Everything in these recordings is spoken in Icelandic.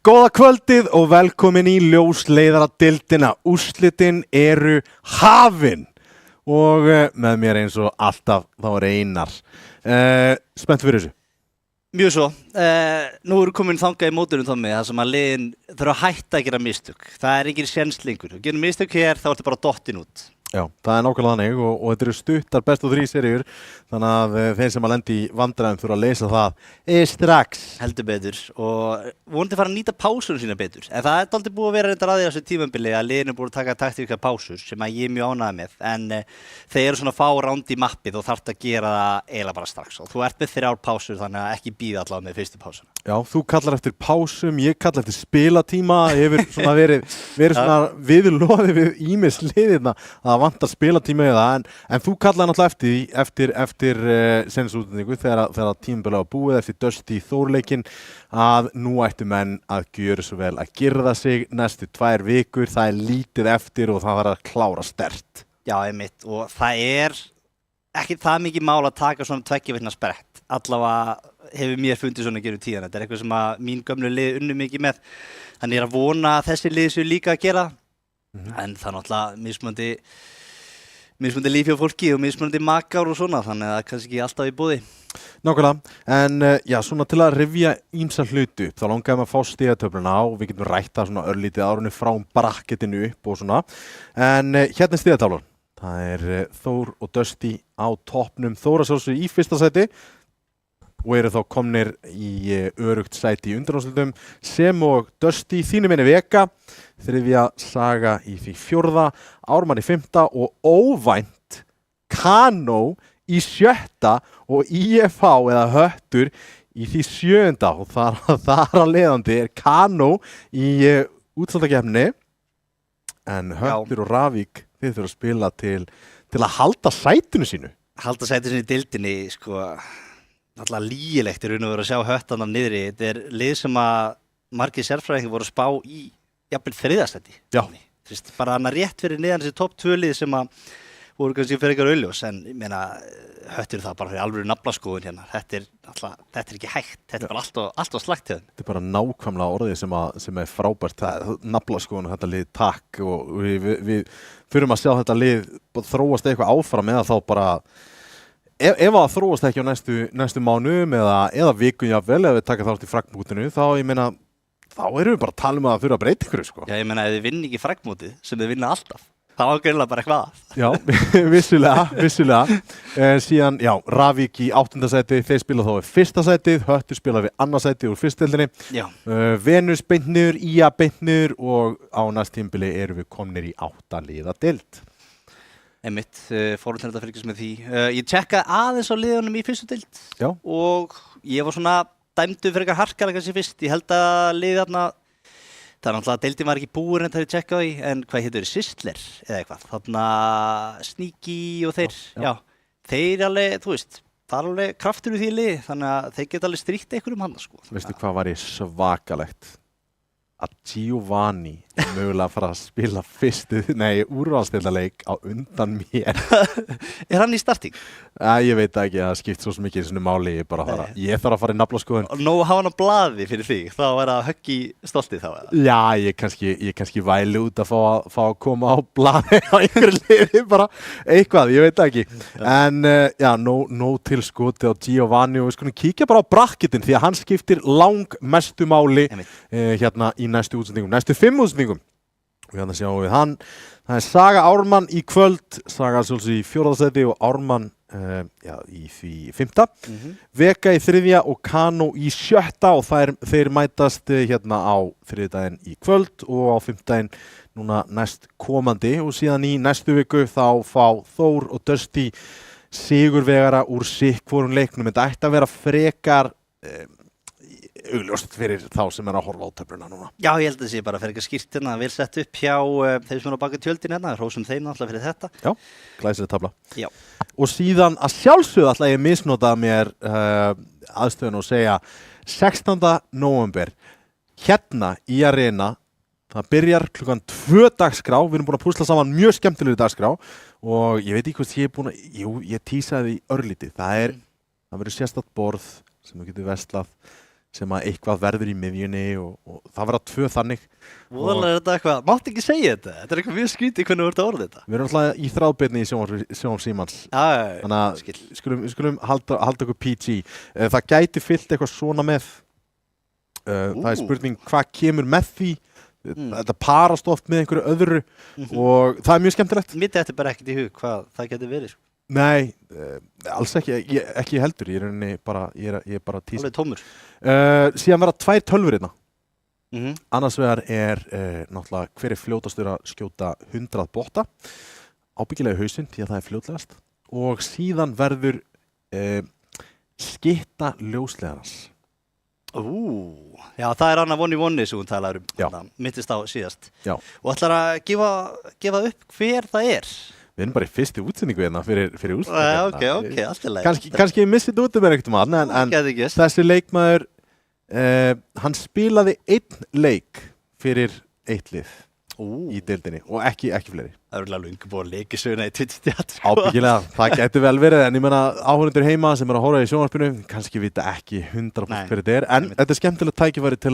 Góða kvöldið og velkomin í ljósleiðaradeildina. Úrslitin eru hafin og með mér eins og alltaf þá er Einar. Spennt fyrir þessu? Mjög svo. Nú eru komin þangað í mótunum Tommi, þar sem að liðin þurfa að hætta að gera mistök. Það er engin séns lengur. Þú gerir mistök hér, þá ertu bara dottin út. Já, það er nákvæmlega þannig og þetta eru stuttar bestu 3 seríur, þannig að þeir sem að lendi í vandræðum þurfa að leysa það strax. Heldur betur og vonandi fara að nýta pásunum sína betur. En það er dálítið búið að vera reyndar að því á þessu tímabili að liðin er búið að taka taktíska pásur sem að ég er mjög ánægður með. En þeir eru svona fá ránd í mappið og þarft að gera það eiginlega bara strax. Og þú ert með 3 pásur þannig að ekki bíða allavega með fyrstu pásuna. Já, þú kallar eftir pásum, ég kallar eftir spilatíma, hefur svona verið svona viðloði við ýmis liðina að vanta spilatíma í það, en þú kallar náttúrulega eftir senstútningu þegar tímabilið var búið eftir Dusty Þórleikin að nú ættu menn að gjöra svo vel að girða sig næstu 2 vikur, það er lítið eftir og það var að klára sterkt. Já, einmitt, og það er ekki það mikið mál að taka svona 2 vikna sprett. Allavega hefur mér fundið svona að gera tíðan. Þetta er eitthvað sem að mín gömlu lið unnu mikið með. Þannig ég er að vona að þessi lið séu líka að gera. En það er náttúrulega mismunandi líf hjá fólki og mismunandi makar og svona. Þannig að það er kannski ekki alltaf í boði. Nákvæmlega, en já, svona til að rifja ýmsa hluti upp, þá langaði maður að fá stigatöfluna og við getum rætta svona örlítið árunni frá bracketinu upp og svona. En hérna er stigataflan. Það er Þór og Dusty á toppnum. Þór að sjálfsögðu í fyrsta sæti og eru þá komnir í örugt sæti í undanúrslitum sem og Dusty þínu minni Vega, 3. Saga í því 4., Ármann í 5. og óvænt Kano í 7. og IFH eða Höttur í því 7. og þar að leiðandi er Kano í útsaldakeppni en Höttur og Ravík þið þurfa að spila til að halda sætinu sínu. Halda sætinu sínu í deildinni, sko, alltaf lýgilegt er raun og veru að sjá Höttan af niðri. Þetta er lið sem að margir sérfræðingar voru að spá í jafnvel 3. sæti. Já. Bara hana rétt fyrir niðan þessi topp 2 lið sem að voru kannski fyrir eitthvað auðljós, en ég meina, Höttur það bara fyrir alvöru naflaskoðun hérna. Þetta er ekki hægt, þetta er bara allt og slagt til þeim. Þetta er bara nákvæmlega orðið sem er frábært. Naflaskoðun, þetta lið takk og við þurfum að sjá þetta lið þróast eitthvað áfram eða þá bara ef það þróast ekki á næstu mánuðum eða vikun jafnvel, ef við taka þátt í fragmótinu, þá ég meina þá erum við bara að tala um að það þurfa að breyta ykkur, sko. Já, ég meina, ef þið vinna ekki fragmótið sem þið vinna alltaf, það var greinlega bara eitthvað. Já, vissulega. Síðan, já, Ravík í 8. sæti, þeir spila þá í 1. sætið, Höttur spila við 2. sætið úr 1. deildinni. Já. Venus beint niður, IA beint niður og á næst tímabili erum við komnir í 8 liða deild. Einmitt, fórum til þetta að fylgjast með því. Ég tjekkaði aðeins á liðunum í 1. deild. Já. Og ég var svona dæmdur fyrir eitthvað harkalega kannski fyrst. Ég held að liðið þarna, það er náttúrulega að deildin var ekki búin en það er tjekkað í, en hvað heitir þau, Sistler eða eitthvað, þarna Sneaky og þeir, já, þeir alveg, þú veist, það er alveg kraftur í því liði, þannig að þeir geta alveg stríkt einhverjum hana, sko. Veistu hvað var ég svakalegt? Að Giovanni mögulega að fara að spila úrvalsdeildarleik á undan mér. Er hann í starting? Ég veit ekki, það skipt svo mikið í svona máli, ég þarf að fara í naflaskoðun. Nú hafa hann á blaði fyrir þig, þá er það högg í stoltið þá, eða? Já, ég kannski væli út að fá að koma á blaði á einhverju liði, bara eitthvað, ég veit ekki. En já, nóg til skoti á Giovanni og við skulum kíkja bara á bracketin því að hann skiptir langmestu máli hérna í næstu útsendingum, næstu 5 útsendingum. Og hérna sjáum við hann. Það er Saga Ármann í kvöld, Saga svolítið í 4. sæti og Ármann í því 5. Vega í 3. og Kano í 7. og þeir mætast hérna á 3. daginn í kvöld og á 5. daginn núna næst komandi og síðan í næstu viku þá fá Þór og Dusty sigurvegara úr hvorum leiknum. Þetta ætti að vera frekar augljóst fyrir þá sem er að horfa á töfluna núna. Já, ég held að það sé bara fyrir eitthvað skýrt hérna, vel sett upp hjá þeir sem er á baka tjöldin hérna, hrósum þeim náttúrulega fyrir þetta. Já, glæsileg tafla. Já. Og síðan að sjálfsögðu ætla ég misnota mér aðstöðun og segja 16. nóvember hérna í Arena, það byrjar klukkan 2 dagskrá, við erum búin að púsla saman mjög skemmtilegri dagskrá og ég veit ekki hvort ég er búin að, ég tísaði því örlítið, það verður sérstakt borð sem þú getur verslað sem að eitthvað verður í miðjunni og það verða 2 þannig. Voðalega er þetta eitthvað, mátt ekki segja þetta. Þetta er eitthvað mjög skrítið hvernig þú ert að orða þetta. Við erum alltaf í þráðbyrni í Sjónvarp Símans. Þannig að við skulum halda okkur PG. Það gæti fyllt eitthvað svona með. Það er spurning hvað kemur með því. Þetta parast oft með einhverju öðru og það er mjög skemmtilegt. Mér þetta bara ekkert í hug hvað það getur verið. Nei, alls ekki, ekki heldur, ég er bara tísa. Alveg tómur. Síðan verða 2 tölvur hérna. Annars vegar er náttúrulega hver er fljótastur að skjóta 100 botta, ábyggilega í hausinn því að það er fljótlegast. Og síðan verður skitta ljóslegarans. Já, það er annað vonni sem hún talar mittist á síðast. Já. Og ætlar að gefa upp hver það er. Við erum bara í fyrstu útsendingu hérna fyrir útsendingu. Ok, allt í lagi. Kannski ég missið út um einhvern mann, en þessi leikmaður, hann spilaði 1 leik fyrir 1 lið í deildinni og ekki fleiri. Það er alveg lungu búið að leiki söguna í Twitch-teatr. Ábyggilega, það getur vel verið, en ég meina áhorfendur heima sem eru að horfa í sjónvarpinu, kannski vita ekki 100% hver þetta er, en þetta er skemmtilegt tækifæri til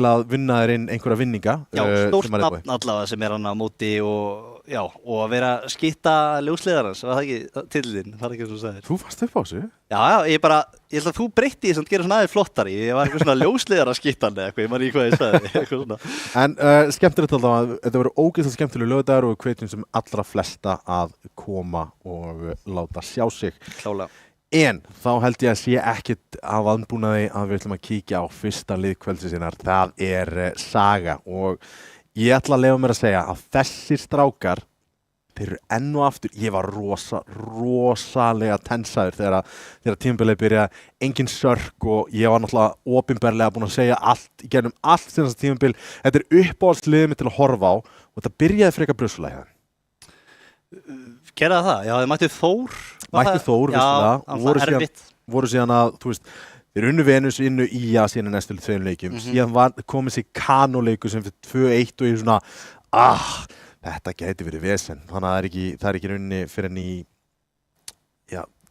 að vinna þér inn einhverja vinninga. Já, stórt nafn allavega sem er hann á móti og að vera skitta ljósleiðarans, var það ekki titillinn, það er ekki eins og þú sagðir. Þú varst upp á þessu? Já, ég held að þú breytti því sem gerir svona aðeins flottari, ég var eitthvað svona ljósleiðara skittan eða eitthvað, ég man ekki hvað ég sagði, eitthvað svona. En skemmtilegt alltaf að þetta verður ógeðslega skemmtileg lögdagur og við hvetjum sem allra flesta að koma og láta sjá sig. Klálega. En þá held ég að sé ekkit af aðbúnaði að við ætlum að kíkja á fyrsta lið kvöldsins. Það er Saga og ég ætla að leyfa mér að segja að þessir strákar, þeir eru enn og aftur, ég var rosalega tensaður þegar tímabilið byrjaði, engin sörk og ég var náttúrulega opinberlega búinn að segja allt, í gegnum allt sem þess að tímabil, þetta er uppáhaldsliðið mitt til að horfa á og þetta byrjaði frekar brösulega. Gerða það? Já, þið mættu Þór. Vissulega, voru síðan að, þú veist, þeir unnu Venus, unnu Ía síðan í næstu 2 leikjum, síðan komið sér Kano-leikur sem fyrir 2-1 og ég svona, þetta gæti verið vesen, þannig að það er ekki runni fyrir enn í,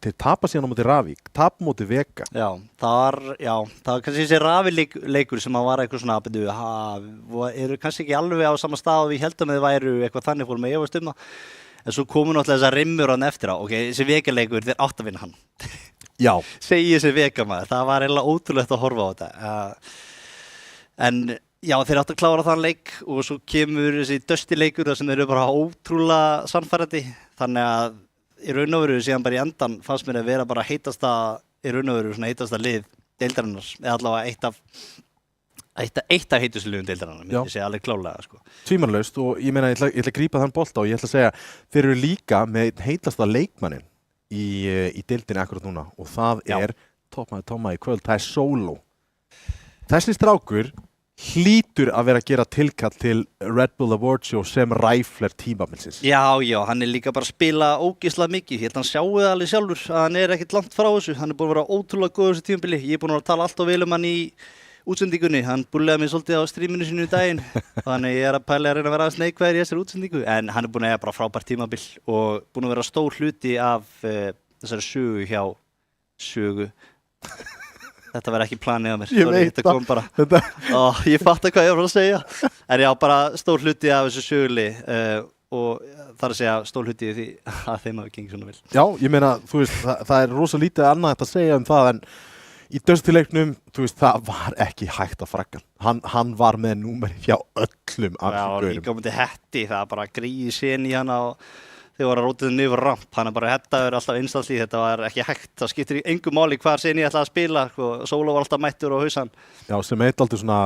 þeir tapa síðan á móti Ravík, tapa móti Vega. Já, það var kannski þessi Ravík-leikur sem var eitthvað svona, eru kannski ekki alveg á sama stað og við heldum að þið væru eitthvað þannig fórum að efast það, en svo komu náttúrulega þessar rimmur hann eftir á, þessi Vega-leikur, þeir átt að vinna hann. Já. Segi þessi Vega-maður, það var eiginlega ótrúlegt að horfa á þetta. En já, þeir átt að klára þann leik og svo kemur þessi Dusty-leikur þar sem þeir eru bara ótrúlega sannfærandi. Þannig að í raun og veru síðan bara í endan fannst mér að vera bara heitasta lið deildarinnar, eða allavega eitt af heitustu liðum deildarinnar, myndi ég segja alveg klálega. Sko. Tvímannlaust og ég meina, ég ætla að grípa þann bolta og ég ætla að segja, þeir eru líka með heitasta leikmannin í deildinni akkurat núna og það er toppmaður Tomma í kvöld, það er Solo. Þessi strákur hlýtur að vera að gera tilkall til Red Bull Award Show sem ræfler tímabilsins. Já, hann er líka bara að spila ógeðslega mikið. Ég held að hann sjáu það alveg sjálfur að hann er ekkert langt frá þessu. Hann er búin að vera ótrúlega góður þessu tímabili. Ég er búin að tala allt og vel hann í útsendingunni. Hann búllegaði mig svolítið á stríminu sinu í daginn. Þannig ég er að pæla að reyna að vera aðeins neikvæður í þessari útsendingu. En hann er búin að eiga bara frábært tímabil og búin að vera stór hluti af þessari sögu hjá Sögu. Þetta var ekki planið á mér. Ég veit það. Kom bara. Ég fatt hvað ég var að segja. En já, bara stór hluti af þessu söguli og það er að segja stór hluti því að þeim hafi gengið svona vel. Já, ég meina, þú veist, það er rosa lítið annað að segja það en í Dusty-leiknum, þú veist, það var ekki hægt að fragga. Hann var með númeri hjá öllum af þessum gaurum. Já, líka myndi Hetti, það bara gríði sen í hana og þegar var að rótið niður ramp, hann er bara hettaður alltaf instantly, þetta var ekki hægt, það skiptir engu máli hvar Seni ætlaði að spila, Solo var alltaf mættur á hausan. Já, sem aldrei svona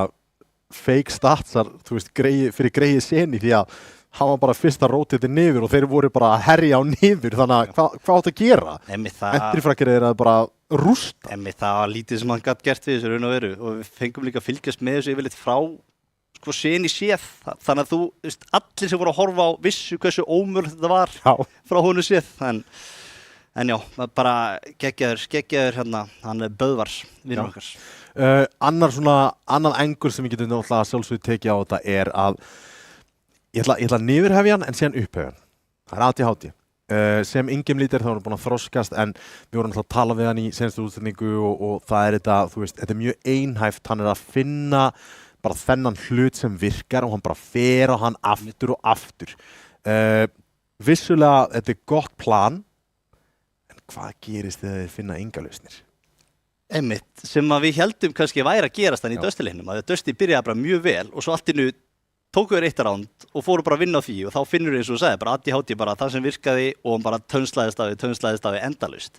fake statsar, þú veist, fyrir greið Seni því að hann var bara fyrst að rótið þetta niður og þeir voru bara að herja á niður, þannig að hvað átt að gera? Endrifrakkir er að bara rústa. Það var lítið sem hann gat gert við þessu raun og veru og við fengum líka að fylgjast með þessu yfirleitt frá Seni séð, þannig að þú veist, allir sem voru að horfa á vissu hversu ómögulegt þetta var frá honum séð en já, bara geggjaður hérna, hann er Böðvars vinur okkar. Annan engur sem ég getur náttúrulega sjálfsögðu tekið á þetta er að ég ætla að niðurhefja hann en síðan upphefja hann. Það er ADHD. sem Ingim lítir þá er hann búin að þroskast en við vorum alltaf að tala við hann í senstu útsendingu og það er þetta, þú veist, þetta er mjög einhæft, hann er að finna bara þennan hlut sem virkar og hann bara fer á hann aftur og aftur. Vissulega, þetta er gott plan, en hvað gerist þegar þeir finna enga lausnir? Einmitt, sem að við heldum kannski væri að gerast þannig í Dusty-leiknum, að Dusty byrjaði bara mjög vel og svo allt í nú tóku þeir eitt ránd og fóru bara að vinna á því og þá finnur eins og þú sagði, bara ADHD bara það sem virkaði og hann bara tönslaðist af því endalaust.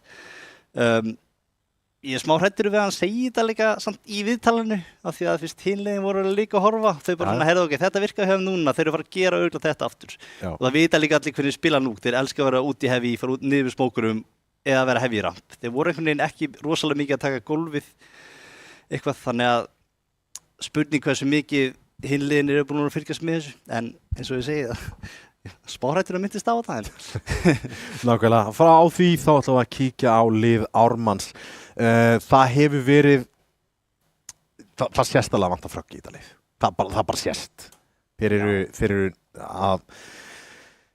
Ég er smá hræddur við að hann segi þetta líka samt í viðtalinu af því að fyrst hinlegin voru líka að horfa þau bara svona, heyrðu ok, þetta virkaði hjá núna þeir eru að fara að gera örugglega þetta aftur og það vita líka allir hvernig spila nú, þeir elska að vera út í heavy, fara út niður smókurum eða vera heavy ramp. Þeir voru einhvern veginn ekki rosalega mikið að taka gólfið eitthvað þannig að spurning hversu mikið hinliðin eru búin að fylgjast með þessu en eins og ég segi það spáhrættur að myndist á það en Nákvæmlega, frá á því þá ætlum við að kíkja á lið Ármanns. Það hefur verið það sést alveg að vanta frögg í þetta lið. Það bara sést.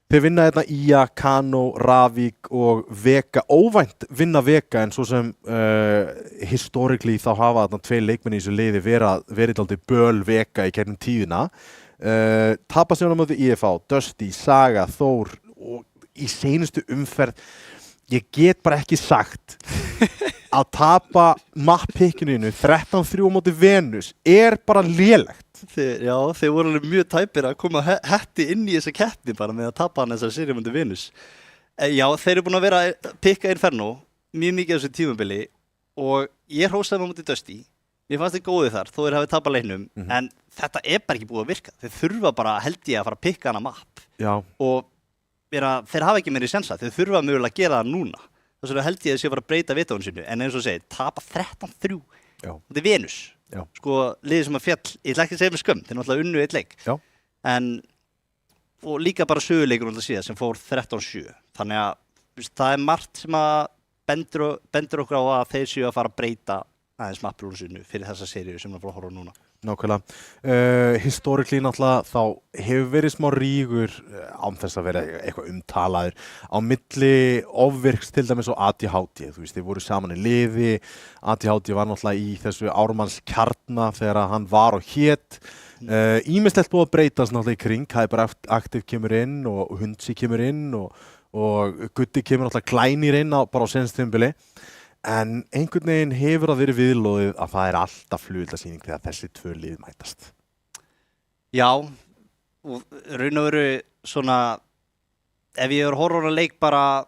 Þeir vinna þetta Ía, Kano, Ravík og Vega, óvænt vinna Vega en svo sem historically þá hafa þarna 2 leikmenn í þessu liði verið aldrei böl Vega í gegnum tíðina. Tapa sig á móti IFA, Dusty, Saga, Þór og í seinustu umferð, ég get bara ekki sagt að tapa mappickinu 13-3 á móti Venus er bara lélegt. Þeir voru alveg mjög tæpir að koma hetti inn í þessa keppni bara með að tapa hann þessari seríu mútið Venus. Já, þeir eru búin að vera að pikka Inferno mjög mikið á þessu tímabili og ég hrósaði mig mútið Dusty. Mér fannst þeir góðið þar, þó þeir hafi tapað leiknum, en þetta er bara ekki búið að virka. Þeir þurfa bara, held ég, að fara að pikka hana mapp. Já. Og þeir hafa ekki meiri sensa, þeir þurfa mögulega að gera það núna. Þess vegna held ég að sé að fara að breyta vitáinu sínu, en eins og segir, tapa 13-3. Þetta er Venus. Já. Sko, liðið sem að fjall, ég ætla ekki að segja með skömm, þeir náttúrulega unnu eitt leik. Já. Og líka bara söguleikur náttúrulega síðan sem fór 13-7. Þannig að það er margt sem að bendur okkur á að þeir séu að fara að breyta aðeins mappurúnu sínu fyrir þessa seríu sem við fórum að horfa á núna. Nákvæmlega. Historically náttúrulega þá hefur verið smá rígur án þess að vera eitthvað umtalaður á milli ofvirks til dæmis og ADHD. Þú veist, þeir voru saman í liði. ADHD var náttúrulega í þessu Ármanns kjarna þegar hann var og hét. Ýmislegt búið að breytast náttúrulega í kring. Það er bara Aktiv kemur inn og Hundsi kemur inn og Gutti kemur náttúrulega glænir inn bara á seinasta tímabili. En einhvern veginn hefur það verið viðlóðið að það er alltaf flugeldasýning þegar þessi 2 lið mætast. Já, og raun og veru svona, ef ég er horfður að leik bara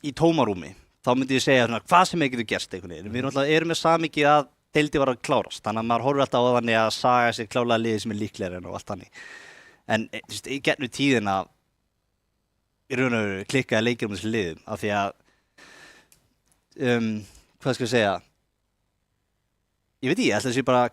í tómarúmi, þá myndi ég segja svona, hvað sem getur gerst einhvern veginn. Við náttúrulega erum með samikið að deildi var að klárast, þannig að maður horfður alltaf á þannig að saga sér klálega liðið sem er líklegri en og allt þannig. En í gegnum tíðina, í raun og veru klikkaði leikir þessi liðum, af því að hvað skal ég segja ég veit ég ætla að sé bara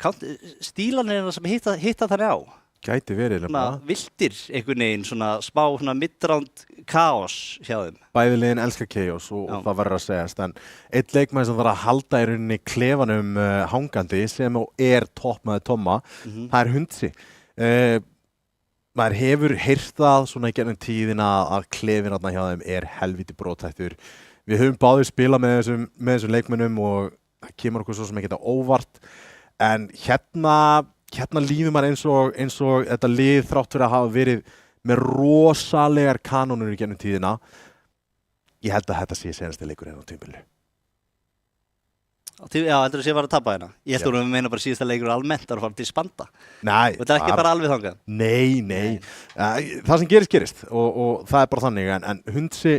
stílanir sem hitta þannig á Gæti verið svona viltir einhvern veginn svona smá svona midround kaos hjá þeim Bæði liðin elska chaos og það verður að segjast en einn leikmaður sem þarf að halda í rauninni klefanum hangandi sem er toppmaður Tomma það er Hundsi maður hefur heyrt það svona í gegnum tíðina að klefin hjá þeim er helviti brothættur Við höfum báðir spilað með þessum leikmönnum og það kemur okkur svo sem ekki óvart en hérna líður maður eins og þetta lið þrátt fyrir að hafa verið með rosalegar kanónur í gegnum tíðina. Ég held að þetta sé seinasti leikur á tímabilinu. Já, heldur þú sé að fara að tapa hérna? Ég held að við meina bara síðasta leikur almennt að fara til spanda. Nei. Og þetta er ekki bara alveg þangað? Nei. Það sem gerist og það er bara þannig en Hundsi,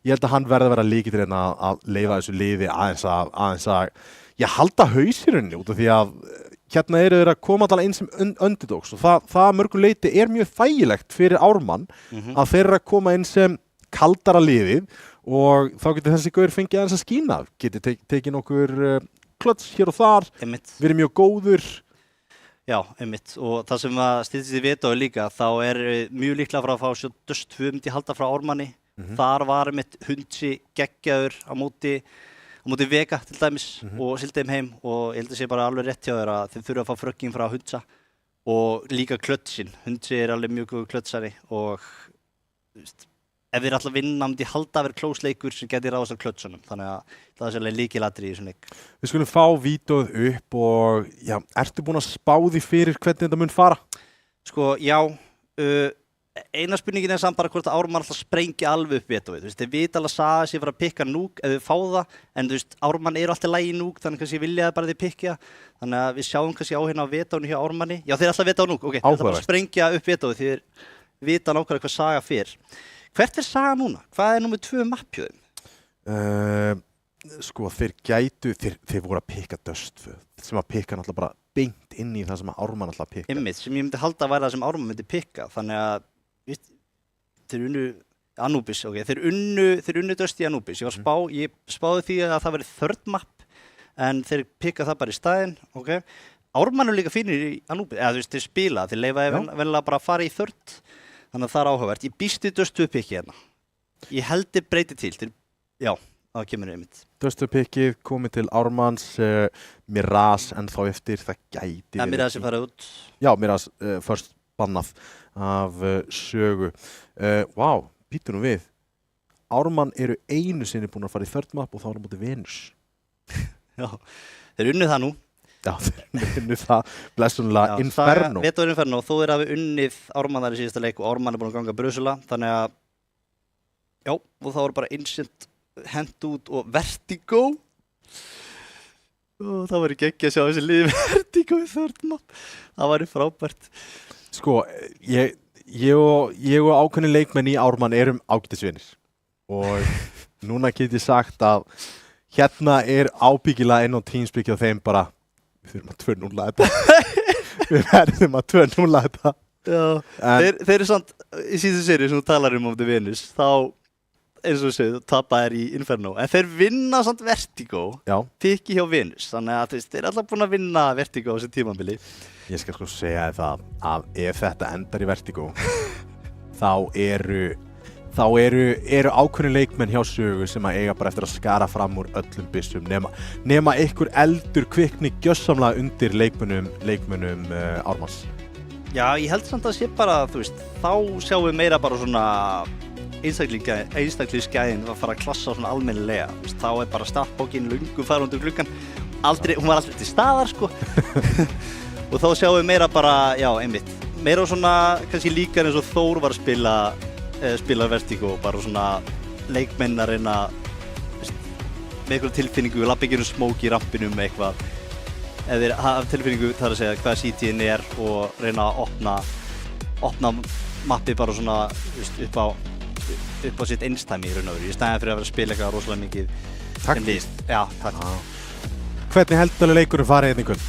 ég held að hann verði að vera líkitur hérna að leyfa þessu liði aðeins að halda haus í rauninni út af því að hérna eru þeir að koma alltaf inn sem underdogs og það mörgu leyti er mjög þægilegt fyrir Ármann að þeir eru að koma inn sem kaldara liðið og þá getur þessi gaur fengið aðeins að skína getur tekið nokkur klöts hér og þar verið mjög góður Já, einmitt og það sem að stýttist í vita og líka þá er mjög líklega frá að fá svo Dust 2 myndi halda frá Ármanni þar var einmitt Hundsi geggjaður á móti Vega til dæmis og sildi þeim heim og ég held að sé bara alveg rétt hjá þér að þeir þurfa að fá fröggin frá Hundsa og líka klötsin Hundsi er alveg mjög góð klötsari og ef við erum alltaf að vinna myndi halda að vera close leikur sem geti ráðast af klötsunum, þannig að það er sérlega lykilatriði í þessum leik. Við skulum fá vídeóið upp og já, ertu búin að spá því fyrir hvernig þetta mun fara? Sko, já, eina spurningin er samt bara hvort að Ármann alltaf sprengja alveg upp vídeóið, þú veist, þeir vita alveg að Saga sé fara að pikka núk ef við fá það, en þú veist, Ármann eru alltaf lægi núk, þannig kannski vilja það bara þeir pikka, þannig að við sjáum kannski á hérna á vídeóinu hjá Ármanni, já þeir alltaf vita á núk, ok, þeir alltaf bara sprengja upp vídeóið því þeir vita nákvæmlega hvað Saga fer. Hvert er Saga núna? Hvað er númer 2 mapp hjá þeim? Sko, þeir voru að pikka Dustföð, sem að pikka náttúrulega bara beint inn í það sem að Ármann alltaf pikka. Einmitt, sem ég myndi halda að væri það sem Ármann myndi pikka, þannig að þeir unnu Anubis, ok, þeir unnu Dust í Anubis, ég spáði því að það veri third map, en þeir pikka það bara í staðinn, ok. Ármann líka fínir í Anubis, eða þú veist, þeir spila, þeir leifaði venlega bara að fara í third, þannig að það er áhugavert. Ég býst í Dustu pikki hérna. Ég heldur breyti til, já, það kemur einmitt. Dustu pikkið komið til Ármanns, Miraz ennþá eftir, það gæti verið. Miraz er farið út. Já, Miraz först bannað af sögu. Vá, býtu nú við. Ármann eru einu sinni búin að fara í third map og þá er á móti Venus. Já, þeir unnu það nú. Já, þeir unnu það, blessunlega Inferno. Vetur Inferno, þó er að við unnið Ármann þar í síðasta leik og Ármann er búin að ganga Brusula, þannig að, já, og þá er bara Ancient hent út og Vertigo. Það væri geggjað að sjá þessi liði Vertigo í third map. Það væri frábært. Sko, ég og ákveðni leikmenn í Ármann erum ágætisvinir og núna get ég sagt að hérna er ábyggilega inn á Teamspeak og þeim bara við þurfum að 2-0 þetta. Við verðum að 2-0 þetta. Já, þeir eru samt í síðustu seri sem þú talar um The Venus, þá eins og þú segir, tapa í Inferno, en þeir vinna samt Vertigo, pikki hjá Venus, þannig að þeir eru alltaf búin að vinna Vertigo á þessi tímabili. Ég skal sko segja það að ef þetta endar í Vertigo þá eru ákveðni leikmenn hjá sögu sem að eiga bara eftir að skara fram úr öllum byssum nema einhver eldur kvikni gjörsamlega undir leikmönnum Ármanns. Já, ég held samt að sé bara, þú veist, þá sjáum við meira bara svona einstaklingsgæðin að fara að klassa svona almennilega, þá er bara startbókin löngu fara undir gluggan, hún var aldrei til staðar sko. Og þá sjáum við meira bara, já, einmitt, meira svona kannski líkar eins og Þór var að spila Vertigo, bara svona leikmenn að reyna með eitthvað tilfinningu, lappa ekki smók í rampinum eitthvað, eða þeir hafa tilfinningu þar að segja hvað CT-in er og reyna að opna mappið bara svona upp á sitt einstæmi í raun og veru, í stæðan fyrir að vera að spila eitthvað rosalega mikið taktískt. Já, taktískt. Hvernig heldur leikurinn farið hérna í kvöld?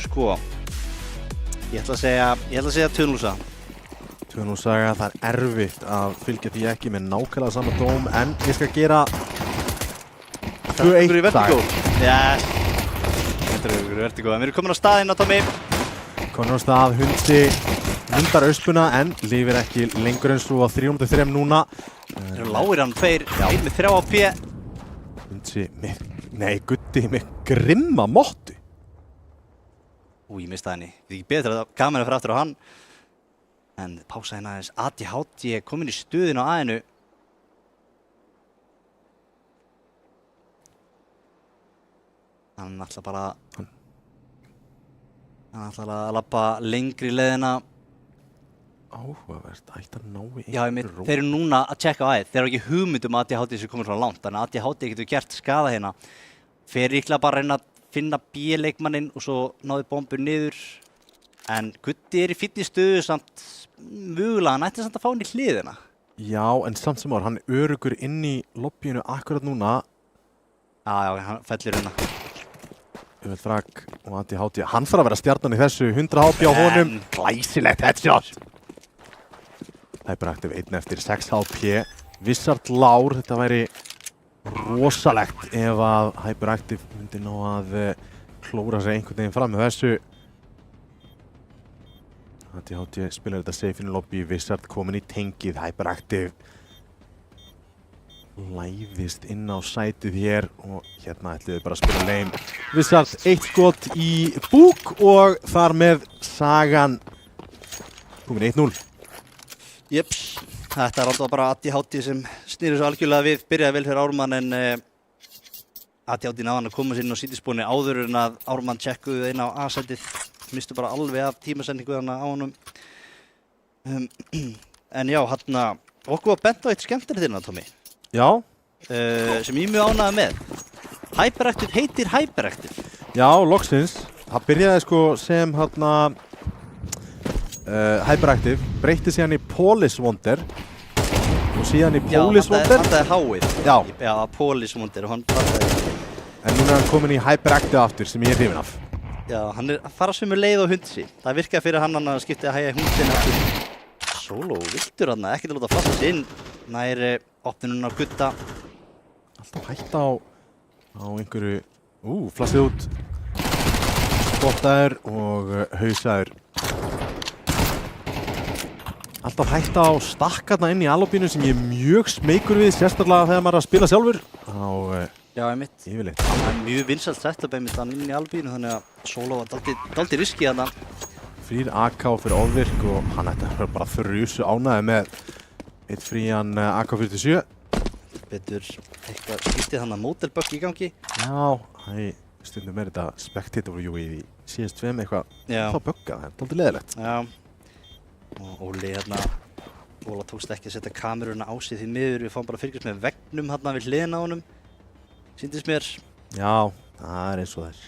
Sko, ég ætla að segja 2-0 saga. 2-0 saga, það er erfitt að fylgja því ekki með nákvæmlega sama dóm, en ég skal gera 2-1 saga. Yes! Þetta er Vertigo, en við erum komin á staðinn á Tommy. Komin á stað, Hundi hundar auspuna en lifir ekki lengur eins og á 3-3 núna. Þeir eru lágir hann 2, einn með 3 á P. Hundi með, Gutti með grimma mottu. Ég mista henni. Ég ekki betur að kameran fyrir aftur á hann. En pása hérna aðeins. ADHD komin í stuðin á aðinu. Hann ætla bara að labba lengri leiðina. Áhugavert, ætti að ná í Já, þeir eru núna að tjekka á aðeins. Þeir eru ekki hugmynd um ADHD sem komur svona langt. Þannig að ADHD getur gert skaða hérna. Fer líklega bara að reyna að finna B-leikmanninn og svo náði bombu niður. En Gutti er í fínni stöðu samt mögulega, hann ætti samt að fá hann í hliðina. Já, en samt sem hann er öruggur inn í lobbyinu akkurat núna. Já, hann fellir hérna. Frag og ADHD. Hann þarf að vera stjarnan í þessu 100 HP á honum. Glæsilegt headshot. Hyperactive 1 eftir 6 HP. Wizard Lár, þetta væri rosalegt ef að Hyperactive myndi ná að klóra sig einhvern veginn fram með þessu. ADHD spilar þetta safe in lobby, Wizard komin í tengið, Hyperactive læðist inn á sætið hér og hérna ætluðu bara að spila lane. Wizard 1 skot í búk og þar með sagan komin 1-0. Jeps, þetta alltaf bara ADHD sem snýri svo algjörlega við, byrjaði vel fyrir Ármann en ADHD náðan að koma sér inn á sítispóni áður en að Ármann tjekkuðu inn á A-sætið, mistu bara alveg af tímasendingu þarna á honum. En já, okkur var bent á eitt skemmtilegt hérna, Tommy. Já. Sem ég mjög ánægði með. Hyperactive heitir Hyperactive. Já, loksins. Það byrjaði sko sem Hyperactive, breytti síðan í Police Wonder og síðan í Police Wonder. Já, það er háið. Já. Já, Police Wonder og hann prattaði. En núna er hann komin í Hyperactive aftur sem ég er hrifinn af. Já, hann er að fara sömu leið og hundi. Það virkaði fyrir hann að skipta að hægja hundin aftur. Solo, viltur hann, ekkert að láta flassa sig inn. Nær opnunum á gutta. Alltaf hætta á einhverju, flassið út. Spottaður og hausaður. Alltaf hætta á stakkarna inn í alobínu sem ég er mjög smeykur við, sérstaklega þegar maður er að spila sjálfur. Já, einmitt. Yfirleitt. Það er mjög vinsælt setup einmitt hann inn í albínu, þannig að Solo var dálítið riski þarna. Frýr AK fyrir ofvirk og hann ætti að vera bara þrjusu ánægði með eitt frían AK-47. Betur eitthvað skiptið hann að modelbug í gangi. Já, stundum er þetta spectator view í CS2 með eitthvað þá bugga, það er dálítið leðilegt. Já, og Óli Óla tókst ekki að setja kameruna á sig því miður, við fáum bara að fylgjast með veggnum hérna við hliðina á honum. Sýndist mér. Já, það er eins og þess.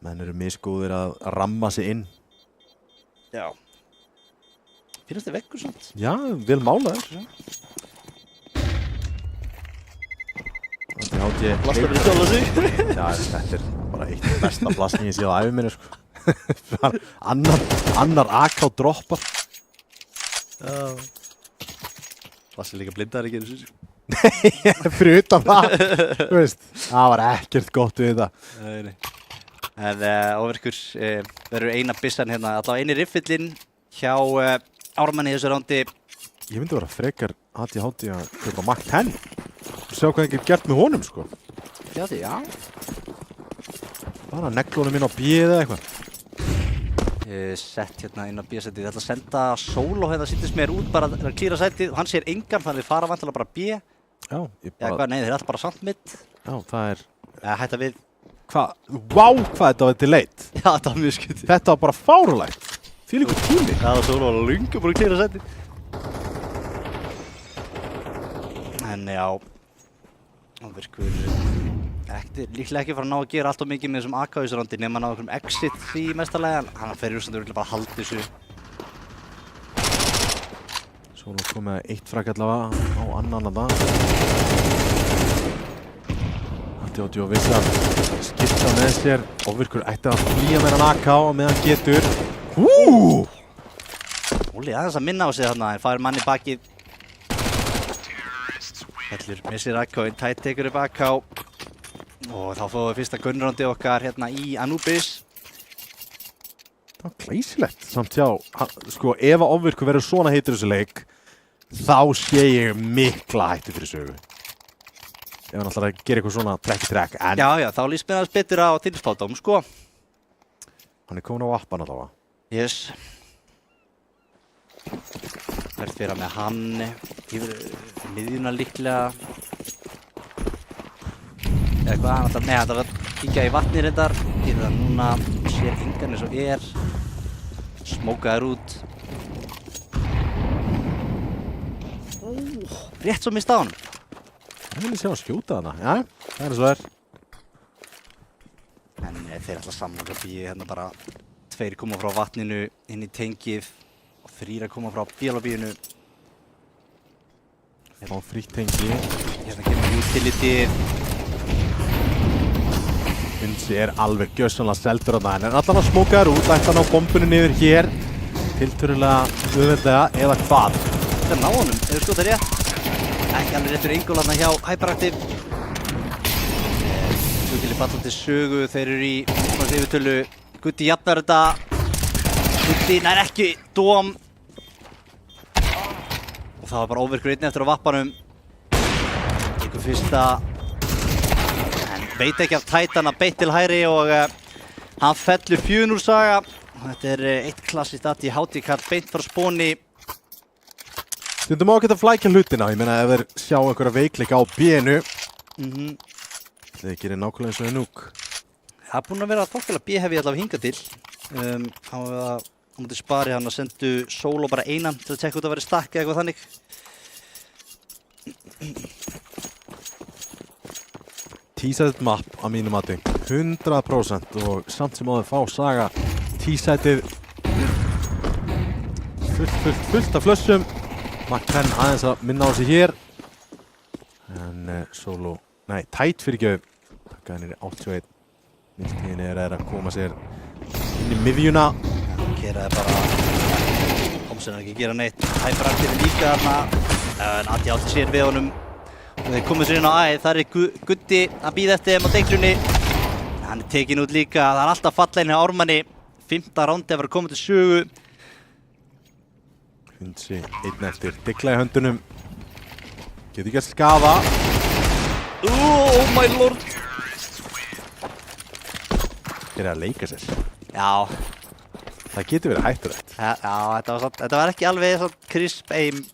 Menn eru misgóðir að ramma sig inn. Já. Finnst þið veggur samt? Já, vel málaður. Blasta fyrir sjálf sig. Já, þetta er bara eitt besta blasting ég séð á ævi minni, sko. Annar AK droppar. Já. Blasta líka blindar ekki einu sinni. Nei, fyrir utan það, þú veist, það var ekkert gott við það. Nei. En Óvirkur verður eina byssan hérna, allavega eini riffillinn hjá Ármanni í þessu rándi. Ég myndi vera frekar ADHD að köpa Mac 10 og sjá hvað ég get gert með honum, sko. Já, því, já. Bara neglunum inn á B eða eitthvað. Sett hérna inn á B-sætið. Ég ætla að senda Solo hérna, sýndist mér út bara að klíra sætið og hann sér engan, þannig við fara vantilega bara B. Já, ég bara... Já, hvað, nei, þeir eru alltaf bara samt mitt. Já, það er... Hætta við. Hvað? Vá, hvað þetta var delayed. Já, þetta var mjög skutið. Þetta var bara fárulegt. Þvílíkur tími. Já, það var Solo var lungu bara að klíra sætið. En já, Óvirkur líklega ekki fara að ná að gera allt of mikið með þessum AK í þessu rándi nema að ná einhverjum exit í mestarlega en hann fer í úrstandi og bara haldi þessu. Solo kom með eitt frak allavega á annan að það. ADHD og vissi að skipta með sér. Óvirkur ætti að flýja með hann AK og með hann getur. Óli aðeins að minna á sig þarna en fær manni bakið. Hellur missir AK, en Tætt tekur upp AK. Og þá fáum við fyrsta gunnrándi okkar hérna í Anubis. Það var glæsilegt. Samt já, sko ef að Óvirkur verður svona heitur þessu leik, þá sé ég mikla hættu fyrir sögu. Ef hann ætlar að gera eitthvað svona trekk, en... Já, þá líst mér aðeins betur á þinnspátum, sko. Hann er komin á appan allavega. Yes. Hvert fyrir með hann yfir miðjuna líklega. Eða hvað, hann ætlar að kíkja í vatni reyndar. Yfir það núna sér engan eins og er. Smókaður út. Rétt svo mista á hann. Það vil ég sjá að skjóta hana. Já, það er eins og er. En þeir ætla saman að býja hérna bara 2 koma frá vatninu inn í tengið og 3 koma frá bílabíinu. Fá frítt tengi. Hérna kemur utility. Unsi er alveg gjössanlega seldur á það, en allan að smókaður út, ætti hann á bombunni niður hér. Tiltörulega auðveldlega, eða hvað? Þetta ná honum, ef þú skjóta rétt. Ekki alveg réttur engól hérna hjá Hyperactive. Gutti ballandi sögu, þeir eru í yfirtölu. Gutti jafnar þetta. Gutti nær ekki dóm. Og það var bara Óvirkur einnig eftir á vappanum. Tekur fyrsta. En veit ekki af Titan að beitt til hæri og hann fellur 4-0 saga. Þetta er eitt klassist ADHD kall beint frá spóni. Stundum á að geta flækja hlutina, ég meina ef þeir sjá einhverja veikleika á B-inu þeir gerir nákvæmlega eins og Núk. Það er búin að vera þokkalega B-hefi allavega hingað til. Á móti Spari hann að sendu Solo bara einan til að tjekka út að vera stakk eða eitthvað þannig. T-sided map að mínu mati 100% og samt sem áður fá Saga T-sided fullt af flössum. McCann aðeins að minna á sig hér en Solo, nei, tætt fyrir gjöf takkaði nýri 81 Niltíðin að koma sér inn í miðjuna Keraði bara Thompson ekki að gera neitt Hyperaktir líka þarna en Adi átti sér við honum og þeir komið sér inn á æð þar Gutti að bíða eftir þeim á deglunni hann tekin út líka það alltaf falla inn hjá Ármanni 5. rándi að vera komið til sögu Hundsi einn eftir Digla í höndunum getur ekki að skafa Oh my lord Þeir að leika sér Já Það getur verið hættulegt Já, þetta var ekki alveg svo crisp aim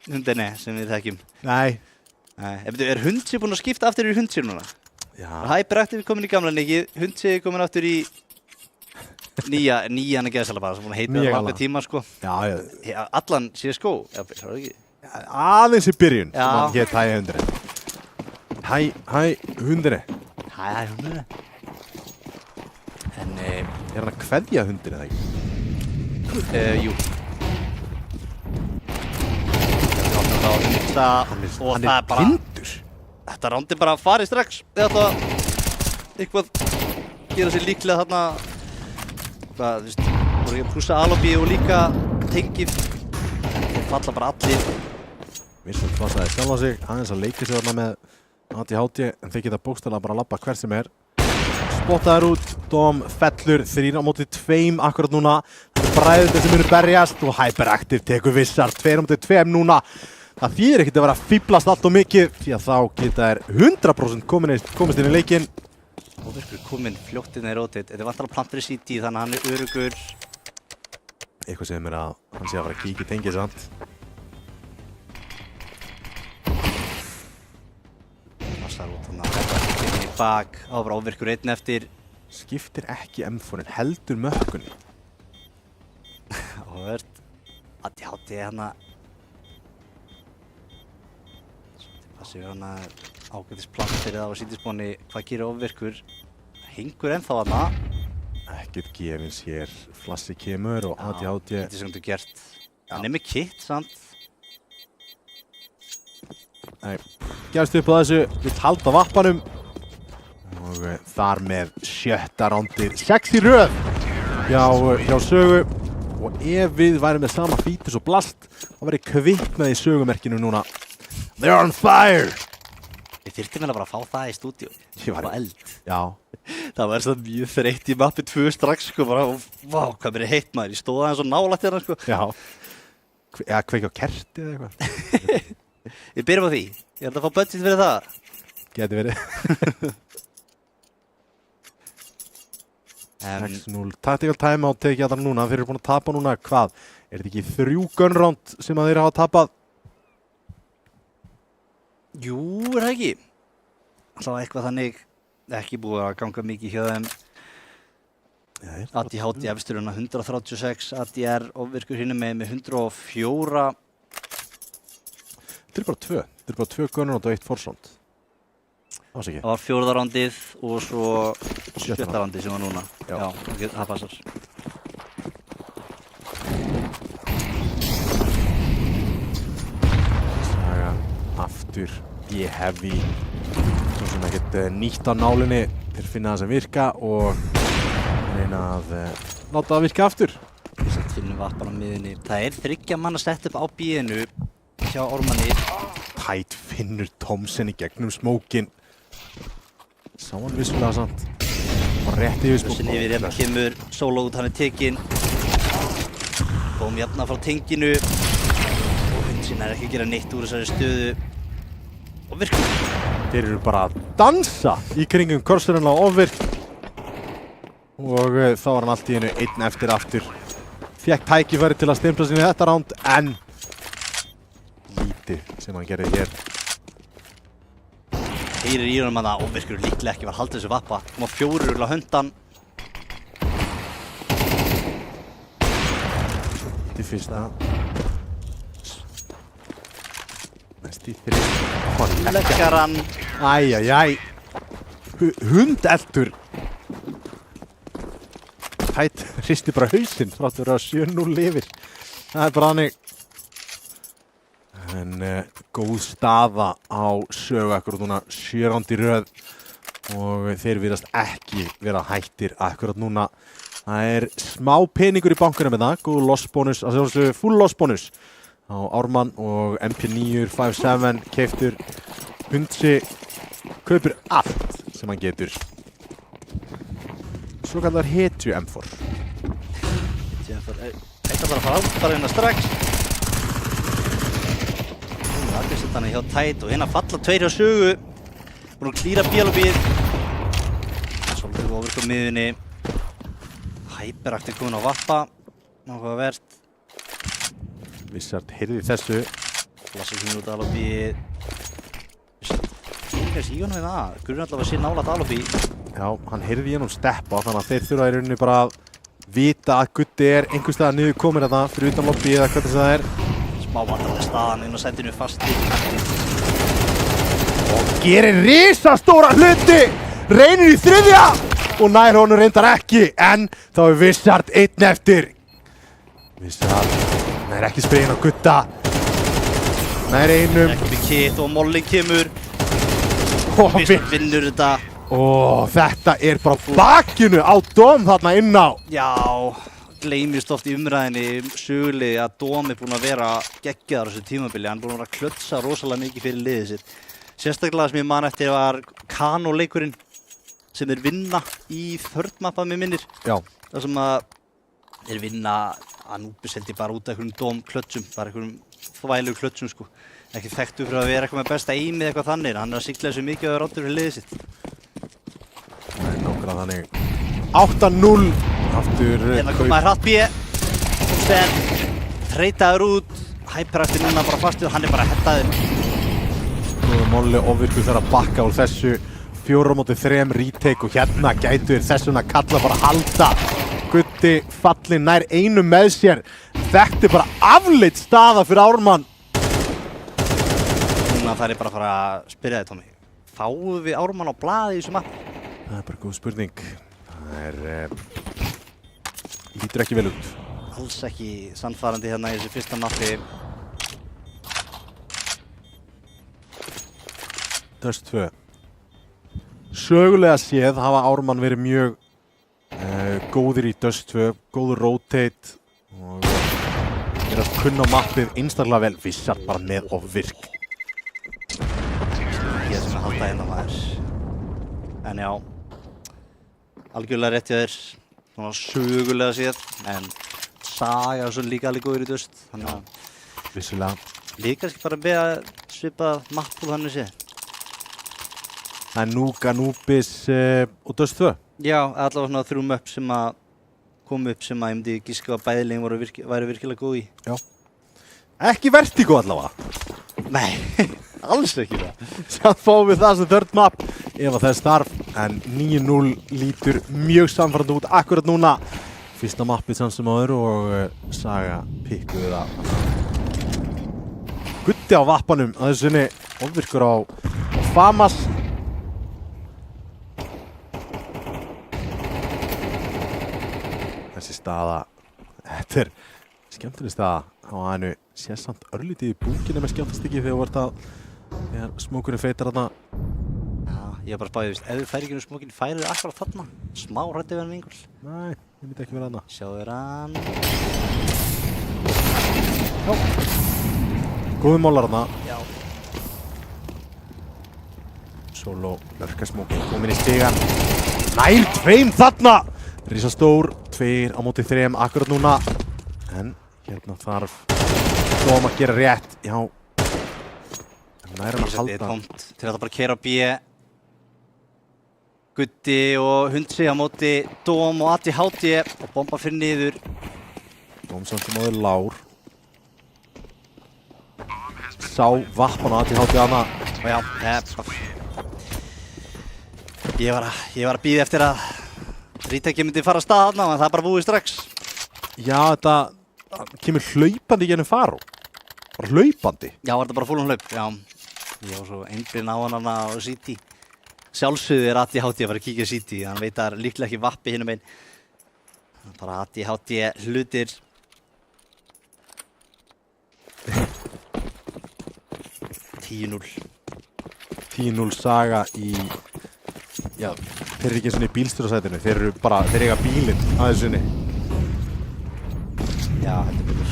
hundinni sem við þekkjum Nei Er Hundsi búinn að skipta aftur í Hundsi núna? Já Hyperaktiv komin í gamla niki Hundsi komin aftur í nýjan að geðsala bara sem búinn að heita það langa tíma sko Já Allan CSGO Aðeins í byrjun Já. sem hann hétt Hæ hundurinn Hæ hundurinn Hæ hundinni En Er hann að kveðja hundurinn eða ekki? jú Hann er blindur Þetta rándi bara farið strax eða eitthvað gera sér líklega þarna hvað, þú veist, voru ekki að pússa Alobi og líka tengið þeir falla bara allir Vincent passaði sjálf á sig aðeins að leika sig þarna með ADHD en þeir geta bókstaflega bara að labba hver sem er spottaður út, Dom fellur 3 á móti 2 akkurat núna það er bræðundir sem eru berjast og Hyperaktiv tekur vissar 2 á móti 2 núna það þýðir ekkert að vera að fíblast allt og mikið því að þá geta þær 100% komist inn í leikinn Óvirkur kominn fljótt inn í rótið þetta er vantar að plantur í CT þannig að hann er örugur eitthvað sem er að hann sé að fara að kíkja í tengið samt passar út þannig að þetta er í bak áfra óvirkur einn eftir skiptir ekki M4-in heldur mökkunni áhvert ADHD hana passir hana ágætis plantur það á sítisbóni hvað gerir óvirkur hingur ennþá hana ekkert gefins hér flassi kemur og ADHD þetta er sem þú gert hann er með kit samt Nei, gefst upp á þessu, vill halda vappanum og þar með 7. rándið 6 í röð hjá Sögu og ef við værum með sama Fítus og Blast þá væri kviknað í Sögumerkinu núna They're on fire! Ég þyrfti meina bara að fá það í stúdíu Ég var eld Já, það var svona mjög þreytt í mappi 2 strax sko bara vá hvað mér er heitt maður ég stóð aðeins og nálægt hérna sko já Eða kveikja á kerti eða eitthvað Ég byrjum á því ég er að fá budget fyrir það Geti verið 6-0 Tactical timeout tekið að það núna þeir eru búin að tapa núna hvað? Er þetta ekki 3 gunround sem að þeir hafa tapað? Jú, er það ekki alltaf eitthvað þannig ekki búið að ganga mikið hjá þeim ADHD efsturinn að 136 ADR ofvirkur hinum með 104 Þetta er bara 2 gunround og 1 forsond Ásækki það var 4. rándið og svo 7. Sjötta. rándið sem var núna Já. ok, það passar Saga aftur B-heavy svo sem ekkert nýtt á nálinni þeir finna það sem virka og reyna að láta það virka aftur Sett finnum vappan á miðinni það er 3 manna setup á B-inu hjá Ármanni Tætt finnur Thompson í gegnum smókin sá hann vissulega samt bara rétt yfir Þessin yfir ef kemur Solo út, hann er tekinn Bóm jafna frá tenginu og Hundsin er ekki að gera neitt úr þessari stöðu og virkum Þeir eru bara að dansa í kringum korsurinn á ofvirk og þá var hann allt í einu einn eftir aftur fekk tækifæri til að stimpla sinni þetta ránd en hluti sem hann gerði hér. Heyrir í honum að það óvirkur líklega ekki var haldið þessu vappa. Má 4 á höndan. Þetta er fyrsta. Næst í 3. Leggar hann. Æjæjæj. Hundeltur. Tætt hristi bara hausinn fráttur að 7-0 lifir. Það er bara hannig. En góð staða á sögu akkurat núna 7. röð og þeir virðast ekki vera hættir akkurat núna. Það er smá peningur í bankunum með það, góð lossbónus, altså full lossbónus á Ármann og MP957 keiftur. Hundsi kaupir allt sem hann getur. Svo kallar hetju M4. Þetta bara að fara át, bara hérna strax. Aggressíft hann hjá Tide og hérna falla 2 á sögu. Búin að klíra bílubíð. Svolítið ofirk á miðunni. Hyperaktiv komin á vappa. Nákvæða verðt. Vissart heyrði þessu. Lassi hún út alveg. Síkast í honum við það. Gurur allavega að sé nálægt alveg. Já, hann heyrði í honum steppa þannig að þeir þurfa í rauninni bara að vita að Gutti er einhvers staðar niður komin þetta fyrir utan lobby eða hvað það er. Smá vandrarleg staðan inn á sendinu fasti. Og gerir risastóra hluti! Reynir í 3. og nær honum reyndar ekki, en þá er Vissart 1 eftir. Vissart nær ekki spegin á Gutta. Nær einum. Ekki með kit og Molli kemur. Vissart vinnur þetta. Og þetta er bara bakinu á Dóm þarna inn á. Já, gleymist oft í umræðinni sögulega að Dóm er búinn að vera geggjaður á þessu tímabili. Hann er búinn að vera að klötsa rosalega mikið fyrir liðið sitt. Sérstaklega sem ég man eftir var Kano leikurinn sem þeir vinna í third mappa með minnir. Já. Það sem að þeir vinna að Núbis held ég bara út af einhverjum Dóm klötsum, bara einhverjum þvælu klötsum sko. Ekki þekktu fyrir að vera eitthvað með besta aimið eitthvað þannig. Hann er að sigla þessu mikið og ráttur fyrir liðið sitt. Það er nákvæmlega þannig. 8-0 aftur. Hérna komaði hratt B. Sen þreytaður út. Hyperaktiv núna bara fastuð. Hann er bara hettaður. Molli ofvirkur þarf að bakka úr þessu 4-3 retake og hérna gætu þessuna kalla bara halda. Gutti fallinn nær einu með sér. Þetta er bara afleitt staða fyrir Ármann. Núna þarf ég bara að fara að spyrja þig, Tommy. Fáum við Ármann á blaði í þessu mappi? Það er bara góð spurning. Það er... lítur ekki vel út. Alls ekki sannfærandi hérna í þessu fyrsta mappi. Dust 2. Sögulega séð hafa Ármann verið mjög góðir í Dust 2, góður rotate og er að kunna á mappið einstaklega vel. Vissart bara með ofvirk. Ég sem að halda hérna maður. En já, algjörlega rétt hjá þér, svona sögulega séð, en Saga er svo líka alveg góður í Dust, þannig að Vissulega. líka kannski bara með að svipa mappúl þannig séð. Það er Nuka, Núbis og Dust 2. Já, allavega svona 3 möpp sem að komu upp sem að ég myndi gíska að bæðilegin væri virkilega góð í. Já. Ekki Vertigo allavega. Nei, alls ekki það. Samt fáum við það sem third map ef að þess þarf, en 9-0 lítur mjög samfærandi út akkurat núna. Fyrsta mappið samt sem áður og Saga pikkuði það. Gutti á vappanum að þessu sinni ofvirkur á Famas. Þessi staða, þetta er skemmtileg staða á hannu. Sér samt örlítið í búkinu með skemmtast ekki þegar smókurinn feitar þarna. Já, ég er bara spáðið, ef við færi ekki um smókinn, færir þið akkurat þarna. Smá hræddi við hann vingul. Nei, ég myndi ekki vera þarna. Sjáðu þér hann. Já. Góði mólar þarna. Já. Solo, lörkasmókinn komin í stigan. Nær 2 þarna! Rísastór, 2 á móti 3 akkurat núna. En hérna þarf Dóm að gera rétt. Já. Nær hann að Þetta er halda. tómt til að bara keyra á B. Gutti og Hundsi á móti Dóm og Ati Háti og bomba fyrir niður. Dóm samt sem áður lár. sá vappan á ATHT hana. Og já, ég var að bíða eftir að retake myndi fara að stað þarna en það er bara búið strax. Já, þetta kemur hlaupandi gennum Faró. Bara hlaupandi. Já, var þetta bara full on hlaup, já. Ég var svo einblinn á hana á City. Sjálfsögðu er ATHT að fara að kíkja á City, hann veit að það er líklega ekki vappi hinum einn. Bara ATHT hlutir. Tíu 10-0 saga í, já, þeir eru ekki svona í bílstjórasætinu, þeir eiga bílinn aðeins sinni. Já, þetta betur.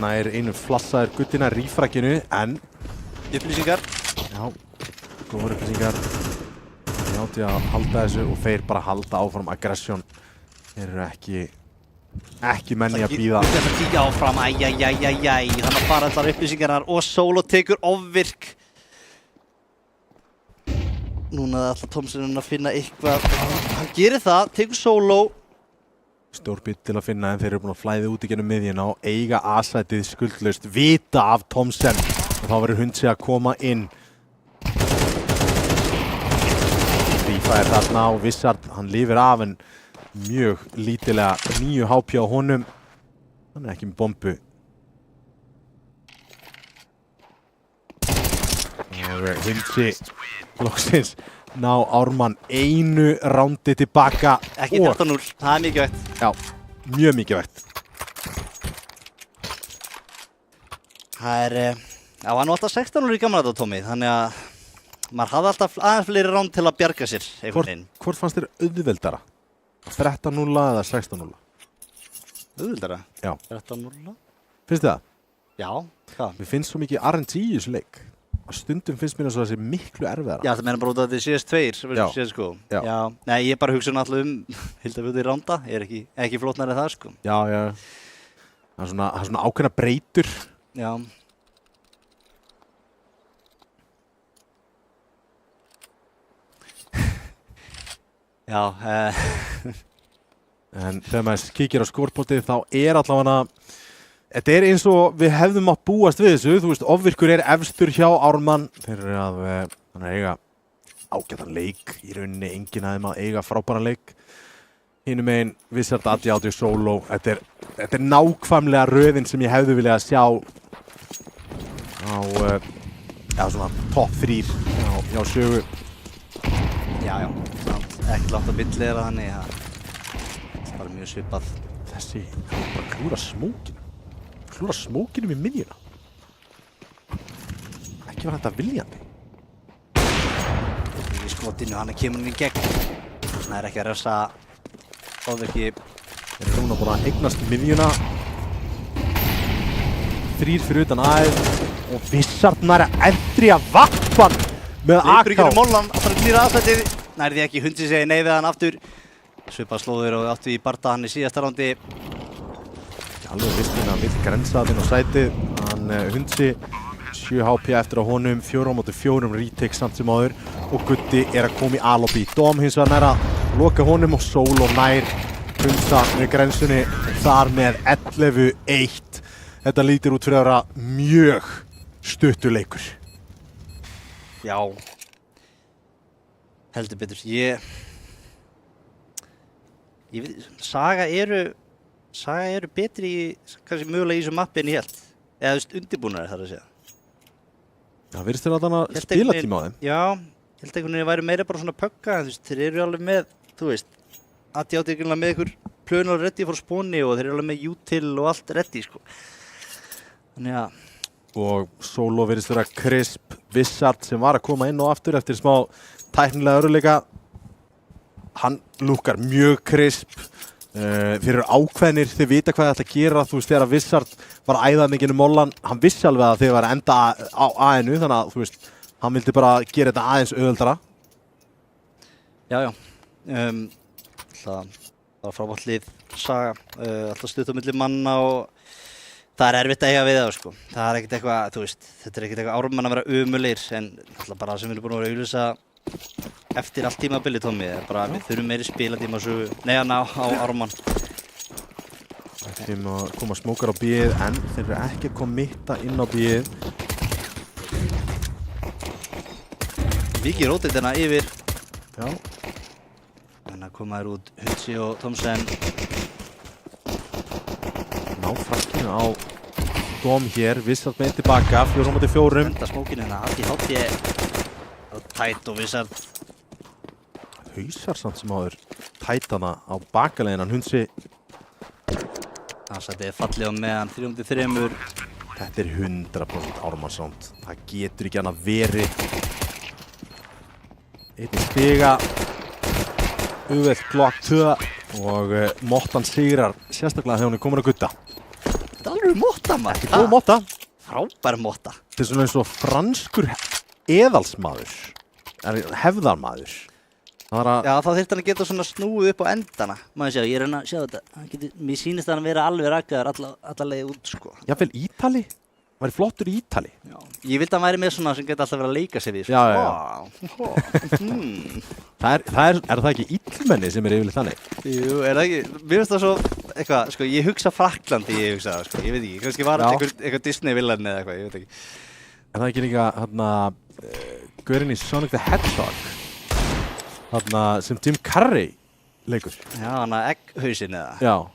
Nær einu flassaðir guttina rífrakinu, en Upplýsingar. já, góður upplýsingar. Þeir átti að halda þessu og þeir bara halda áfram aggressjón. Þeir eru ekki menni að bíða. Það er að kíkja áfram, þannig að fara allar upplýsingarnar og Solo tekur ofvirk. Núna er alltaf Thompson að finna eitthvað. Hann gerir það, tekur Solo. Stór bit til að finna en þeir eru búin að flæði út í gennum miðjuna og eiga A-sætið skuldlaust, vita af Thompson og þá verður Hundsi að koma inn. Rífa er þarna og Wizard, hann lifir af en mjög lítilega 9 HP á honum. Hann er ekki með bombu. Og Hundsi loksins ná Ármann einu rándi tilbaka. Ekki 13-0, það er mikilvægt. Já, mjög mikilvægt. Það var nú alltaf 16-0 í gamla þetta, Tommy, þannig að maður hafði alltaf aðeins fleiri ránd til að bjarga sér einhvern veginn. Hvort fannst þér auðveldara? 13-0 eða 16-0? Auðveldara? Já. 13-0? Finnst þið það? Já, hvað? Mér finnst svo mikið RNG í þessu leik. Að stundum finnst mér að það sé miklu erfiðara. Já, það meina bara út af þetta CS2 Já. CS:GO. Já. Já. Nei, ég bara hugsa náttúrulega Hildafjörður ránda, ég er ekki flóknari en það, sko. Já, já. Það er svona ákveðna breytur. Já. Já, En þegar maður kíkir á skorpótið þá er allavega þetta er eins og við hefðum átt búast við þessu, þú veist, ofvirkur er efstur hjá Ármann. Þeir eru að eiga ágætan leik, í rauninni enginn að þeim að eiga frábæran leik. Hinum megin, Wizard, ATHT, Solo, þetta er nákvæmlega röðin sem ég hefði viljað sjá á svona topp 3 hjá sögu. já, ekki láta milli eða þannig, það er bara mjög svipað. Þessi, bara klúra smókinum í miðjuna. Ekki var þetta viljandi. Í skotinu, hann kemur hann í gegn. Það er ekki að refsa ofvirki. Þeir eru núna búin að eignast miðjuna. 3 fyrir utan aðeins og Wizard næra endri að vappan með AK. Leipurikinu Mollan að fara að klíra aðsættið. Nærði ekki, Hundsi segi nei við hann aftur. Svipað slóður og áttu í barda hann í síðasta rándi. Alveg vistin að vill grensa þinn á sætið. Hann Hundsi 7 HP eftir á honum, 4-4 retake samt sem áður og Gutti er að koma í A-lobby. Dom hins vegar nær að loka honum og Solo nær Hundsa með grensunni þar með 11-1. Þetta lítur út fyrir að vera mjög stuttuleikur. Já. Heldur betur. Ég veit, Saga eru betri í, kannski mögulega í þessu mappi en ég held. Eða þú veist, undirbúnari þarf að segja. Það virðist þér allan að spila tíma á þeim. Já, ég held einhvern veginn væri meira bara svona pögga, en þú veist, þeir eru alveg með, þú veist, ATHT er með ykkur plön og ready for spóni og þeir eru alveg með util og allt ready, sko. Þannig að... Og Solo virðist vera crisp. Wizard sem var að koma inn og aftur eftir smá tæknilega öruleika. Hann lúkkar mjög crisp. Þeir eru ákveðnir, þeir vita hvað það ætla að gera. Þú veist, þegar Wizard var að æða mikið Mollan, hann vissi alveg að þeir var að enda á A-inu, þannig að, þú veist, hann vildi bara gera þetta aðeins auðveldara. Já. Það var frábært lið, Saga, alltaf stutt á milli manna og það er erfitt að eiga við það, sko. Það er ekkert eitthvað, þú veist, þetta er ekkert eitthvað Ármann að vera umulir, en alltaf bara sem við erum búin að vera auglýsa eftir allt tímabilið, Tommy, er bara við þurfum meiri spilatíma á Ármann. Þeim að koma smókar á bíð en þeir eru ekki að kommitta inn á bíð. Mikið róteitina yfir. Já. Þannig að koma þér út Hunsi og Thomsen. Ná frakkinu á Dóm hér, Vissard með tilbaka, 4-4. Enda smókinu hérna, hátt tætt og Vissard. Hausar samt sem áður tætana á bakaleiðinan Hunsi. Það sætti fallið á meðan 3-3. Þetta er 100% Ármannsson. Það getur ekki annað verið. Einn stiga. Auðvelt klokk 2 og Mottan sigrar sérstaklega þegar hún er komin að gutta. Þetta er alveg Motta maður. Góð Motta. Frábær Motta. Þetta er svona eins og franskur eðalsmaður. Hefðarmaður. Já, þá þyrfti hann að geta svona snúið upp á endana. Maður sjá, ég er að sjá þetta. Mér sýnist að hann vera alveg rakaður alla leið út, sko. Jafnvel Ítali. Hann væri flottur í Ítali. Já. Ég vildi að hann væri með svona sem geti alltaf verið að leika sér við, sko. Er það ekki illmenni sem er yfirleitt þannig? Jú, er það ekki? Mér finnst það svo, eitthvað, sko, ég hugsa Frakklandi, ég hugsa það, sko. Ég veit ekki, kannski var þetta eitthvað Disney-villan eða eitthvað, ég veit ekki. Er það ekki líka, gaurinn í Sonic the Hedgehog? Sem Jim Carrey leikur. Já, hann að egghausinn eða. Já.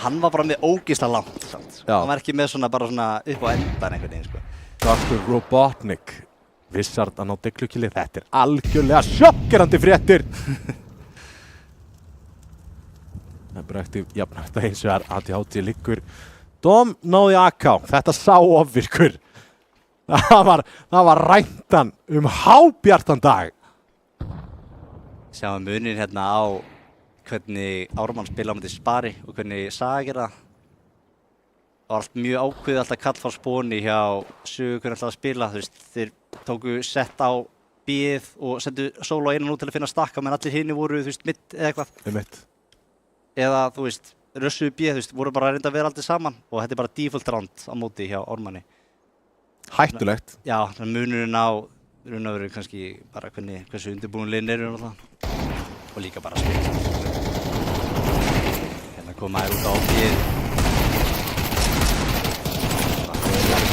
Hann var bara með ógeðslega langt, samt. Já. Hann var ekki með svona bara svona upp á endan einhvern veginn, sko. Dr. Robotnik. Vissard að ná deglukili. Þetta er algjörlega sjokkerandi fréttir. Það er bara eftir jafnvægt að eins og er ADHD liggur. Dóm náði AK. Þetta sá ofvirkur. Það var ræntan hábjartan dag. Sjáum munin hérna á hvernig Ármann spila á móti Spari og hvernig Saga gera það. Það var allt mjög ákveðið alltaf kall frá spóni hjá Sögu hvernig alltaf að spila. Þú veist, þeir tóku sett á bíð og sendu solo einan út til að finna stakka menn allir hinni voru, þú veist, mitt eða eitthvað. Mitt. Eða, þú veist, rössuðu bíð, þú veist, voru bara að reynda að vera aldrei saman og þetta er bara default round á móti hjá Ármanni. Hættulegt. Já, munurinn á raun og veru kannski bara hversu undirbúin liðin eru og líka bara spil. Hérna koma þær út á bíð.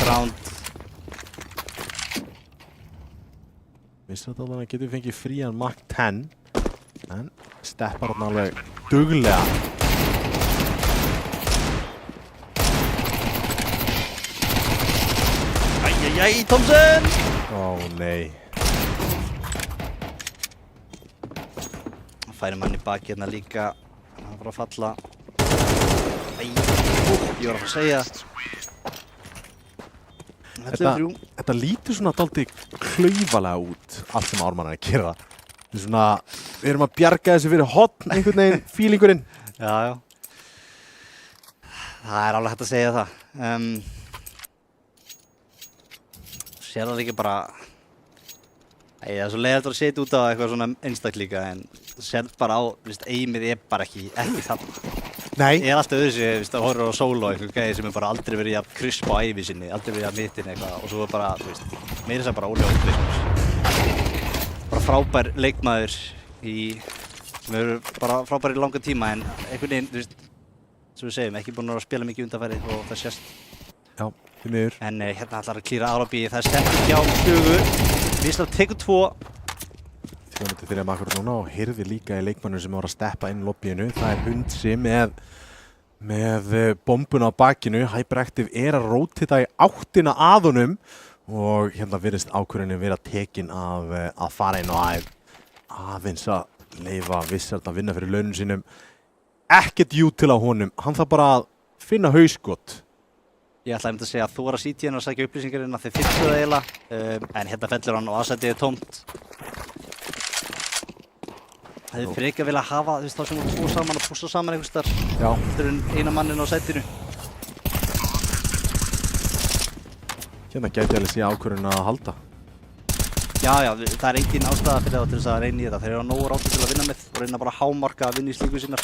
Round. Vissard að hann getur fengið frían Mach 10 en steppar hann alveg duglega. Æjæjæj, Thomsen! Ó nei. Það færi mann í baki hérna líka. Hann var að falla. Ég var að fara að segja. Þetta lítur svona dálítið klaufalega út, allt sem Ármann er að gera. Þetta er svona, við erum að bjarga þessu fyrir hotn einhvern veginn, fílingurinn. Já, já. Það er alveg hægt að segja það. Sér það líka bara... Það er svo leiðilegt að setja út á eitthvað svona einstakt líka, en þú sér bara á, aimið er bara ekki þarna. Nei. Ég er alltaf öðruvísi að horfa á solo eitthvað gæði sem er bara aldrei verið að krisp á ævi sinni, aldrei verið að mitin eitthvað og svo er bara, þú veist, meira sem bara ólega ótveist. Bara frábær leikmaður sem hefur bara frábær í langa tíma en einhvern veginn, þú veist, sem við segjum, ekki búin að spila mikið undanfærið og það sést. Já, því miður. En hérna ætlar að klíra Árabíi, það er stefn hjá Sögu. Vissard tekur 2. Þjóðmyndi fyrir makkur núna og hirði líka í leikmannur sem var að steppa inn í lobbyinu. Það er Hundsi með bombuna á bakinu. Hyperactive er að rótita í áttina að honum og hérna virðist ákvörðunin vera tekin að fara inn og aðeins að leyfa Vissard að vinna fyrir launum sínum. Ekkert jú til á honum. Hann þarf bara að finna hauskott. Ég ætlaði að segja að þú var að sýti hérna og sækja upplýsingarinn að þið fyrstu það eiginlega, en hérna fellur hann og aðsætið er tómt. Það hefði frekar vilja hafa þá sem voru 2 saman að pússa saman einhvers þar. Já. Þetta er eina mannin á sætinu. Hérna gæti alveg sé ákvörðun að halda. Já, það er engin ástæða fyrir það til þess að reyna í þetta. Þeir eru á nógu rándi til að vinna með og reyna bara að hámarka að vinna í slíku sinnar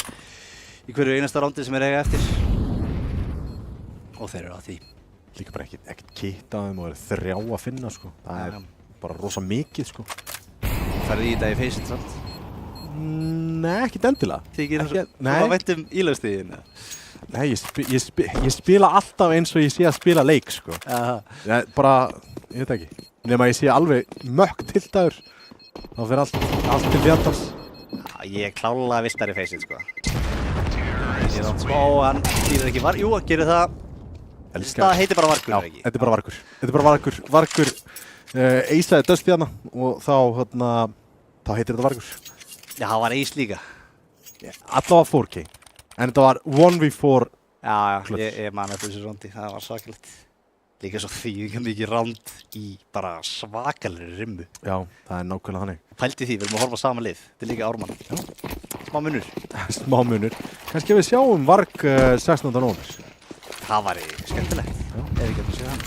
í hverju einasta rándi sem er eiga eftir. Og þeir eru á því. Líka bara ekkert kitt á þeim og þeir 3 að finna, sko. Það er bara rosa mikið, sko. Færði í þetta í feysinn, samt? Nei, ekkert endilega. Þykir það vænt ílaugstíðin? Nei, ég spila alltaf eins og ég sé að spila leik, sko. Bara, ég veit ekki. Nema ég sé alveg mökk tildagur. Þá fyrir allt til fjandans. Já, ég er klálega vistari feysið, sko. Ég er átt smá, hann stýrir ekki Jú, hann gerir það. Það heitir bara Vargur, ekki? Já, þetta er bara Vargur. Þetta er bara Vargur. Vargur eisaði döst hérna og þá heitir þetta Vargur. Já, það var eis líka. Allavega 4K. En þetta var 1v4 Já, ég man eftir þessu rándi. Það var svakalegt. Líka svo þýðingar mikið ránd í bara svakalegri rimmu. Já, það er nákvæmlega þannig. Pældi því, við erum að horfa sama lið. Þetta er líka Ármann. Smá munur. Smá munur. Kannski við sjáum Varg 16. nóvember. Það var skemmtilegt. Ef við getum séð hann.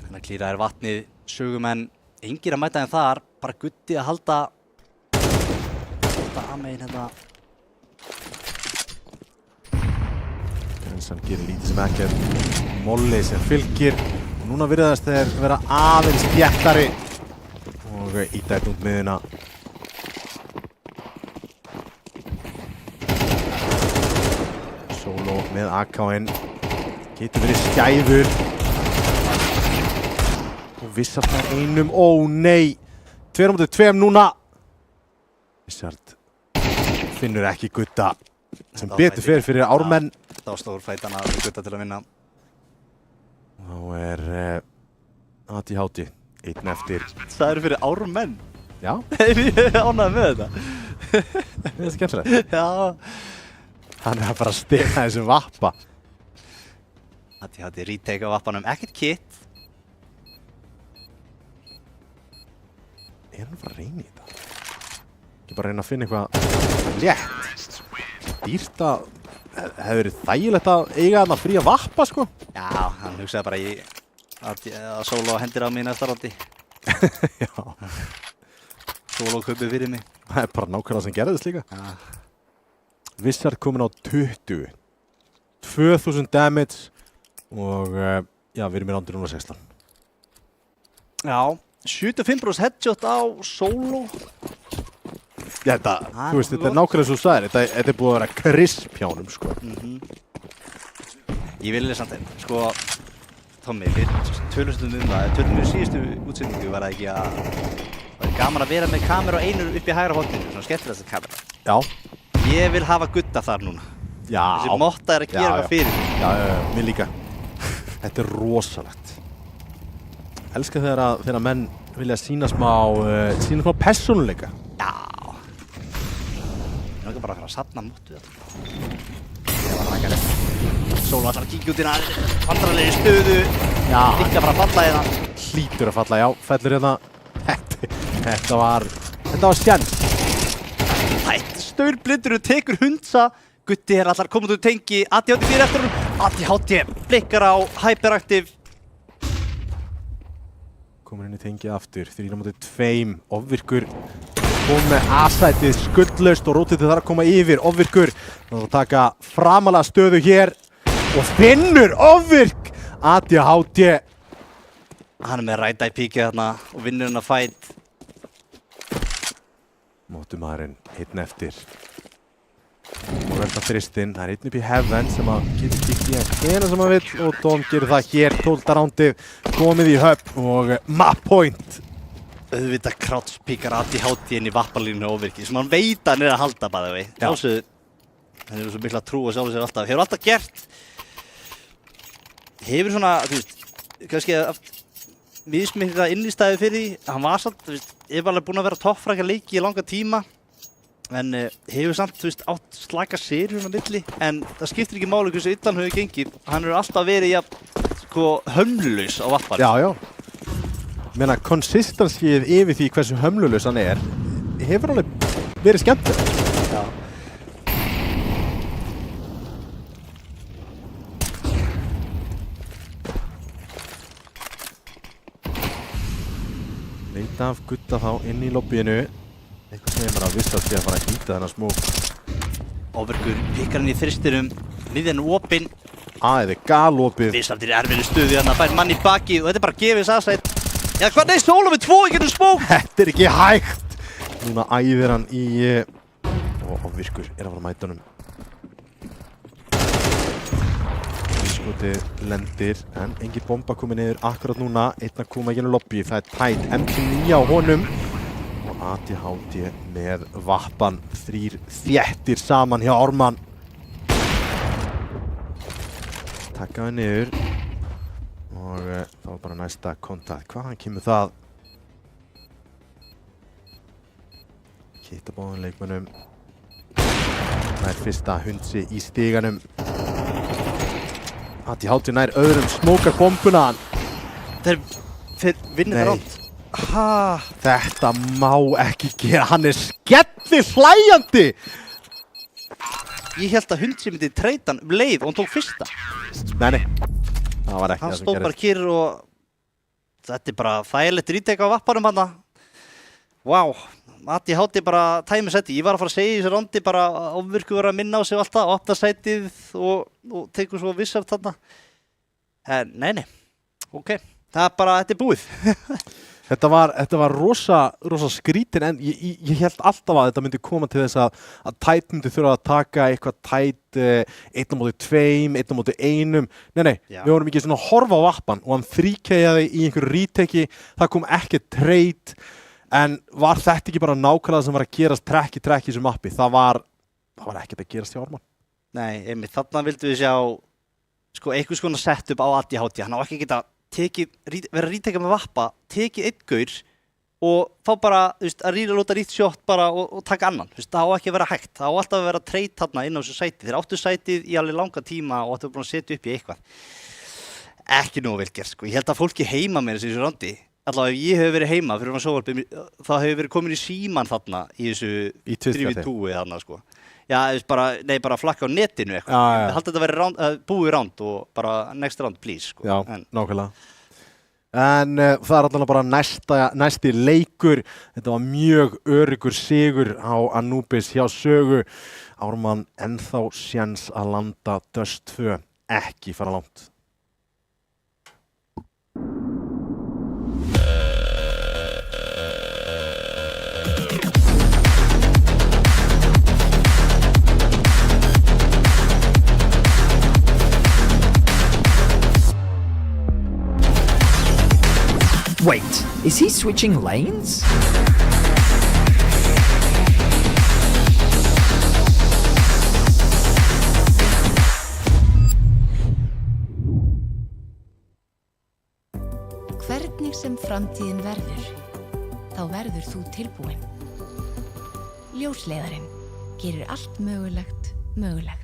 Þannig að klíra vatnið, sögumenn, engir að mæta en þar, bara Gutti að halda A-megin hérna. Grensan gerir lítið sem ekkert. Molli sem fylgir. Og núna virðast þeir vera aðeins þéttari. Og íta þetta út miðuna. Solo með AK-inn. Getur verið skæður. Og Vissart er einum. Ó nei! 2-2 núna. Vissart finnur ekki Gutta. Sem betur fyrir Ármenn. Það var stór fætana við Gutta til að vinna. Þá er ADHD. Einn eftir. Það eru fyrir Ármenn. Já. Ég er ánægður með þetta. Það er skemmtilegt. Já. Hann er að fara að stela þessum vappa. ADHD retake á vappanum. Ekkert kit. Er hann að fara að reyna í þetta? Ekki bara reyna að finna eitthvað létt. Dýrt að hefur verið þægilegt að eiga þarna frí að vappa, sko. Já, hann hugsaði bara að Solo hendir á mig næsta rándi. Já. Solo kaupið fyrir mig. Það er bara nákvæmlega sem gerðist líka. Já. Vissart komin á 20. 2000 damage og já, við erum í rándi núna 16. Já, 75% headshot á Solo. Þetta, þú veist, þetta er nákvæmlega svo sæðir. Þetta er búið að vera krisp hjá honum, sko. Ég vil samt einn, sko, Tommi, við tölum það. Tölum við síðustu útsendingu var það ekki að það er gaman að vera með kameru og einu upp í hægra horninu, svona skemmtilegasta kamera. Já. Ég vil hafa Gutta þar núna. Já. Þessi motta er að gera eitthvað fyrir mig. Já, mér líka. Þetta er rosalegt. Elska þegar menn vilja sína smá persónuleika. Já. Ég er bara að fara að safna móttu þetta. Það var rækari. Solo ætlar að kíkja út í vandrarlegi stöðu. Já. Líka bara að falla hérna. Hlýtur að falla, já. Fellur hérna. Þetta var sjens. Staurblindur tekur hundsa. Gutti er allar komið úr tengi. ADHD fyrir eftir hún. ADHD blikkar á Hyperactive. Komin inn í tengið aftur. 3-2. Ofvirkur. Kom með A-sætið skuldlaust og rótið þarf að koma yfir. Ofvirkur. Nú að taka framalega stöðu hér. Og finnur Ofvirk. ADHD. Hann er með ræta í píkið þarna og vinnur hann að fæt. Móttumaðurinn einn eftir. Og velta þristinn. Það er einn upp í Heaven sem að getur kíkt í hvena sem hann vill. Og Dom gerir það hér. 12. rándið. Komið í höfn og map point. Auðvitað Krauts píkar ADHD inn í vappalínu Ofvirki sem hann veit að hann er að halda bæði vei. Sjálfsögðu, hann hefur svo mikla trú að sjálfsögðu sér alltaf. Hefur alltaf gert. Hefur svona, þú veist, kannski mismikla innistæði fyrir því. Hann var samt, þú veist, hefur alveg búinn að vera toppfrækja leiki í langa tíma. En hefur samt, þú veist, átt slaka sériur á milli. En það skiptir ekki máli hversu illa hann hefur gengið. Hann hefur alltaf verið, sko, hömlulaus á vappalínu. Já, já. Meina, konsistansið yfir því hversu hömlulaus hann er, hefur alveg verið skemmtilegt. Já. Leita af Gutta þá inn í lobbyinu. Eitthvað sem er að Vissart sé að fara að hýta þennan smók. Ofvirkur pikkar hann í þristinum, miðjan opinn. Eða galopið. Vissart er í erfiðri stuði hann að fær mann í bakið og þetta er bara gefins aðsætt. Já, hvað er Solo með 2 í getur smók? Þetta er ekki hægt. Núna æðir hann í og Virkur að fara að mæta honum. Skotið lendir en engin bomba komið niður akkurat núna. Einn að koma í gennum lobby. Það tætt M9 á honum og ADHD með vappan. 3 þéttir saman hjá Ármann. Takkaði niður og það var bara næsta kontakt. Hvaðan kemur það? Hitta báðum leikmönnum. Það fyrsta hundsi í stiganum. ADHD nær öðrum, smókar bombuna. Þeir vinnir það rátt. Þetta má ekki gera, hann skellir hlæjandi. Ég held að hundsi myndi treyta hann leið og hann tók fyrsta. Nei, það var ekki hann það sem stóð bara kyrr og þetta bara þægilegt ríteka á vappanum hann. Vá, ADHD bara tæmisetti. Ég var að fara að segja í þessu rondi bara Virkur var að minna á sig alltaf, opna sætið og tekur svo vissart þarna. En nei, ok, það bara, þetta búið. Þetta var rosa skrítin en ég held alltaf að þetta myndi koma til þess að tætt myndi þurfa að taka eitthvað tætt 1-2, 1-1. Nei, við vorum ekki svona að horfa á vappan og hann þríkeijaði í einhverju ríteki, það kom ekki trade. En var þetta ekki bara nákvæmlega sem var að gerast trekk í þessu mappi? Það var ekkert að gerast hjá Ármann. Nei, einmitt, þarna vildum við sjá einhvers konar setup á ADHD. Hann á ekki geta vera ríteka með vappa, tekið einn gaur og fá bara, að lóta rít shot bara og taka annan. Það á ekki að vera hægt. Það á alltaf að vera trade þarna inn á þessu sæti. Þeir áttu sætið í alveg langa tíma og áttu búin að setja upp í eitthvað. Ekki nógu vel gert, Ég held að fólki heima með þessu rondi. Allavega ef ég hef verið heima fyrir sjónvarpið, það hefur verið komin í síman þarna í þessu 3v2 þarna Já, bara flakka á netinu eitthvað. Ég held að þetta verið búið round og bara next round please Já, nákvæmlega. En það allavega bara næsti leikur. Þetta var mjög öruggur sigur á Anubis hjá Sögu. Ármann ennþá séns að landa Dust 2, ekki fara langt. Wait, is he switching lanes? Hvernig sem framtíðin verður, þá verður þú tilbúinn. Ljósleiðarinn gerir allt mögulegt mögulegt.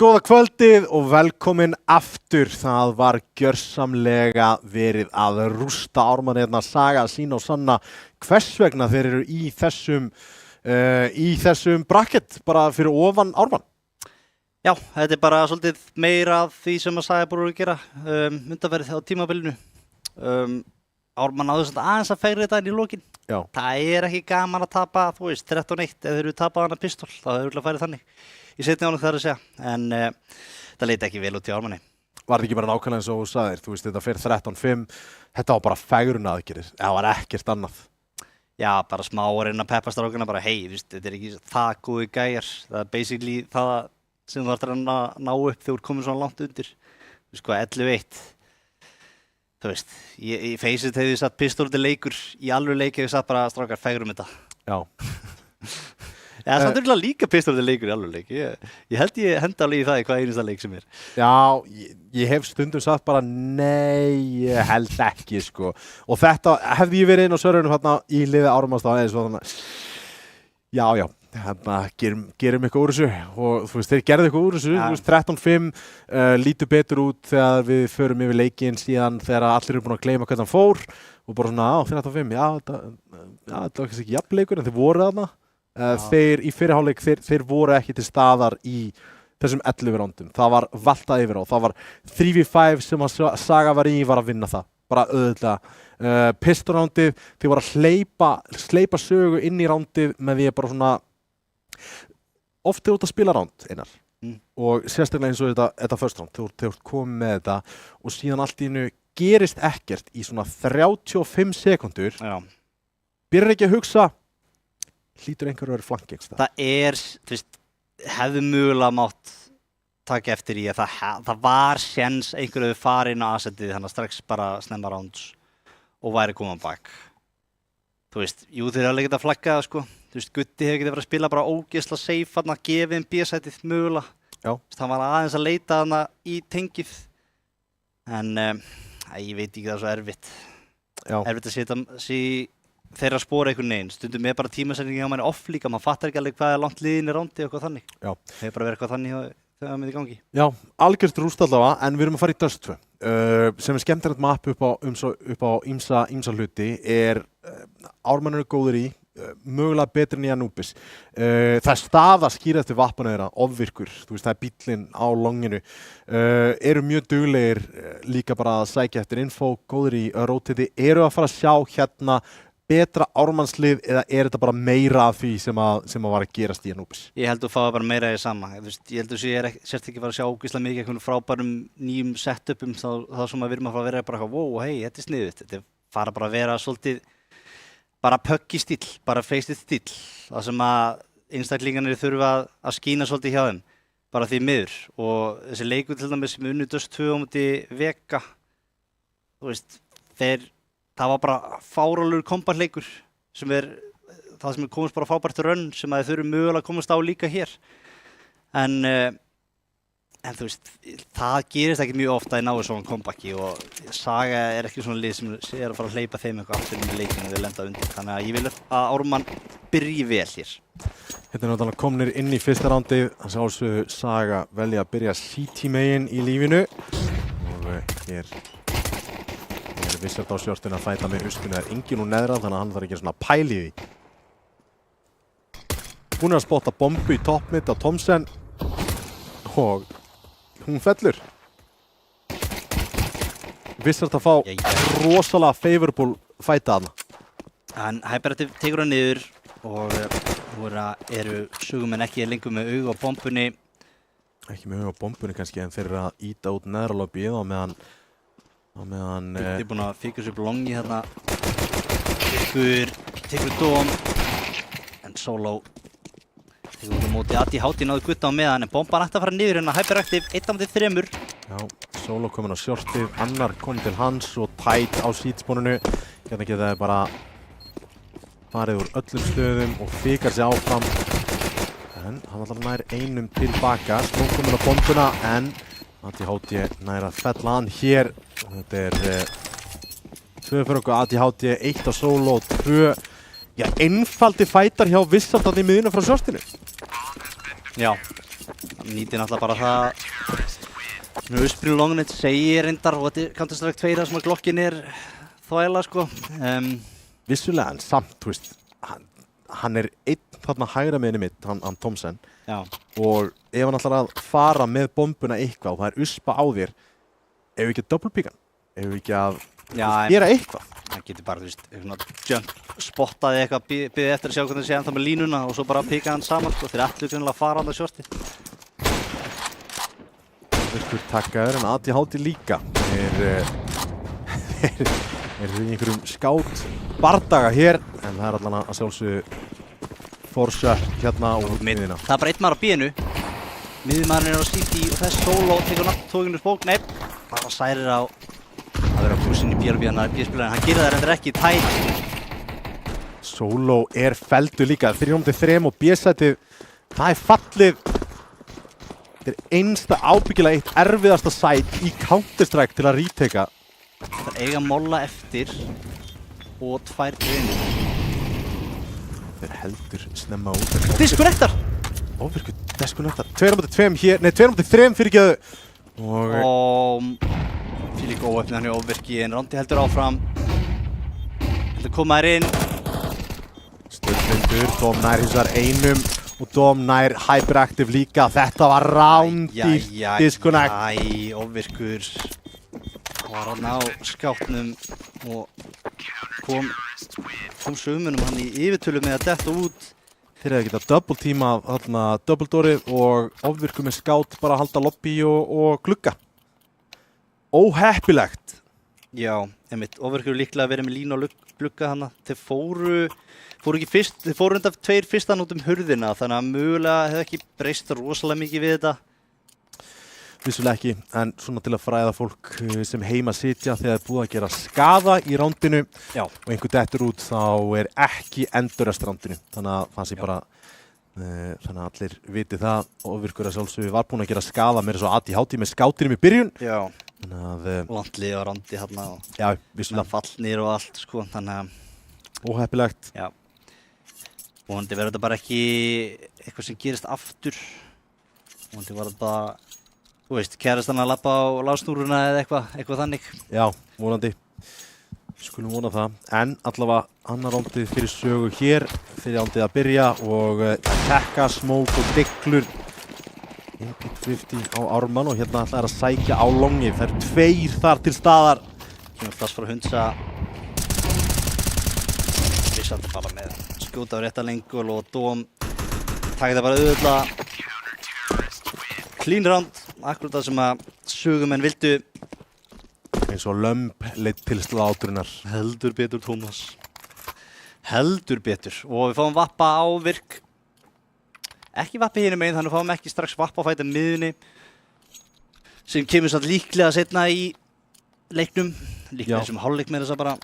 Góða kvöldið og velkomin aftur. Það var gjörsamlega verið að rústa Ármann hérna saga sína og sanna hvers vegna þeir eru í þessum bracket bara fyrir ofan Ármann. Já, þetta bara svolítið meira af því sem að saga búið að gera undanferðið á tímabilinu. Ármann áður aðeins að fegra þetta inn í lokin. Já. Það ekki gaman að tapa, 13-1 ef þeir eru tapað hana pistol, þá hefur örugglega farið þannig. Í seinni hálfleik þar að segja, en það leit ekki vel út í Ármanni. Var þetta ekki bara nákvæmlega eins og þú sagðir, þetta fer 13-5, þetta var bara fegruna aðgerðir, það var ekkert annað. Já, bara smá að reyna að peppa strákana, bara hei, þetta ekki það góði gæjar, það basically það sem þú ert að ná upp þegar þú ert komin svona langt undir. Þú veist hvað, 11-1. Þú veist, í Faceit hefði satt pistoldi leikur, í alveg leik hefði satt bara strákar fegrum þetta. Já. Já, það er líka pistoldi leikur í alveg leik. Ég held ég henda alveg í það í hvað einasta leik sem er. Já, ég hef stundum sagt bara nei, ég held ekki sko. Og þetta hefði ég verið inn á serverunum hérna í liði Ármanns þá eins og þannig. Já, hérna gerum eitthvað úr þessu og þú veist, þeir gerðu eitthvað úr þessu, þú veist, 13-5 lítur betur út þegar við förum yfir leikinn síðan þegar allir eru búin að gleyma hvernig hann fór og bara svona, 13-5, þetta var kannski ekki jafnleikur en þeir voru þarna. Þeir í fyrirháleik, þeir voru ekki til staðar í þessum 11 rándum. Það var valtað yfir á. Það var 3v5 sem að Saga var að vinna það. Bara auðvitað. Pistonrándið, þeir voru að sleipa sögu inn í rándið með því að bara svona oft út að spila ránd, Einar. Og sérstaklega eins og þetta first round, þeir komið með þetta og síðan allt í einu gerist ekkert í svona 35 sekundur. Já. Byrjar ekki að hugsa hlýtur einhverju að vera flankengst það. Þú veist, hefði mögulega mátt taka eftir í að það var séns einhverju að fara inn á assetið þannig að strax bara snemma rounds og væri koma bak. Þú veist, jú þeir alveg geta flaggað sko. Þú veist, Gutti hefur getið verið að spila bara ógeðslega safe þarna, gefið um B-sætið mögulega. Já. Hann var aðeins að leita þarna í tengið. En ég veit ekki, það svo erfitt. Já. Erfitt að setja þeirra spora einhvern veginn, stundum bara tímasetningi á manni off líka, maður fattar ekki alveg hvað langt liðin rándi og eitthvað þannig. Já. Hefur bara verið eitthvað þannig þegar það myndi í gangi. Já, algjört rúst allavega, en við erum að fara í Dust 2. Sem skemmtilegt mapp upp á ýmsa hluti, Ármann eru góður í, mögulega betri en í Anubis. Það staða skýra eftir vappan þeirra, ofvirkur, þú veist, það bíllinn á longinu, eru mjög duglegir líka bara að sækja eftir info, góður í rótiti, eru að fara að sjá hérna betra Ármannslið eða þetta bara meira af því sem að var að gerast í Anubis? Ég held að þú fáið bara meira í sama. Ég held að ég sérst ekki fara að sjá ógeðslega mikið einhvern frábærum nýjum setupum þá sem að við erum að fara að vera bara wow, hei, þetta sniðugt. Þetta fara bara að vera svolítið bara pöggi stíll, bara feistið stíll. Það sem að einstaklingarnir þurfa að skína svolítið hjá þeim, bara því miður. Og þessi leikur til dæmis sem unnu Dust 2 á móti Vega, þú veist, það var bara fáránlegur kombatleikur sem það sem komast bara frábært rönn sem að þeir þurfi mögulega að komast á líka hér. En þú veist, það gerist ekki mjög ofta að náðu svona comeback og Saga ekki svona lið sem að fara að hleypa þeim eitthvað aftur inn í leikinu og þau lenda undir. Þannig að ég vil að Ármann byrji vel hér. Hérna náttúrulega komnir inn í fyrsta rándið, þannig að Saga velja að byrja CT-megin í lífinu og hér Vissart á sjórtinu að fæta með hustinu er engin úr neðra þannig að hann þarf ekki svona pæli í því. Hún að spotta bombu í toppmitt á Thomsen og hún fellur. Vissart að fá rosalega favorable fæta hana. Hann Hyperactive tekur hann niður og eru sugumenn ekki lengur með auga á bombunni. Ekki með auga á bombunni kannski en þeir eru að íta út neðra lobbyið á meðan Gutti er búinn að fikra sér upp longi hérna. Tekur dóm. En Solo tekur út á móti. ADHD náðu Gutta á meðan en bomban ætti að fara niður hérna. Hyperactive 1-3. Já, Solo komin á sjortið, annar kom til hans og tætt á seedspónunu. Hérna geta þeir bara farið úr öllum stöðum og fikar sér áfram. En hann alltaf nær einum tilbaka. Snú komin á bombuna en ADHD nær að fella hann hér. Þetta er 2 fyrir okkur ADHD, 1 á Solo, 2 einfaldi fætar hjá Vissart í miðjuna frá sjórtinu. Já, nýti náttúrulega bara það Uspril Longnet segir reyndar og þetta Counter-Strike 2 sem að glokkin þvæla sko Vissulega en samt, þú veist hann einn þarna hægra meðinni mitt hann Thomsen Já. og ef hann ætlar að fara með bombuna eitthvað og það uspa á þér ef við ekki að double picka ef við ekki að gera eitthvað Það getur bara, þú veist, jump spottaði eitthvað, byggði eftir að sjá hvernig það sé ennþá með línuna og svo bara pika hann saman sko, þeir ætlu greinilega að fara á það shorti. Virkur takkaður en ADHD líka er í einhverjum skát bardaga hér en það allan að sjálfsögðu Forsa hérna og miðina. Það bara einn maður á B-inu, miðmaðurinn á CT og þess solo tekur náttúrulega spók, nei, bara særir á að vera pussin í B-spilari, hann gerir það reyndar ekki tætt. Solo felldur líka, 3-3 og B-sætið, það fallið. Þetta einsta ábyggilega eitt erfiðasta sæt í Counter-Strike til að retaka. Það eiga molla eftir og 2 greinir. Þeir heldur snemma út. Disconnectar! Óvirkur, disconnectar. 2-2 hér, nei 2-3 fyrirgefðu. Og Fílík óöfni hann í óvirki en Rondi heldur áfram. Heldur koma þær inn. Sturlindur, Dom nær hins vegar einum og Dom nær hyperactive líka. Þetta var rándýrt disconnect. Óvirkur var hann á skápnum og kom sömunum hann í yfirtölu með að detta út. Þeir hefði getað double tíma þarna double doorið og Óvirkur með skát bara að halda lobby og glugga. Óheppilegt. Já, einmitt, Óvirkur líklega verið með línu og glugga hana. Þeir fóru ekki fyrst, þeir fóru undan 2 fyrstan út hurðina þannig að mögulega hefði ekki breyst rosalega mikið við þetta. Vissulega ekki, en svona til að fræða fólk sem heima sitja þegar það er búið að gera skaða í rándinu og einhver dettur út þá ekki endurrest rándinu. Þannig að það sé bara, þannig að allir viti það. Óvirkur að sjálfsögðu var búinn að gera skaða með svo ADHD með skátinum í byrjun. Já. Landlið og Rondi hérna og já, vissulega. Fallnir og allt sko, þannig að óheppilegt. Já. Vonandi verður þetta bara ekki eitthvað sem gerist aftur. Vonandi var þetta bara, þú veist, kærastan að labba á lásnúruna eða eitthvað þannig. Já, vonandi. Skulum vona það. En allavega annar rándið fyrir sögu hér. Fyrir rándið að byrja og tekka, smók og diglur. 150 á Ármann og hérna ætlaði að sækja á longi. Það 2 þar til staðar. Kemur fast frá Hundsa. Vissandi bara með skjóta á rétta lengul og Dóm takði það bara auðvitað. Clean round, akkurat það sem að sögumenn vildu. Eins og lömb leitt til slátrunar. Heldur betur, Tómas. Heldur betur. Og við fáum vappa á virk. Ekki vappi hinum megin, þannig fáum ekki strax vappa á fæta miðunni. Sem kemur samt líklega setna í leiknum. Líklega þessum hálfleik með þess að bara.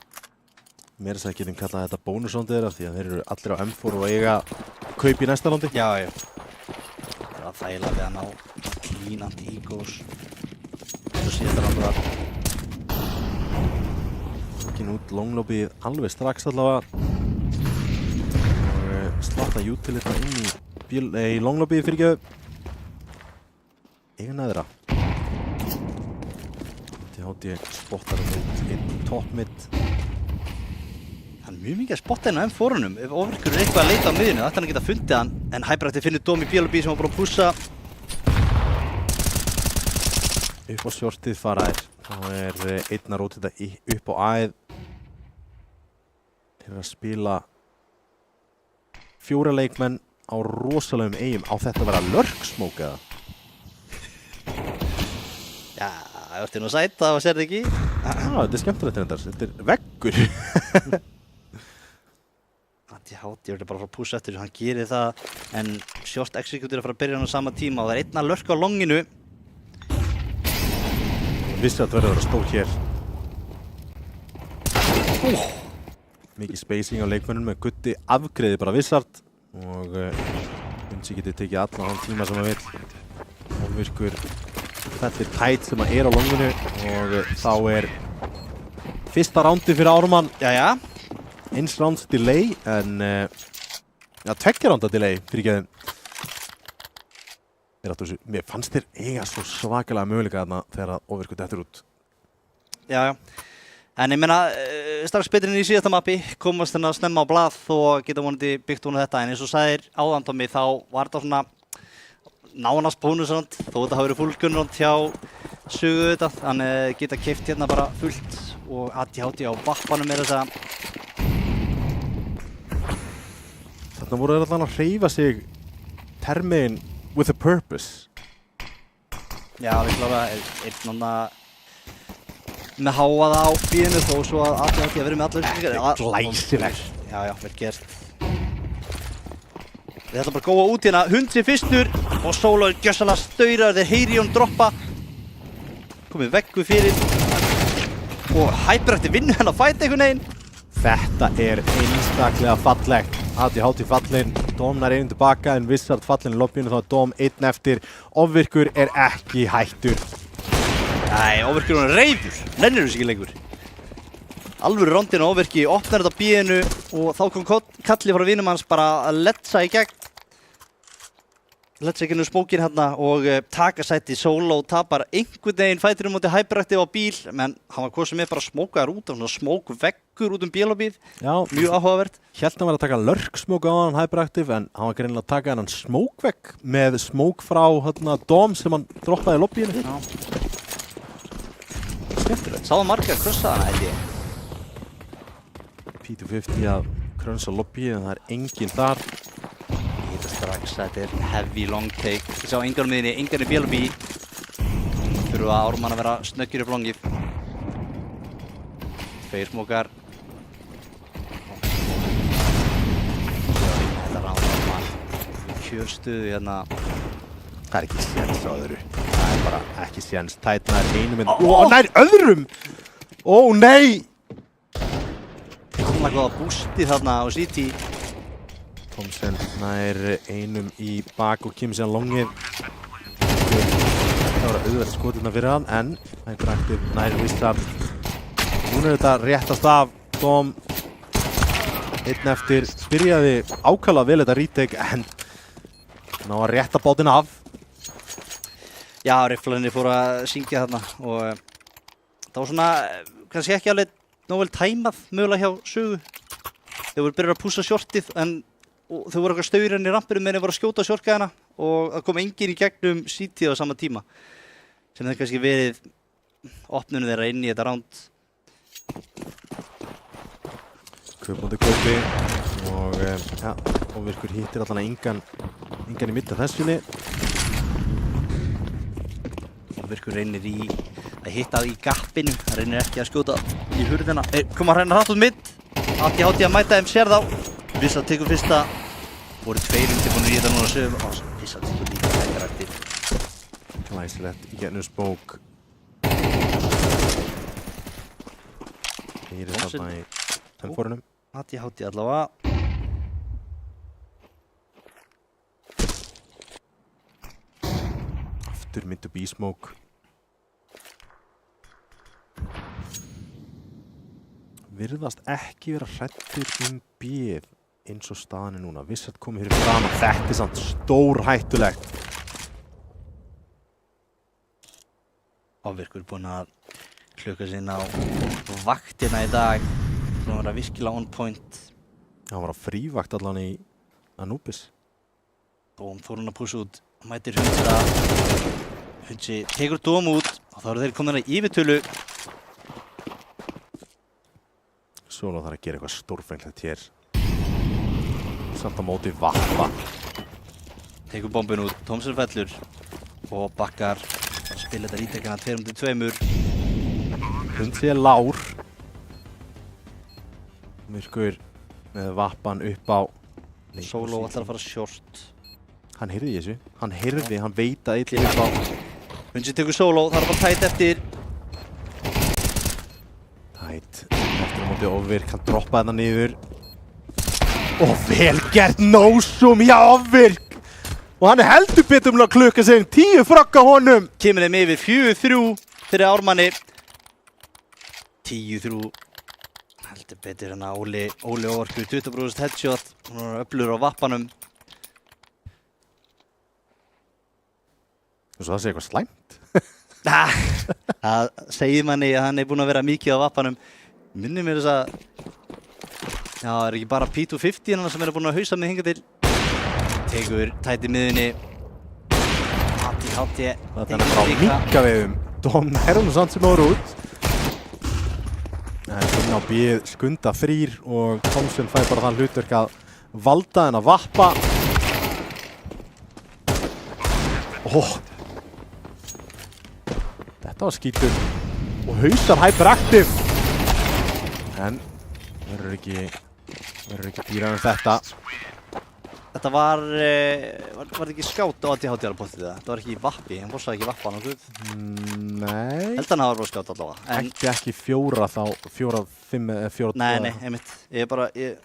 Mér þess að getum kallað þetta bónusrándið þeirra því að þeir eru allir á M4 og eiga kaup í næsta rándi. Já. Það var þægilega við að ná clean anti-egos. Svo síðan rándið var. Ekki út longlobbyið alveg strax allavega. Og slatta utilita inn í longlobbyið fyrirgefðu. Eiga neðra. ADHD spottar út inn top mid. Hann er mjög mikið að spotta inn á M4-unum. Ef Óvirkur eitthvað að leita á miðjunu, þetta hann að geta fundið hann. En Hyperactive finnur Dóm í B.L.B. sem var bara að pússa. Upp á shortið fara þær. Þá einn að róta þetta upp á A-ið. Þeir eru að spila 4 leikmenn á rosalegum eigum. Á þetta að vera lurksmoke eða? Já, það ertu nú sætt, það sér það ekki. Þetta er skemmtilegt reyndar. Þetta veggur. ADHD er bara að fara að pússa eftir, hann gerir það. En short execute er að fara að byrja hann á sama tíma og það einn að lurka á longinu. Vissi að það verður að vera stór hér. Mikið spacing á leikmönnum með Gutti afgreiði bara Vissart og Hundsi getið tekið allan á tíma sem hann vill. Óvirkur fellir tætt sem að á longinu og þá fyrsta rándi fyrir Ármann. Jæja. 1 rounds delay en 2 rounda delay fyrir geðin. Mér fannst þér eiga svo svakalega möguleika þarna þegar að Ofvirkur dettur út. Já. En ég meina, strax betur en í síðasta mappi, komast þennan snemma á blað og geta vonandi byggt hún þetta. En eins og sagðir áðan, Tommy, þá var þetta svona nánast bónusrand, þó þetta hafi verið fullgunnrand hjá Sögu þetta. Þannig geta keypt hérna bara fullt og ADHD á vappanum þess að. Þarna voru þeir allan að hreyfa sig termin with a purpose. Já, við klára einn núna með háaða á bíðinu þó svo að ADHD verið með allar Glæsilegt. Já, vel gert. Við ætlum bara að góa út hérna, Hundsi fyrstur og Solo er gjössalega staurar, þeir heyri hún droppa. Komið veggu fyrir og Hyperactive vinnur henn að fæta einhvern veginn. Þetta er einstaklega fallegt. ADHD fallinn, Dom nær einu tilbaka en Wizard fallinn í lobbyinu, þá er Dom einn eftir. Ofvirkur er ekki hættur. Nei, Ofvirkur er reyður, nennir þessu ekki lengur. Alvöru rondin og Ofvirki opnar þetta bíðinu og þá kom kalli frá vinum hans bara að letsa í gegn. Letsa í gegnum smókin hérna og taka sæti. Solo tapar einhvern veginn fætinum móti Hyperactive á bíl, menn hann var kosið með bara smókaðar út, svona smókveggur út bílabíð. Já, mjög áhugavert. Hélt hann var að taka lurksmók á hann Hyperactive en hann var greinilega að taka hann smókvegg með smók frá Dom sem hann droppaði í lobbyinu. Já. Skemmtilegt. Sáðu margir að krossa hana, held ég. P250 að krönsa lobbyið en það er enginn þar. Ég veit strax að þetta er heavy long take. Ég sá engan miðinni, engan í bílabí. Þurfa Ármann að vera snöggir upp longið. Tveir smókar. Þetta ráð Ármann. Kjörstuðu hérna. Það er ekki séns á öðru. Það er bara ekki séns. Tætna er einum en... Ó, nær öðrum! Ó, nei! Þannig góða bústi þarna á City. Thomsen nær einum í bak og kemur síðan longið. Það var auðvitað skotirna fyrir hann, en Hyperactive nær Wizard. Núna er þetta réttast af. Dom einn eftir. Byrjaði ákaflega vel þetta retake, en ná að rétta bátinn af. Já, rifflarnir fóru að syngja þarna og það var svona, kannski ekki alveg nóg vel tæmað mögulega hjá Sögu. Þau voru byrjað að pússa shortið en þau voru eitthvað staurinn í rampinu meðan þau voru að skjóta shortgæðina og það kom enginn í gegnum City á sama tíma. Sem það kannski verið opnunum þeirra inn í þetta round. Kaupandi kaupi og ja, Ofvirkur hittir allan engan í mitt af þessunni. Ofvirkur reynir að hitta í gappinu, hann reynir ekki að skjóta í hurðina. Koma hann hratt út mitt, ADHD að mæta þeim, sér þá. Wizard tekur fyrsta, voru tveir tilbúinir í þetta núna sögum og Wizard tekur líka Hyperactive. Glæsilegt í gegnum smók. Heyrir þarna í tennfórunum. ADHD allavega. Aftur myndu B-smoke. Virðast ekki vera hræddir B-ið eins og staðan er núna. Wizard komið fyrir fram að þetta er samt stór hættulegt. Ofvirkur búinn að klukka sig inn á vaktina í dag. Það var að virkilega on point. Hann var á frívakt allan í Anubis. Dóm fór hann að pússa út, mætir Hundsa. Hundsi tekur Dóm út og þá eru þeir komin að yfirtölu. Solo þarf að gera eitthvað stórfenglegt hér. Samt á móti Vappa. Tekur bombin út, Thomsen fellur og bakkar. Það spila þetta ítekana 2-2. Hundsi er lár. Myrkur með Vappan upp á. Solo ætlar að fara short. Hann heyrði í þessu. Hann heyrði, hann veit að eitthvað upp á. Hundsi tekur Solo, það er bara tætt eftir. Tætt. Eftir á móti Ofvirk, hann droppaði þetta niður. Og vel gert no-zoom hjá Ofvirk. Og hann er heldur betur að klukka sig 10 frögg á honum. Kemur þeim yfir 4-3 fyrir Ármanni. 10-3. Heldur betur en að Óli Ofvirkur 20% headshot. Hún er öflugur á vappanum. Svo það sé eitthvað slæmt. Það segir manni að hann er búinn að vera mikið á vappanum. Minnir mér þess að, já, það ekki bara P250 hann sem er búinn að hausa með hingað til. Tekur tæti miðunni. ADHD. Það er frá minkaveiðum. Dom Herrún samt sem ára út. Það er svona á bíð Skunda 3 og Thompson fær bara þann hlutverk að valda en að vappa. Þetta var skítur og hausar hyperaktiv. En verður ekki dýrar en þetta. Þetta var þetta ekki skátt á ADHD alveg potið það? Þetta var ekki vappi, hann bossaði ekki vappa nokkuð. Nei. Held hann hafa verið skátt allavega. Ekki 4 þá, 4, 5 eða 4, 2. Nei, einmitt. Ég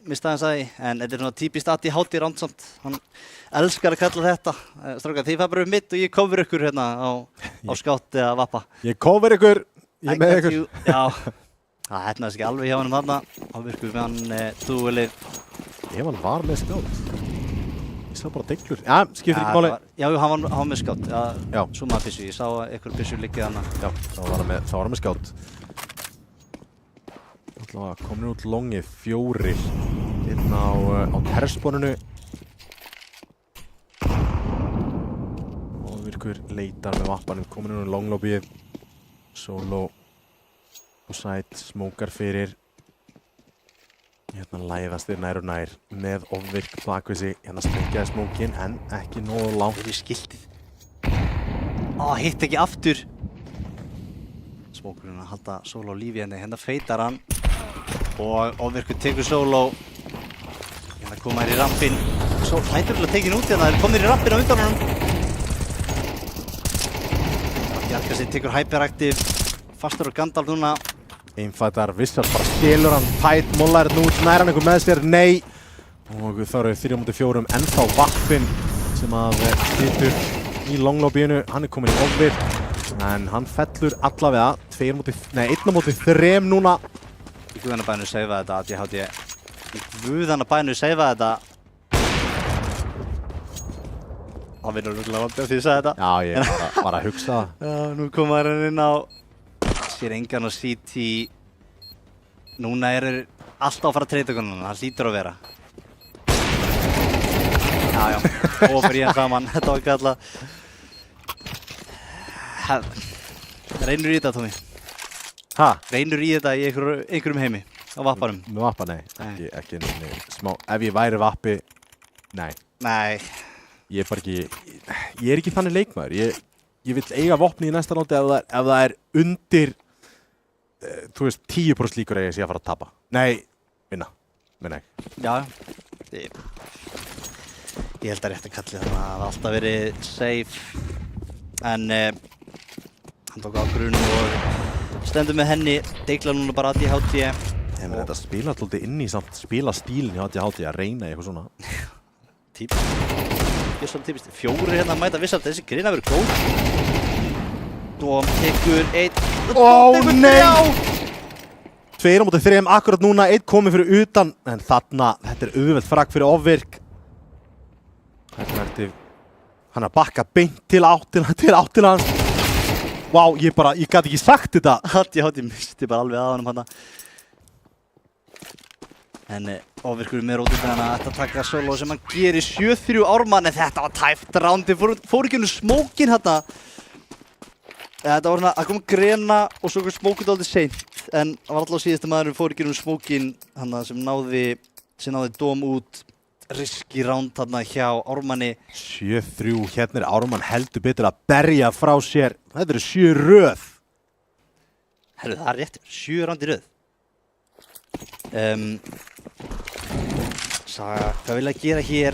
misti aðeins að því, en þetta er svona típist ADHD randsamt. Hann elskar að kalla þetta. Strákar, þið fær bara mitt og ég cover ykkur hérna á skátt eða vappa. Ég cover ykkur, ég með ykkur. Já, það hefnaðist ekki alveg hjá hann þarna. Hann virkuð með hann dúelið. Ef hann var með skátt. Ég sá bara deiglur. Já, skiptir ekki máli. Já, hann var með skátt. Já. Súmaði byssu. Ég sá ykkur byssu liggið hana. Já, þá var hann með skátt. Alltaf komin út longið 4 inn á terspónunu. Og virkur leitar með vappanum. Komin inn á longlobbyið. Solo og Sæt smókar fyrir. Hérna læðast þér nær og nær með ofvirk bakvið sig. Hérna sprengjaði smókin en ekki nógu langt. Fyrir skiltið. Hitt ekki aftur. Smókurinn að halda Solo á lífi henni. Hérna feitar hann. Og ofvirkur tekur Solo. Hérna koma þær í rampinn. Svo hlætur að tekin út hérna. Þeir komnir í rampinn á undan honum. Bjarkasinn tekur hyperaktiv. Fastur og Gandalf núna. Einfatar Vissar bara stelur hann tætt, mollar hérna út, nær hann einhver með sér, nei. Og þá eru 3-4 ennþá vappinn sem að situr í longlobbyinu. Hann er komin í ofvirk, en hann fellur allavega 1-3 núna. Í guðanabænu seifa þetta, ADHD. Í guðanabænu seifa þetta. Það vinnur rúglega valdið að því að segja þetta. Já, ég var að hugsa það. Já, nú koma hann inn á. Sér engan og CT. Núna eru alltaf að fara að treyta konuna, það hlýtur að vera. Já, ofur í hann saman, þetta var kallað. Reynur í þetta, Tómi? Ha? Reynur í þetta í einhverjum heimi, á vappanum? Með vappa, nei. Ekki smá. Ef ég væri vappi, nei. Nei. Ég er bara ekki, ég er ekki þannig leikmaður. Ég vill eiga vopni í næsta rándi ef það er undir, þú veist, 10% líkur að ég sé að fara að tapa. Nei, vinna. Minna ekki. Já, ég held að rétt að kalli þannig að það hafa alltaf verið safe. En hann tók ákvörðun og stendur með henni, deiglar núna bara ADHD. Þetta spila alltaf inn í samt spilastílinn í ADHD að reyna eitthvað svona. Típist. Ég er svolítið típist. 4 hérna að mæta Vissar, þessi greina verið góð. Dóm tekur 1. Ó, nei! 2-3 akkurat núna, 1 komið fyrir utan. En þarna, þetta er auðvelt fragg fyrir ofvirk. Þetta er eftir, hann að bakka beint til áttina hans. Vá, ég gat ekki sagt þetta. Ég misti bara alveg að honum hana. En ofvirkur með rótið hann að þetta taka Solo sem hann gerir 7-3 ármann. En þetta var tæft rándi, fór ekki smókin hérna. Þetta var svona að koma grena og svo smókið aldrei seint. En það var alltaf síðustu maðurinn fór ekki smókin sem náði Dóm út. Riski ránd þarna hjá Ármanni. 7-3, hérna er Ármann heldur betur að berja frá sér. Þetta eru 7 röð. Herru, það er rétt, 7 ránd í röð. Saga, hvað vil að gera hér?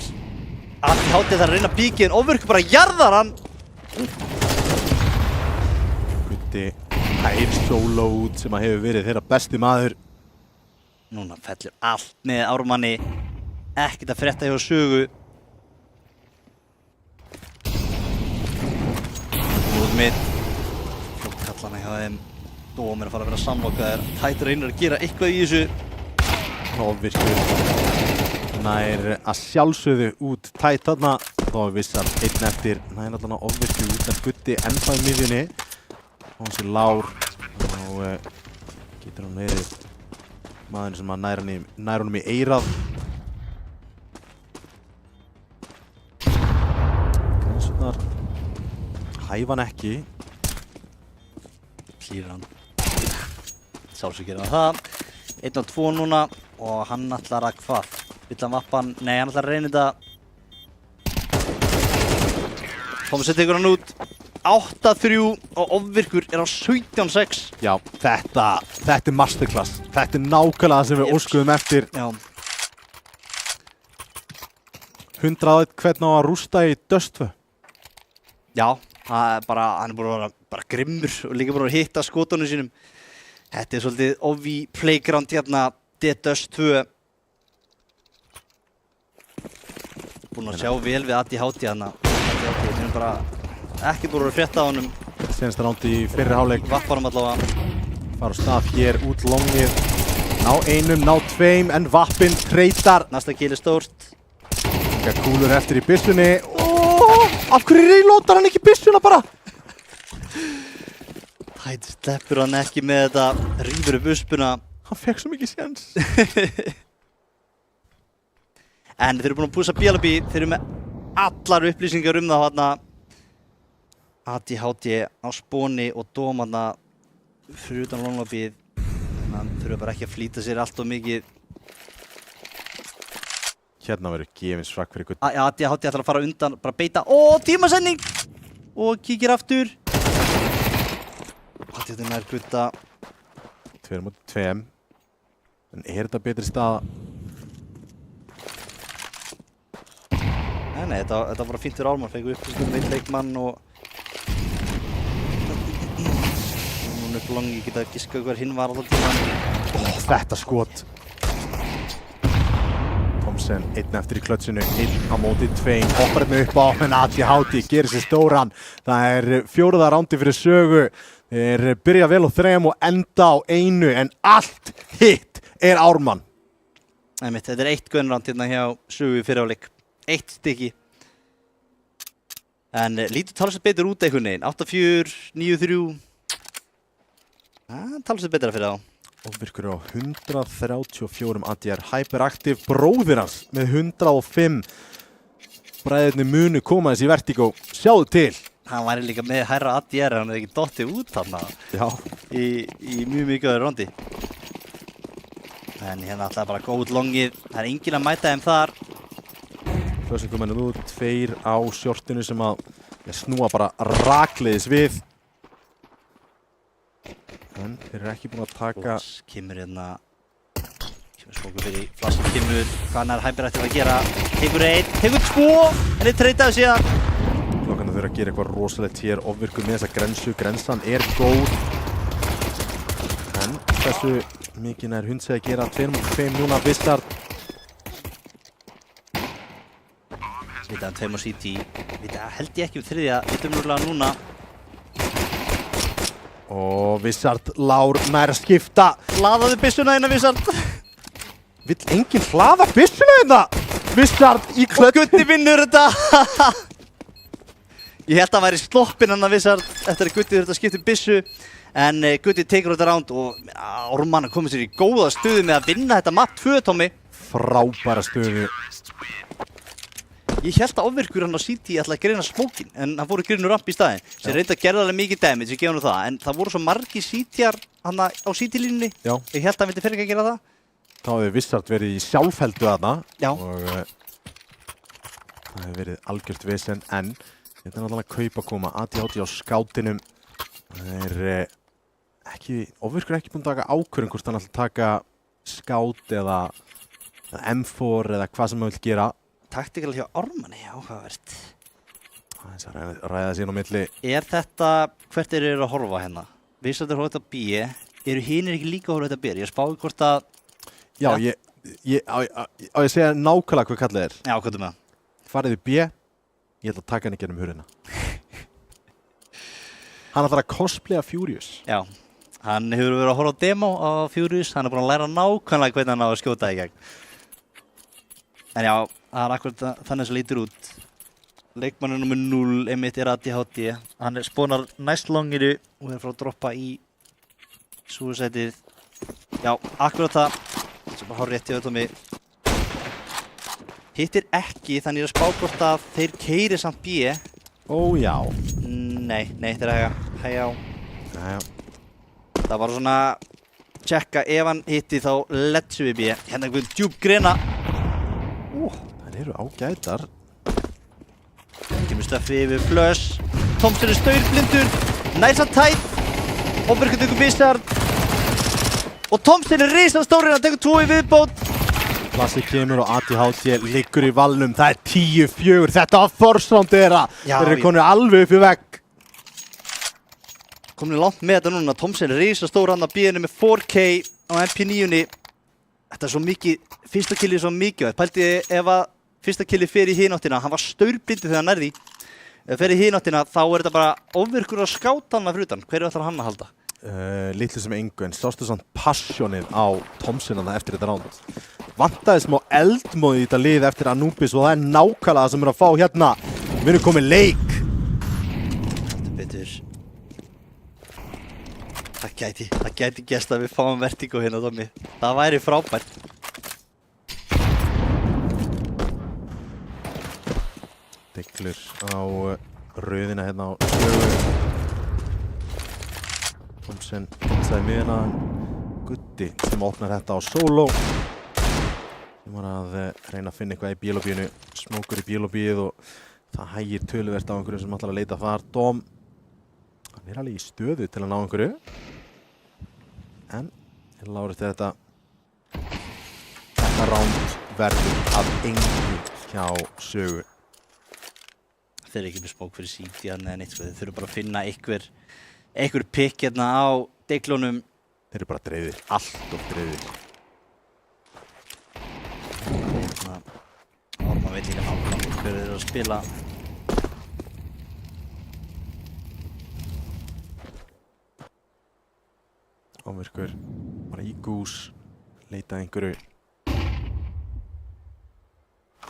ADHD þarf að reyna bíkið en ofvirkur bara jarðar hann. Gutti hær Solo út sem að hefur verið þeirra besti maður. Núna fellur allt með Ármanni. Ekkert að frétta hjá Sögu. Út mitt. Flott kallana hjá þeim. Dóm er að fara að vera samlokaðir. Tætur reynir að gera eitthvað í þessu. Ofvirkur nær að sjálfsögðu út tætt þarna. þá vissar einn eftir. Næn allan að ofvirkju út af Gutti ennþá í miðjunni. Hún sé Lár og getur hann verið maðurinn sem að nær honum í eyrað. Grensurnar hæfa hann ekki. Klýr hann. Sjálfsög gera það. 1-2 núna og hann ætlar að hvað? Vill hann vappa hann? Nei, hann ætlar að reyna þetta. Thompson tekur hann út. 8-3 og ofvirkur er á 17-6. Já, þetta er masterclass. Þetta er nákvæmlega það sem við óskuðum eftir. Já. 101 hvern á að rústa í Dust 2. Já, það er bara, hann er búin að vera bara grimmur og líka búin að hitta skotunum sínum. Þetta er svolítið Ovi Playground hérna, Dust 2. Búin að sjá vel við ADHD hérna. Við erum bara ekki búin að frétta á honum. Senast rándi í fyrri hálfleik. Vappar hann allavega. Fara á stað hér út longið. Ná einum, ná tveim, en vappinn treytar. Næsta kill er stórt. Líka kúlur eftir í byssunni. Af hverju reylótar hann ekki byssuna bara? Hætti sleppur hann ekki með þetta, rýfur upp uspuna. Hann fekk svo mikið séns. En þeir eru búin að pússa BLB, þeir eru með allar upplýsingar það hérna. ADHD á spóni og dóm hérna fyrir utan longlobbyið. Þannig að hann þurfa bara ekki að flýta sér allt of mikið. Hérna verður gefins frakk fyrir Gutti. ADHD ætlar að fara undan, bara beita. Tímasending! Og kíkir aftur. ADHD nær Gutta. 2-2. En er þetta betri staða? Nei, þetta var bara fínt fyrir Ármann, fengu upplýsingum einn leikmann og núna upp langi, geta giskað hver hinn var alltaf tíma. Þetta skot. Thompson, einn eftir í klötsinu, einn á móti tveim, hoppar hérna upp á, en ADHD gerir sér stóran. Það er 4. rándi fyrir sögu. Þeir byrja vel á 3 og enda á 1, en allt hitt er Ármann. Nei mitt, þetta er 1 gunnránd hérna hjá sögu í fyrirháleik. 1 stykki. En lítið talsett betur út einhvern veginn. 8-4, 9-3. Talsett betra fyrir þá. Ofvirkur á 134 ADR. Hyperaktiv bróðir hans með 105. Bræðirni munu koma þessi í Vertigo. Sjáðu til. Hann væri líka með hærra ADR, hann hefði ekki dottið út þarna. Já. Í mjög mikilvægur rondi. En hérna ætlaði bara að góða út longið. Það er enginn að mæta þeim þar. Flössing kom henni út, 2 á sjortinu sem að snúa bara rakleiðis við. En þeir eru ekki búin að taka... Kemur hérna... Kemur skóku fyrir flassin kemur. Hvað er Hyperaktiv að gera? Tekur 1, tekur 2, en þeir treytaðu síðan. Klokkan þurfa að gera eitthvað rosalegt hér. Ofvirkur með þessa grensu, grensan er góð. En þessu mikið nær hundsið að gera 2-5 núna Vissard. Vitaðan 2 á City. Held ég ekki þriðja, vitum núrlega núna. Og Vissard Lár nær að skipta. Hlaðaðu byssuna hérna Vissard. Vill enginn hlaða byssuna hérna? Vissard í klöttu. Og Gutti vinnur þetta. Ég held að hann væri sloppinn hann að Vissard eftir að Gutti þurfti að skipta byssu. En Gutti tekur þetta ránd og Ármann er komið sér í góða stöðu með að vinna þetta map 2, Tommy. Frábæra stöðu. Ég held að ofvirkur hann á City ætlaði að greina smókin, en hann fór að greina ramp í staðinn. Sem reyndi að gera alveg mikið damage, ég gefa hann það. En það voru svo margir Cityar hann á City-línunni. Já. Ég held að hann vildi fyrir ekki að gera það. Þá hefði Vissard verið í sjálfheldu þarna. Já. Og það hefði verið algjört vesen, en þetta er náttúrulega kaup að koma. ADHD á skátinum. Það er ekki, ofvirkur ekki búinn að taka ákvörðun hvort hann ætla að taka skát eða M4 eða hvað sem hann vil gera. Taktikal hjá Ármanni, áhugavert. Það er að ræða sín á milli. Er þetta, hvert eru að horfa hérna? Vissard er horfa þetta B, eru hinir ekki líka að horfa þetta B? Ég spáði hvort að... Já, á ég segja nákvæmlega hvað kallið er. Já, hvað er með það? Farið í B, ég ætla að taka hann í gegnum hurðina. Hann ætlar að cosplaya Furious. Já, hann hefur verið að horfa á demo á Furious, hann er búinn að læra nákvæmlega hvernig hann á að skjóta í gegn. En já, það er akkurat þannig sem lítur út. leikmannu nummer 0 einmitt er ADHD. Hann spónar næst longiru og frá að droppa í súðsætið. Já, akkurat það. Sem bara hár rétt hjá Tommy. Hittir ekki, þannig að spá hvort að þeir keyri samt B. Ó já. Nei, þetta er hægja á. Jæja. Það var svona tjekka, ef hann hitti þá letsu við B. Hérna einhvern djúb grena. Það eru ágætar. Kemur stöffi yfir flush. Thompson er staurblindur. Næsa tætt. Ofverkur tekur Wizard. Og Thompson er risastórin, hann tekur 2 í viðbót. Klassi kemur og ADHD liggur í valnum. Það er 10-4. Þetta var first round þeirra. Þeir eru konir alveg upp í vegg. Komin langt með þetta núna. Thompson er risastór hann að B-inu með 4K á MP9-unni. Þetta er svo mikið, fyrsta killið er svo mikið. Pældi ef að fyrsta killið fer í hináttina. Hann var staurblindur þegar hann nærði. Ef fer í hináttina þá er þetta bara ofvirkur að skáta hann að frutan. Hverju ætlar hann að halda? Litlu sem engu, en sástu svona passionið á Thompson eftir þetta ránd. Vantaði smá eldmóð í þetta lið eftir Anubis og það er nákvæmlega það sem er að fá hérna. Við erum komið leik. Þetta betur. Það gæti gæst að við fáum vertigo hérna, Tommy. Það væri frábært. Deglur á rauðina hérna á sögu. Thompson komstaði miðina. Gutti sem opnar þetta á solo. Ég var að reyna að finna eitthvað í bílobíinu. Smókur í bílobíið og það hægir töluvert á einhverju sem ætlar að leita þar. Dom. Hann er alveg í stöðu til að ná einhverju. En ég lágur eftir þetta. Þetta ránd verður af engu hjá sögu. Þeir eru ekki með smók fyrir síti eða neitt, sko. Þeir þurfa bara að finna einhver pikk hérna á deglunum. Þeir eru bara dreifðir, allt of dreifðir. Orma veit líka nákvæmlega hver þeir eru að spila. Óvirkur, bara í gús, leita einhverju.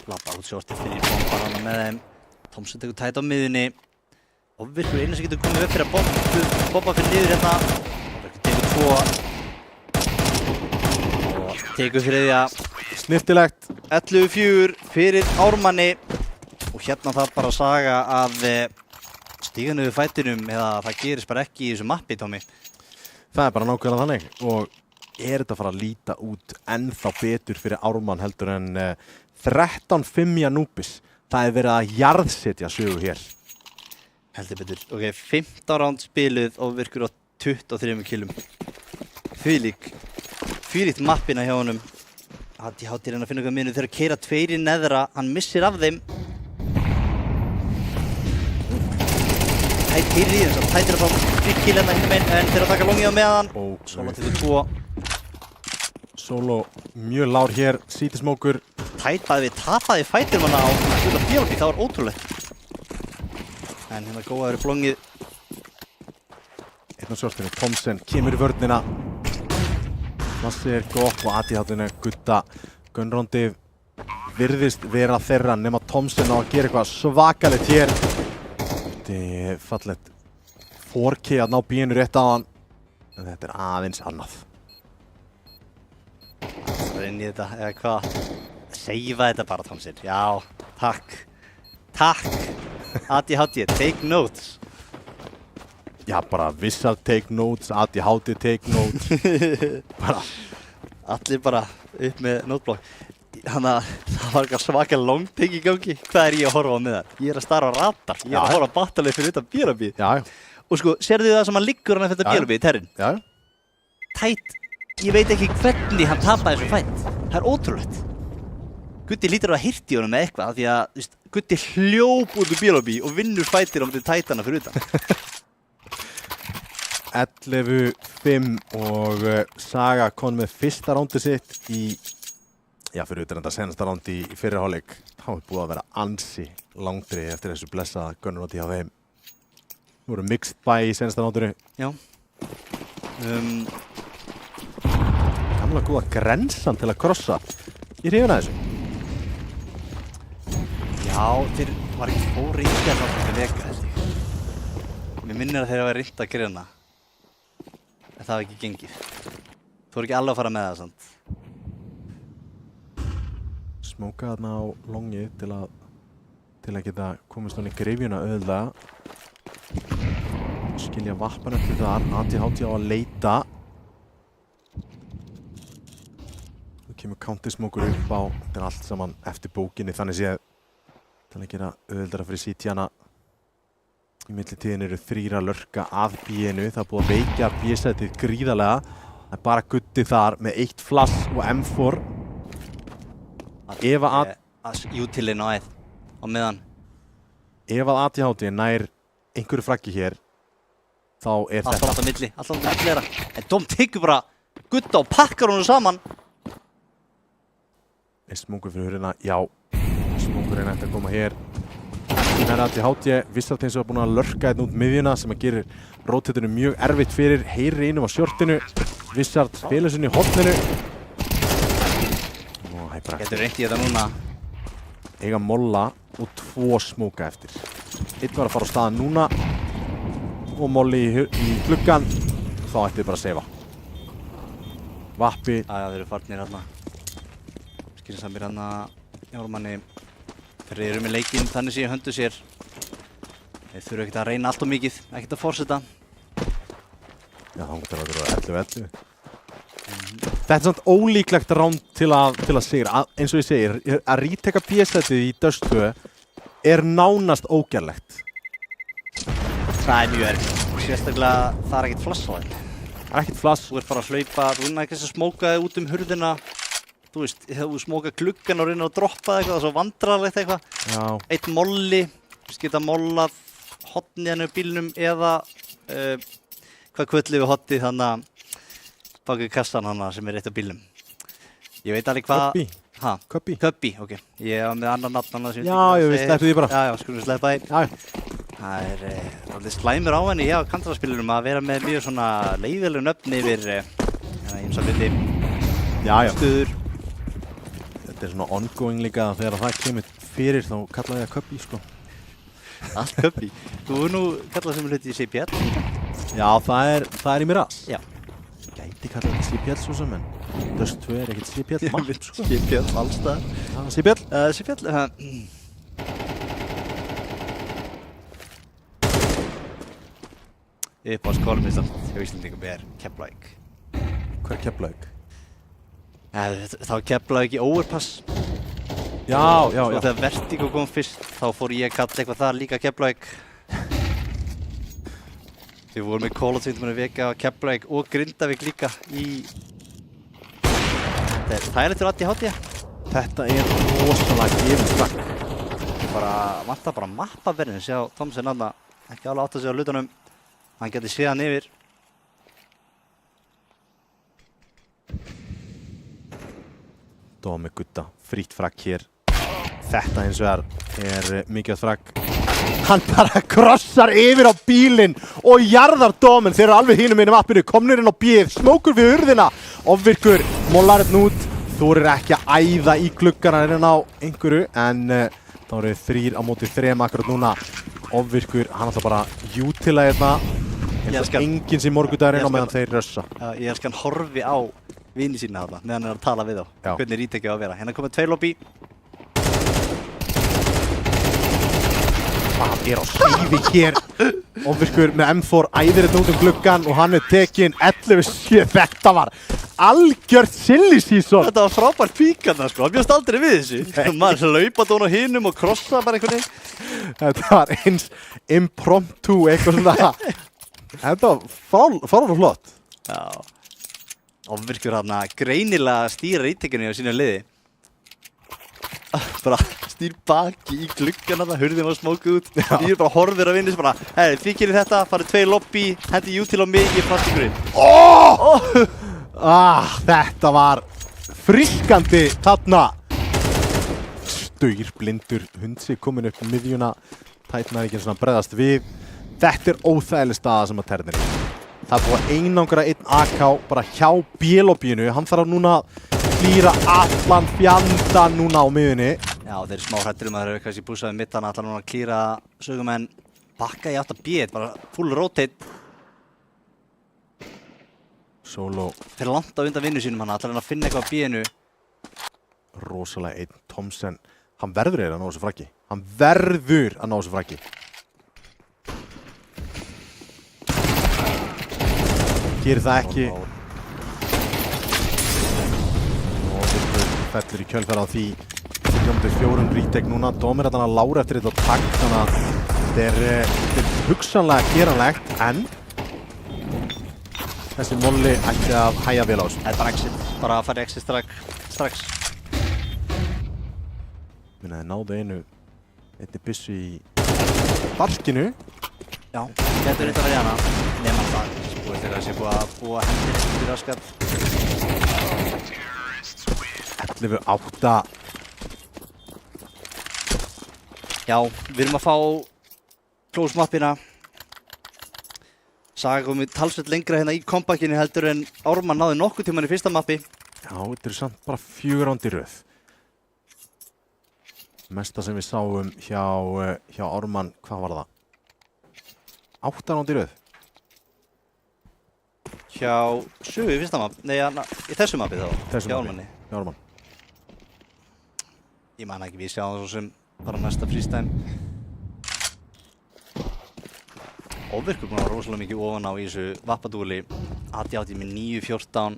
Lappa út sjórti fyrir bombarana með þeim. Thompson tekur tætt á miðunni. Ofvirkur einu sem getur komið upp fyrir að bomba fyrir niður hérna. Ofvirkur tekur 2. Og tekur þriðja. Snirtilegt. 11-4 fyrir Ármanni. Og hérna þarf bara að saga að stíga niður fætinum eða það gerist bara ekki í þessu mappi, Tommy. Það er bara nákvæmlega þannig. Og er þetta að fara að líta út ennþá betur fyrir Ármann heldur en 13-5 í Anubis. Það er verið að jarðsetja sögu hér. Heldur betur. Ok, 15 ránd spiluð og virkur á 23 killum. Þvílíkt mappina hjá honum. ADHD reyna að finna eitthvað minnum. Þeir eru að keyra 2 í neðra. Hann missir af þeim. Tætt hýrði í þess að tættir að fá byggill hérna hinn meginn en þeir að taka longið á meðan. Solo tekur 2. Solo mjög lár hér, sítismókur. Tætt bæði við tapaði fætir manna á skjóta bílabí, það var ótrúlegt. En hérna góða eru flongið. Einn á sjórstinu, Thompson kemur í vörnina. Massi er gott og ADHD gutta. Gunnróndi virðist vera þeirra nema Thompson á að gera eitthvað svakalegt hér. Þetta er fallegt 4K að ná bíinu rétt á hann. En þetta er aðeins annað. Það er inn í þetta, eða hvað? Seifa þetta bara, Thompson. Já, takk. ADHD, take notes. Já, bara Wizard take notes, ADHD take notes. Bara. Allir bara upp með notblokk. Þannig að það var eitthvað svakalega longtake í gangi. Hvað er ég að horfa á með það? Ég er að stara á radar. Ég er að horfa á battalið fyrir utan bílabíð. Já. Og sko, sérðu það sem hann liggur hann eftir þetta bílabíð í terrin? Já. Tætt. Ég veit ekki hvernig hann tapaði þessu fætt. Það er ótrúlegt. Gutti lítur að hirti honum með eitthvað því að, þú veist, Gutti hljóp út úr bílabíð og vinnur fættir á móti tætana fyrir utan. 11-5 og Saga kom með fyrsta rándið sitt í, já, fyrir utan þetta senasta rándi í fyrri hálfleik. Þá er búið að vera ansi langdrið eftir þessu blessaða Gunnróti hjá þeim. Nú voru mixed by í senasta rándinu. Já. Gamla góða grensan til að krossa. Ég hrifin að þessu. Já, þeir var ekki fórrýndi að það fyrir veka, held ég. Mér minnir að þeir hafa reynt að grina. En það hafi ekki gengið. Þú voru ekki alveg að fara með það, sant? Smóka þarna á longi til að geta komist hann í gryfjuna auðvitað. Skilja vappan eftir þar, ATHT á að leita. Nú kemur counter-smókur upp á, þetta er allt saman eftir bókinni, þannig séð til að gera auðvitað fyrir CT-ana. Í millitíðin eru 3 að lurka að B-inu, það er búið að veikja B-sætið gríðarlega. Það er bara Gutti þar með 1 flash og M4. Ef að Utilin á meðan. Ef að ATHT nær einhverju fraggi hér, þá er þetta. Alltaf á milli þeirra. En Dom tekur bara Gutta og pakkar honum saman. Er smókur fyrir hurðina? Já. Smókurinn ætti að koma hér. Það er ATHT, Vissart eins og búin að lurka hérna út miðjuna sem að gerir rótetinu mjög erfitt fyrir. Heyrir einum á sjortinu. Vissart spilur sinni í horninu. Getur reynt í þetta núna. Eiga molla og 2 smóka eftir. Einn var að fara á staðan núna og molli í gluggan. Þá ætti þið bara að seifa. Vappi. Þeir eru farnir hérna. Skilsamir hérna Jármanni. Þeir eru með leikinn þannig sem ég höndu sér. Þeir þurfu ekkert að reyna allt of mikið, ekkert að fortseta. Já, þá getur það að vera 11-11. Þetta er samt ólíklegt ránd til að sigra. Eins og ég segir, að reteka B-sætið í Dust 2 er nánast ógerlegt. Það er mjög erfitt. Sérstaklega það er ekkert flass á þeim. Það er ekkert flass. Þú ert bara að hlaupa, þú er ekki að smóka þig út hurðina. Þú veist, þegar þú smóka gluggan og reynir að droppa eitthvað, það er svo vandrarlegt eitthvað. Já. 1 molli, geta mollað hotnið henni á bílnum eða hvað kvöldið við hotið þannig að baka kassan hana sem er eitt á bílnum. Ég veit alveg hvað... Köppi? Köppi, ok. Ég var með annar nafn hana sem... Já, ég veist, sleppu því bara. Já, skulum við sleppa því. Það er alveg slæmur á henni hjá kantraspilunum að vera með mjög svona leiðileg nöfn yfir ýmsa hluti. Stuður. Þetta er svona ongoing líka þegar það kemur fyrir þá kallaði ég það Köppi, sko. Allt Köppi. Þú er nú kallað sem hluti í CPL. Já, það er í mér aðs. Já. Gæti kallað þetta CPL svo sem, en Dust 2 er ekkert CPL mapp, sko. CPL allstaðar. CPL? CPL. Uppáhaldsskólum hjá Íslendingum er Keflavík. Hver er Keflavík? Þá var Keflavík í overpass. Já. Svo þegar Vertigo kom fyrst, þá fór ég að kalla eitthvað það líka Keflavík. Við vorum með Kólatsvindum veka á Keflavík og Grindavík líka í... Þetta er þægilegt fyrir ATHT. Þetta er rosalega gefinn slagg. Vantar bara mappaverðin, sjá Thomsen aðna ekki alveg átt að segja á hlutunum. Hann geti séð hann yfir. Dómi Gutta, frýtt fragg hér. Þetta hins vegar er mikið fragg. Hann bara krossar yfir á bílinn og jarðar Dómen. Þeir eru alveg hinum inn í mappinu, komnir inn á bíð, smókur við hurðina. Ofvirkur, mollar hérna út. Þorir ekki að æða í gluggana inn á einhverju, en þá eru 3 á móti 3 akkurat núna. Ofvirkur, hann ætla bara Utila hérna. Eins og enginn sem morgudagur inn á meðan þeir rössa. Ég elskar hann horfi á vini sína þarna meðan hann er að tala við þá. Já. Hvernig rítekið á að vera. Hérna komið 2 lobby. Hann er á svífi hér. Ofvirkur með M4 æðir þetta út gluggan og hann er tekinn 11-7. Þetta var algjört silly season. Þetta var frábært pík þarna sko. Hann bjóst aldrei við þessu. Maður hlaupa dón á hinum og krossa bara einhvern veginn. Þetta var eins impromptu eitthvað svona. Þetta var fáránlega flott. Já. Ofvirkur hann greinilega stýra rítekinu á sínu liði. Bara stýr baki í gluggan þarna, hurðin var smókuð út. Stýr bara horfir að vinna sem bara, hei, þið gerir þetta, farið 2 lobby, hendi Util á mig, ég fast ykkur inn. Þetta var friskandi þarna. Staur, blindur, hundsi komin upp miðjuna. Tætnar ekki svona bregðast við. Þetta er óþægileg staða sem að Ternir. Það er búið að einangra 1 AK bara hjá B-lobbyinu. Hann þarf núna að klíra allan fjanda núna á miðjunni. Já, Já, þeir eru smá hrættir að þeir eru kannski búsaði mittana, allar núna að klíra sögumenn. Bakka í 8B, bara full rotate. Solo Þeir langt á undan vinnu sínum hann, allar að finna eitthvað á B-inu. rosalega einn Thomsen. Hann verður að ná þessu fraggi. Hann verður að ná þessu fraggi. Gerir það ekki. Og fellur í kjölfæra á því. 4 retake núna. Dómir að hann að lára eftir þetta tagg. Þannig að þetta er hugsanlega geranlegt, en þessi molli ætti að hægja vel á þessu. Það er bara exit, bara að fara exit strax. Minna, þeir náðu einni byssu í barkinu. Já, þetta er eitthvað að reyna. Nefnum það, búið þegar þessi búið að búa hendir eftir raskat. 11-8. Já, við erum að fá close mappina. Saga komið talsveit lengra hérna í kompakinu heldur en Ármann náði nokkuð tíman í fyrsta mappi. Já, þetta eru samt bara 4 ránd í röð. Mesta sem við sáum hjá Ármann, hvað var það? 8 ránd í röð. Hjá Sögu í fyrsta mapp, nei, í þessu mappi þá, hjá Ármanni. Hjá Ármann. Ég man ekki, við sjáum það svo sem bara næsta freestyle. Ofvirkur búinn að vera rosalega mikið ofan á í þessu vappadúli. AD80 með 9-14.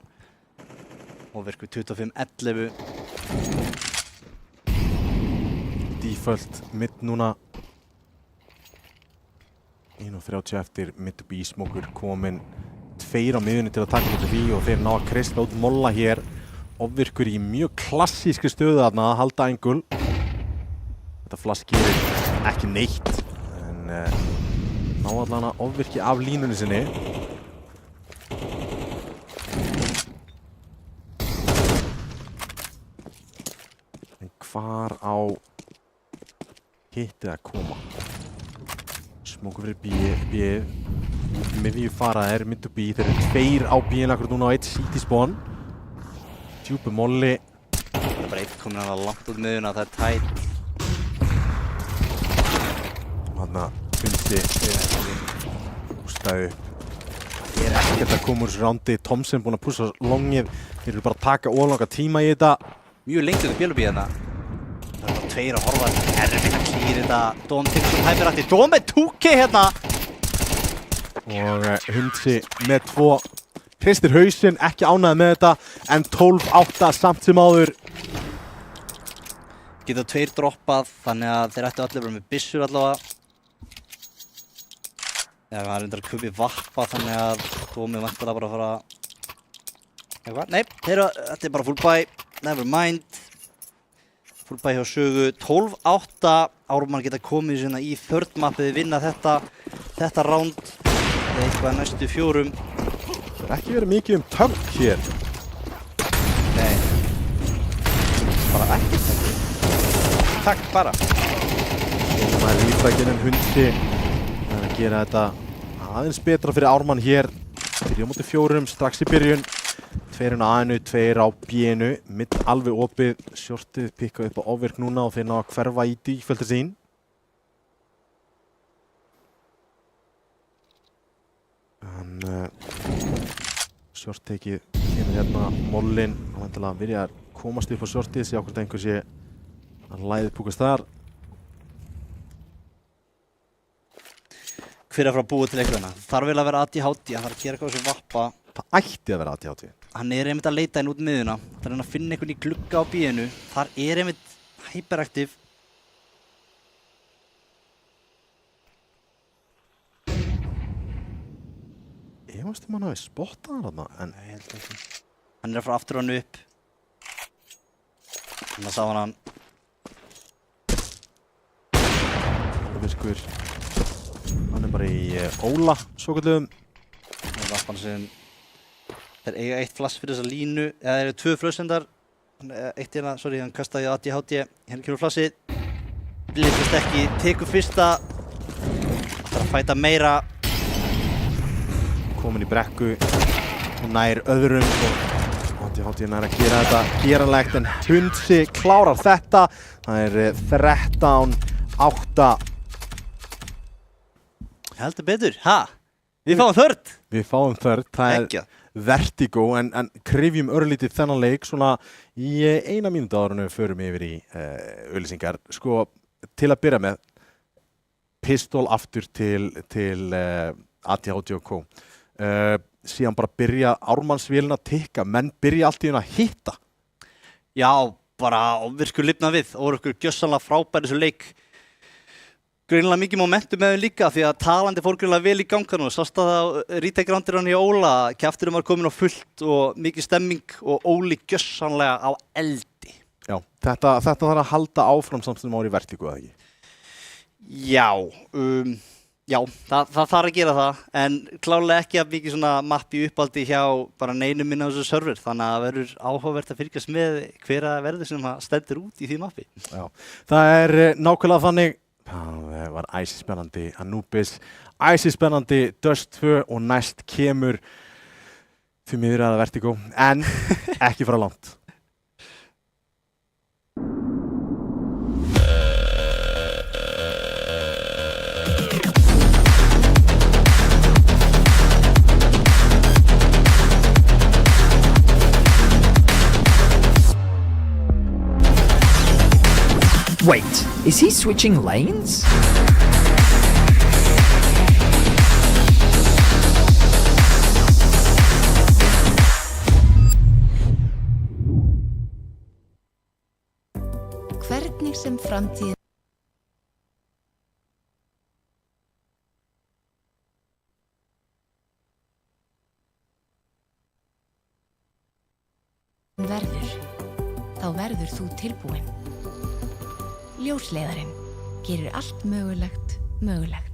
Ofvirkur 25-11. Default mid núna. 1:30 eftir, mid to be smokur komin. 2 á miðunni til að taka þetta því og þeir ná að kreisla út molla hér. Ofvirkur í mjög klassískri stöðu þarna að halda engul. Þetta flask gerir ekki neitt, en ná allan að ofvirki af línunni sinni. En hvar á hittið að koma? Smokur fyrir B. Miðju fara er mid to B. Þeir eru 2 á B-inu akkur núna á 1 city spawn. Djúpu molli. Það er bara eitt komin hann langt út miðuna, það er tætt. Þarna fundi hústaði upp. Ég er ekkert að koma úr þessu rándi. Thomsen búinn að pussa longið. Þeir eru bara að taka langa tíma í þetta. Mjög lengt út í bjölubí hérna. Það er bara 2 að horfa. Erfitt að klíra þetta. Dóm tekur svo hæfirætti. Dóm með 2K hérna. Og Hundsi með 2. Hristir hausinn, ekki ánægði með þetta. En 12-8 samt sem áður. Geta 2 droppað, þannig að þeir ættu allir bara með byssur allavega. Það er reyndar að kubi vappa, þannig að Dómið vantilega bara að fara... Eitthvað? Nei, þetta er bara full buy. Never mind. Full buy hjá Sögu. 12-8. Ármann geta komið svona í third mappið, vinna þetta round. Eitthvað næstu 4. Það er ekki verið mikið tögg hér. Nei. Bara ekki tögg. Takk bara. Það er lífrækinn en Hundi. Það er að gera þetta aðeins betra fyrir Ármann hér. 3 á móti 4 strax í byrjun. 2 á A-inu, 2 á B-inu. Mitt alveg opið. Shortið pikkað upp á ofvirk núna og þeir ná að hverfa í defaultið sín. Short tekið kemur hérna mollin. Hann vantilega að byrja að komast upp á shortið. Sjá hvort einhver sé að læðið púkast þar. Hver er að fara að búa til eitthvað hérna? Þarf vel að vera AD80, hann þarf að gera eitthvað sem vappa. Það ætti að vera AD80. Hann er einmitt að leita inn út miðuna. Það er hann að finna einhvern í glugga á B-inu. Þar er einmitt hyperaktiv. Ég veist hann hafi spottað hann þarna, en... Nei, ég held ekki. Hann er að fara aftur hann upp. Þannig að sá hann. Ofvirkur. Hann er bara í óla, svo kalluðum. Það er vappan sem... Þeir eiga 1 flass fyrir þessa línu. Eða þeir eru 2 frösendar. Eitt hérna, sorry, hann kastaði AD80. Hérna kemur flassið. Blikkast ekki, tekur fyrsta. Það er að fæta meira. Komin í brekku. Og nær öðrum. Og ATHT nær að gera þetta geranlegt en Hundsi klárar þetta. Það 13-8. Heldur betur, Við fáum þörd. Við fáum þörd, það Geggjað. vertigo en krifjum örlítið þennan leik svona í 1 mínútu áður en við förum yfir í auglýsingar. Sko, til að byrja með pistol aftur til ATHT og Co. Síðan bara byrja ármannsvélina að tikka, menn byrja allt í hún að hitta. Já, bara ofvirkur lifna við og okkur gjössanlega frábæri þessu leik. Greinilega mikið momentum með þeim líka því að talandi fór greinilega vel í ganga nú. Sást að það retake-roundir hann í Óla, kjafturinn var komin á fullt og mikið stemming og Óli gjössanlega á eldi. Já, þetta þarf að halda áfram samt sem ári í vertigo, eða ekki? Já, það þarf að gera það en klálega ekki að mikið svona mappi uppaldi hjá bara neinum minna á þessu server þannig að það verður áhugavert að fylgjast með hver að verður sem að stendur út í því mappi. Já, það nákvæmlega þannig. Það var æsispennandi Anubis, æsispennandi Dust 2 og næst kemur því miður að vertigo en ekki fara langt. Wait, is he switching lanes? Hvernig sem framtíðin verður, þá verður þú tilbúinn. Ljósleiðarinn gerir allt mögulegt mögulegt.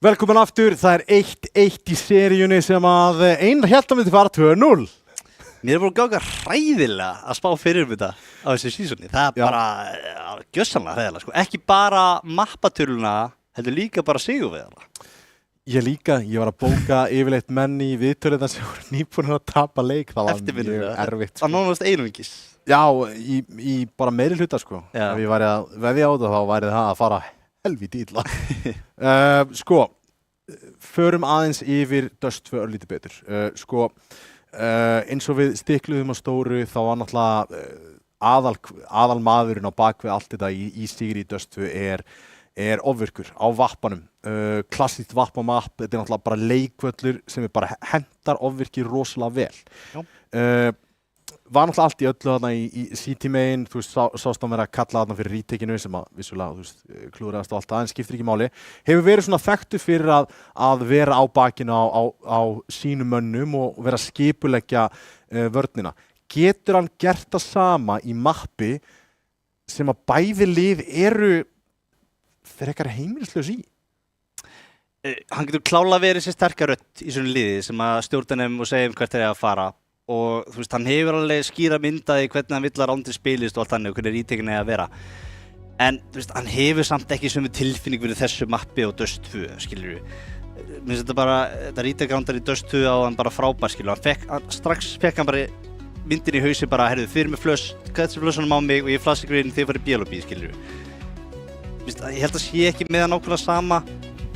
Velkomin aftur, það 1-1 í seríunni sem að Einar hélt að myndi fara 2-0. Mér er búin að ganga hræðilega að spá fyrir þetta á þessu sísoni. Það bara gjössanlega hræðilega, sko. Ekki bara mappatöluna, heldur líka bara sigurvegara. Ég var að bóka yfirleitt menn í viðtöluna sem voru nýbúin að tapa leik. Það var mjög erfitt. Það nánast einungis. Já, í bara meiri hluta, sko. Já. Ef ég væri að veðja á það, þá væri það að fara helvíti illa. Förum aðeins yfir Dust 2 örlítið betur. Eins og við stikluðum á stóru þá var náttúrulega aðal maðurinn á bakvið allt þetta í sigri í Dust 2 er ofvirkur á vappanum. Klassíkt vappamapp, þetta er náttúrulega bara leikvöllur sem bara hentar ofvirki rosalega vel. Var náttúrulega allt í öllu þarna í City Main, þú veist, sást hann vera að kalla þarna fyrir retakinu sem að vissulega, þú veist, klúðraðast og allt það, en skiptir ekki máli. Hefur verið svona þekktur fyrir að vera á bakinu á sínum mönnum og vera að skipuleggja vörnina. Getur hann gert það sama í mappi sem að bæði lið eru frekar heimilislaus í? Hann getur klálega verið sér sterkar rödd í svona liði sem að stjórna og segja hvert þeir að fara. Og þú veist, hann hefur alveg skýra myndaði hvernig hann vill að rándið spilist og allt þannig og hvernig rítekin að vera. En þú veist, hann hefur samt ekki sömu tilfinning fyrir þessu mappi og Dust 2, skilur við. Mér finnst þetta bara, þetta rítekrándar í Dust 2 á hann bara frábær, skilur við. Strax fekk hann bara myndin í hausi bara, herðu, þið með flöss, kæðs flössunum á mig og ég flassi ykkur inn, þið farið B.L.B, skilur við. Ég held að sé ekki með hann nákvæmlega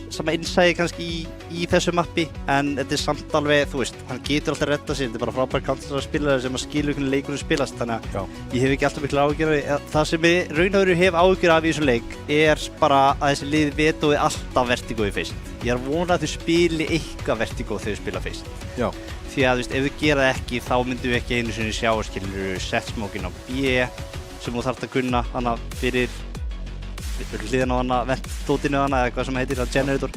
sama innsæði kannski í þessu mappi, en þetta er samt alveg, þú veist, hann getur alltaf að redda sig, þetta er bara frábær counter-spilari sem að skilur hvernig leikurinn spilast, þannig að ég hef ekki alltaf miklu áhyggjur af því. Það sem ég raunhæfur hef áhyggjur af í þessu leik er bara að þessi lið vetói alltaf vertigo í Faceit. Ég er að vona að þau spili eitthvað vertigo þegar þau spila Faceit. Já. Því að, þú veist, ef þau gera það ekki, þá myndum við ekki einu sinni sjá, skilur, set smokin á B sem þú þarft að kunna, hana fyrir hliðan á hana ventdótinu hana eða hvað sem heitir, það generator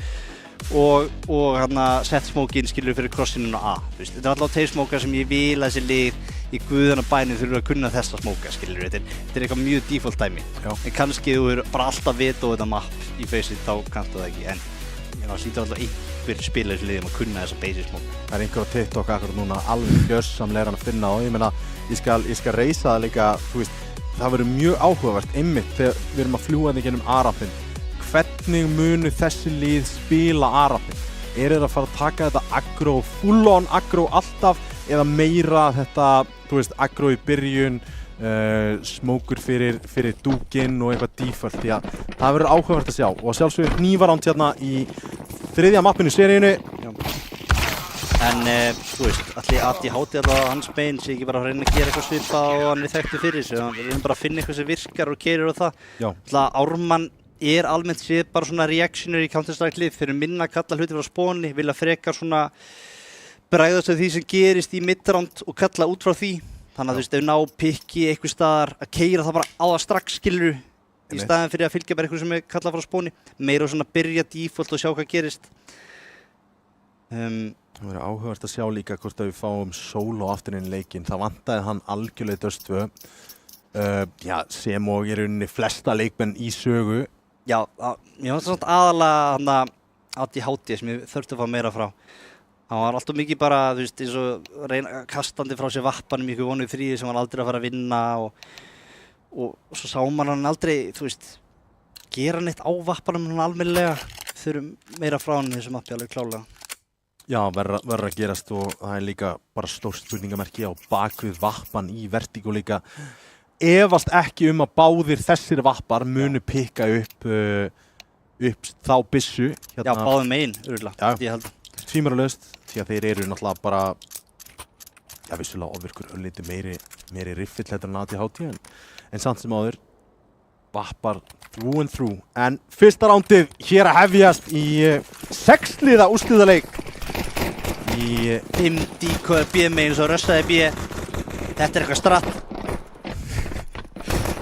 og hana set smokin skilur fyrir crossininu á A. Þetta er alltaf teir smókar sem ég vil að þessi lið í guðana bænum þurfa að kunna þessa smóka, skilur. Þetta er eitthvað mjög default dæmi. Já. En kannski þú eru bara alltaf vita á þetta mapp í Faceit, þá kanntu það ekki, en það hlýtur alltaf einhver spila þessu liðum að kunna þessa basic smóka. Það er einhver á TikTok akkur núna alveg gjörsamlega að finna og ég meina, ég skal reisa það líka, þú veist, það verður mjög áhugavert einmitt þegar við erum að fljúga þig gennum A-rampinn. Hvernig munu þessi lið spila A-rampinn? Þeir að fara að taka þetta aggro, full on aggro alltaf eða meira þetta, þú veist, aggro í byrjun, smókur fyrir dúkinn og eitthvað default, því að það verður áhugavert að sjá. Og sjálfsögur hnífaránd hérna í þriðja mappinu í seríunni. En þú veist, allir ADHD allavega hans megin sé ekki bara að reyna að gera eitthvað svipa og hann er þekktur fyrir þessu. Við erum bara að finna eitthvað sem virkar og keirir og það. Alltaf Ármann er almennt séð bara svona reactionary í Counter-Strike lið fyrir minna að kalla hluti frá spóni, vilja frekar svona bregðast af því sem gerist í midround og kalla út frá því. Þannig að þú veist, ef ná pikki eitthvað staðar að keira það bara á það strax, skilur í staðin fyrir að fylgja bara eitthvað sem er kallað frá spóni. Meira svona byrja default og sjá hvað gerist. Það verður áhugavert að sjá líka hvort að við fáum solo aftur inn í leikinn. Það vantaði hann algjörlega í Dust 2. Sem og í rauninni flesta leikmenn í sögu. Já, ég fannst svona aðalega hann að ADHD sem ég þurfti að fá meira frá. Hann var alltaf mikið bara, þú veist, eins og reyna kastandi frá sér vappanum í ykkur vonuð fríði sem hann aldrei að fara að vinna og svo sá man hann aldrei, þú veist, gera neitt á vappanum hann almennilega. Þurfum meira frá hann í þessu mappi alveg klálega. Já, verður að gerast og það er líka bara stórt spurningamerki á bakvið vappan í Vertigo líka. Efast ekki að báðir þessir vappar munu pikka upp þá byssu. Hérna. Já, báðum megin, örugglega, ég held. Tvímælalaust, því að þeir eru náttúrulega bara, vissulega ofvirkur örlítið meiri riffill heldur en ADHD, en samt sem áður, vappar through and through. En fyrsta rándið hér að hefjast í 6 liða úrslitaleik. Í 5 díkoði B-megin svo rössaði B. Þetta er eitthvað stratt.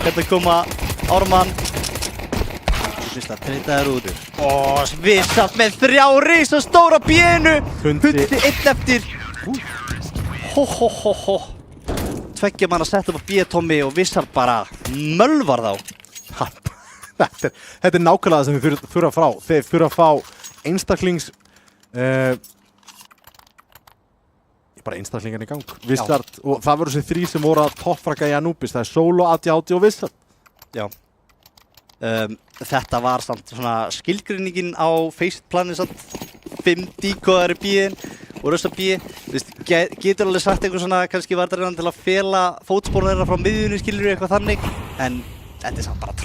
Þetta koma Ármann. Fyrst að treyta þær út. Og Svissart með 3 risastóra B-inu. Hundi 1 eftir. Tveggja mann að setja upp á B-tommi og Svissart bara mölvar þá. Þetta er nákvæmlega það sem við þurfum að fá. Þeir þurfa að fá einstaklings bara einstaklingan í gang Vissart, og það voru þessi 3 sem voru að toppfragga í Anubis, það er Solo, AD80 og Vissart. Já. Þetta var samt svona skilgreiningin á faceplanið samt 5 díkóðar í bíðin og rösta bíði. Getur alveg sagt eitthvað svona, kannski var þetta reynan til að fela fótsporun þeirra frá miðjunni, skilur við eitthvað þannig, en þetta er samt bara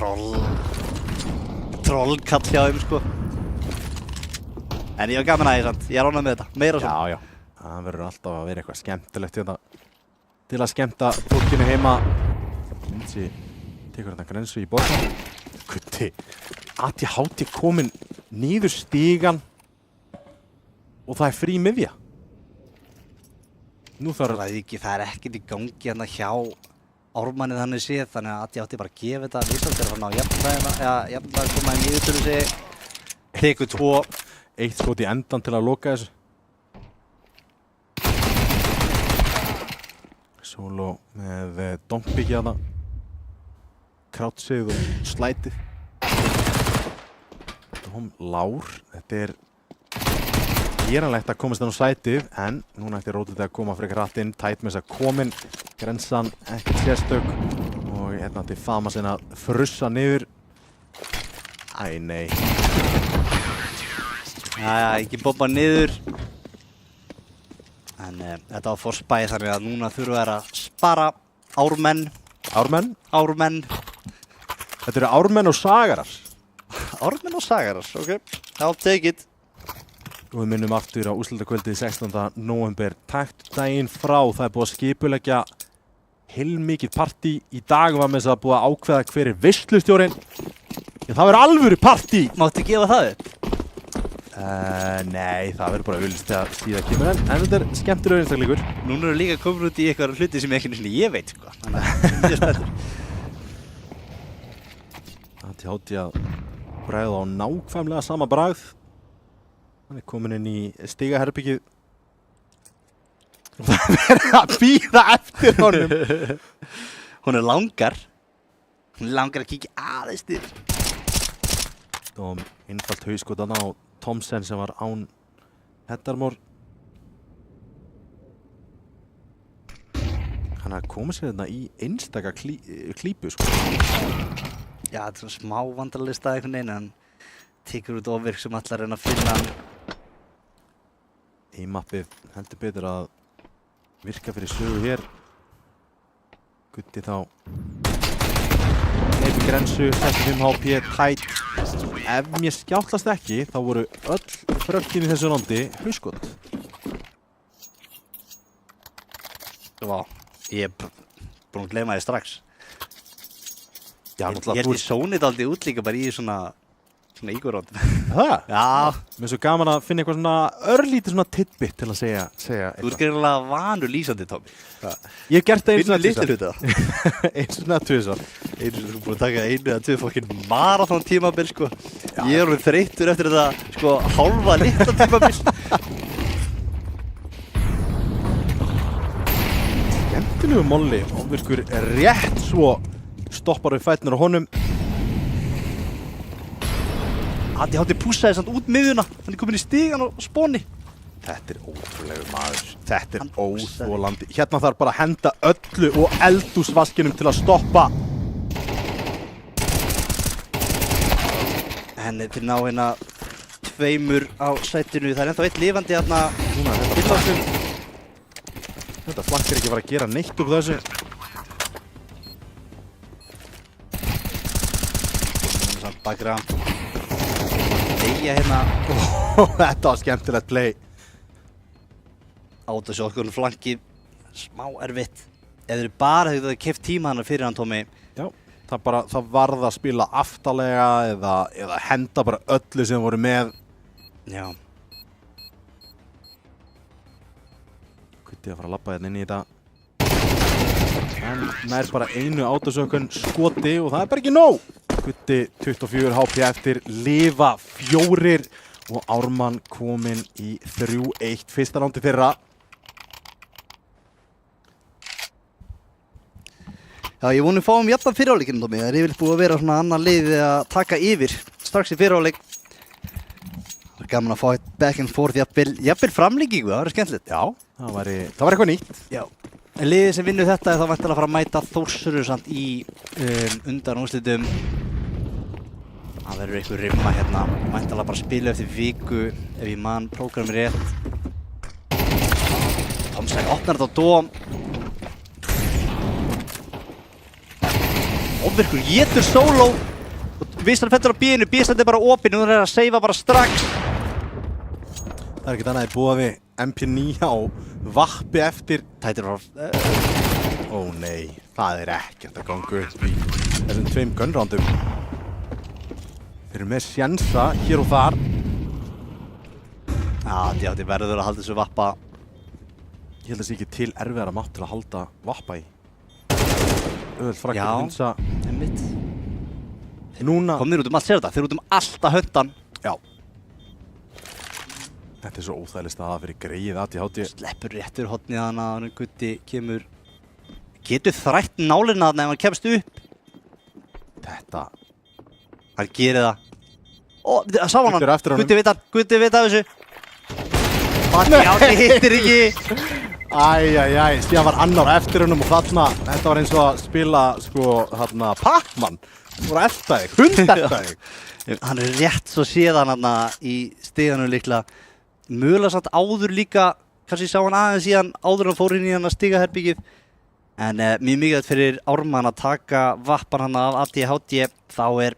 trollkall hjá þeim, sko. En ég var gaman að því samt, ég er ánægð með þetta, meira svona. Já. Það verður alltaf að vera eitthvað skemmtilegt hérna til að skemmta fólkinu heima. Lindsay tekur þetta grensu í borðan. Gutti, AD80 komin niður stígan og það er frí miðja. Nú þarf Það er ekkert í gangi hérna hjá Ármanni þannig séð, þannig að AD80 bara gefa þetta Vissart er að ná jafnvæg koma í niðurtölu sig. Tekur 2. 1 skot í endan til að loka þessu. Solo með donkbyggja þarna. Kráttsið og slætið. Dom Lár. Þetta er geranlegt að komast þannig á sætið, en núna eftir rótið að koma frekar hratt inn. Tæt með þess að komin. Grensan ekkert sérstök. Og hérna til Fama sinna að frussa niður. Æ, nei. Jæja, ekki bomba niður. En þetta var forspæði þannig að núna þurfa þær að spara ármenn. Ármenn. Þetta eru ármenn og sagarar. Ármenn og sagarar, ok. I'll take it. Og við minnum aftur á úrslitakvöldið 16. nóvember. Takt daginn frá, það er búið að skipuleggja heilmikið partí. Í dag var með þess að búið að ákveða hver er veislustjórinn. Það verður alvöru partí. Máttu gefa það upp? Nei, það verður bara auðvitað þegar síðan kemur en þetta er skemmtilegur einstakleikur. Núna eru líka komin út í eitthvað hluti sem ekki einu ég veit, sko. Þannig að það er mjög spenntur. AD80 að bræða á nákvæmlega sama bragð. Hann er komin inn í stigaherbyggið. Það verður að bíða eftir honum. Hún er langar að kíkja aðeins niður. Og einfalt hauskot þarna á Thomsen sem var án Heddarmór. Hann hafði komið sér þarna í einstaka klípu, sko. Já, þetta er svona smá vandrarleg stað einhvern veginn, en tekur út ofvirk sem allar reyna að finna hann. Eimappið heldur betur að virka fyrir sögu hér. Gutti þá neyfi grensu, 65 HP, tætt. Ef mér skjáttlast ekki, þá voru öll frökkin í þessu landi hauskot. Vá, ég er búinn að gleyma þið strax. Já, Ég held ég sónið aldrei út líka bara í svona ígurrónd. Það? Já. Mér er svo gaman að finna eitthvað svona örlítið svona tidbit til að segja Þú ert eitthvað. greinilega vanur lýsandi, Tommy. Ég hef gert það eins og Litlu hluta. eins og tvisvar. Þú er búinn að taka 1 eða 2 fokkin marathon tímabil, sko. Ég er orðinn þreyttur eftir þetta, sko, hálfa litla tímabil. Skemmtilegu molli, ofvirkur rétt svo stoppar við fætnir á honum. AD80 pússaði samt út miðjuna, hann er komin í stígan og spóni. Þetta er ótrúlegur maður. Þetta er Hann pússaði. óþolandi. Hérna þarf bara að henda öllu og eldhúsvaskinum til að stoppa. En þeir ná hérna 2 á sætinu, það er ennþá 1 lifandi hérna. Núna, þetta flakk er ekki að fara að gera neitt úr þessu. Samt bakra. Deyja hérna. Þetta var skemmtilegt play. Autoshotgun flankið, smá erfitt. Ef þeir bara hefðu keypt tíma hann fyrir hann, Tommy. Já, það varð að spila aftalega eða henda bara öllu sem voru með. Já. Gutti að fara að labba hérna inn í þetta. En nær bara einu autosökun skoti og það er bara ekki nóg. Gutti 24 HP eftir, lifa 4 og Ármann kominn í 3-1 fyrsta rándi þeirra. Já, ég voni fáum jafnan fyrirháleikinn, Tommy. Það er yfirleitt búið að vera svona annan liðið að taka yfir strax í fyrirháleik. Það er gaman að fá eitt back and forth, jafnvel framlíkingu, það verður skemmtilegt. Já, það var eitthvað nýtt. Já. En liðið sem vinnur þetta er þá væntanlega að fara að mæta Þórsurur samt í undanúrslitum. Það verður einhver rimma hérna, væntanlega bara spila eftir viku ef ég man prógramið rétt. Tomsen opnar þetta á Dóm. Ofvirkur getur sóló. Vísland fellur á B-inu, B-stand er bara opinn, hún er að seifa bara strax. Það er ekkert annað í boði MP9 á vappi eftir. Tætir frá... Ó nei, það er ekkert að ganga upp í þessum 2 gunroundum. Þeir eru með sjensa hér og þar. Já, þetta verður að halda þessu vappa. Ég held að það sé ekki til erfiðara mapp til að halda vappa í. Öðvöld frækt að hunsa. Einmitt. Núna... Kom þér út allt, sér þetta? Þeir eru út allt að höndan. Já. Þetta er svo óþægileg staða fyrir greið ADHD. Sleppur réttur hornið hana, hann Gutti kemur... Getur þrætt nálina þarna ef hann kemst upp. Þetta... Hann gerir það. Ó, sá hann Gutti er eftir honum. Gutti veit af þessu. Átni hittir ekki. Æjæjæj, síðan var annar eftir honum og þarna, þetta var eins og að spila, sko, þarna, Pac-Man. Það voru að elta þig, hundelta þig. Hann er rétt svo séðan hann í stiganum líklega. Mögulega samt áður líka, kannski sá hann aðeins síðan áður hann fór inn í hann að stigaherbyggið. En mjög mikilvægt fyrir Ármann að taka vappan hann af ADHD, þá er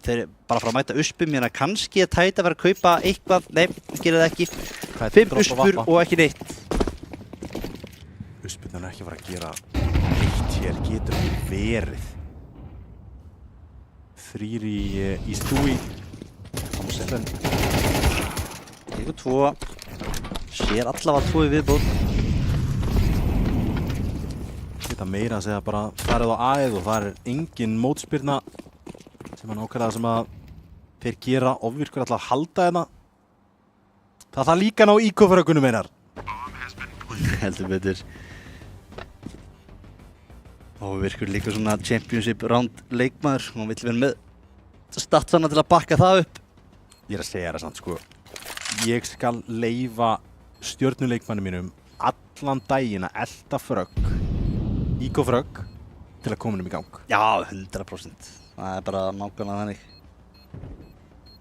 þeir bara að fara að mæta uspum, hérna kannski að Tæta vera að kaupa eitthvað, nei, gerir það ekki. 5 uspur og ekki neitt. Uspurnar er ekki að fara að gera neitt hér, getur ekki verið. 3 í stúi. Tomsen. Tekur 2. Sér allavega 2 í viðbót. Þetta meira að segja bara farið á aðeð og það er engin mótspyrna sem er nákvæmlega sem að þeir gera ofvirkur alltaf að halda hérna. Það þarf líka ná íkofrökunum einar. Heldur betur. Og virkur líka svona championship round leikmaður. Hún vill vera með statsana til að bakka það upp. Ég er að segja það samt sko. Ég skal leyfa stjörnuleikmanni mínum allan daginn að elta frögg, íkofrögg, til að koma um í gang. Já, 100%. Það er bara nákvæmlega þannig.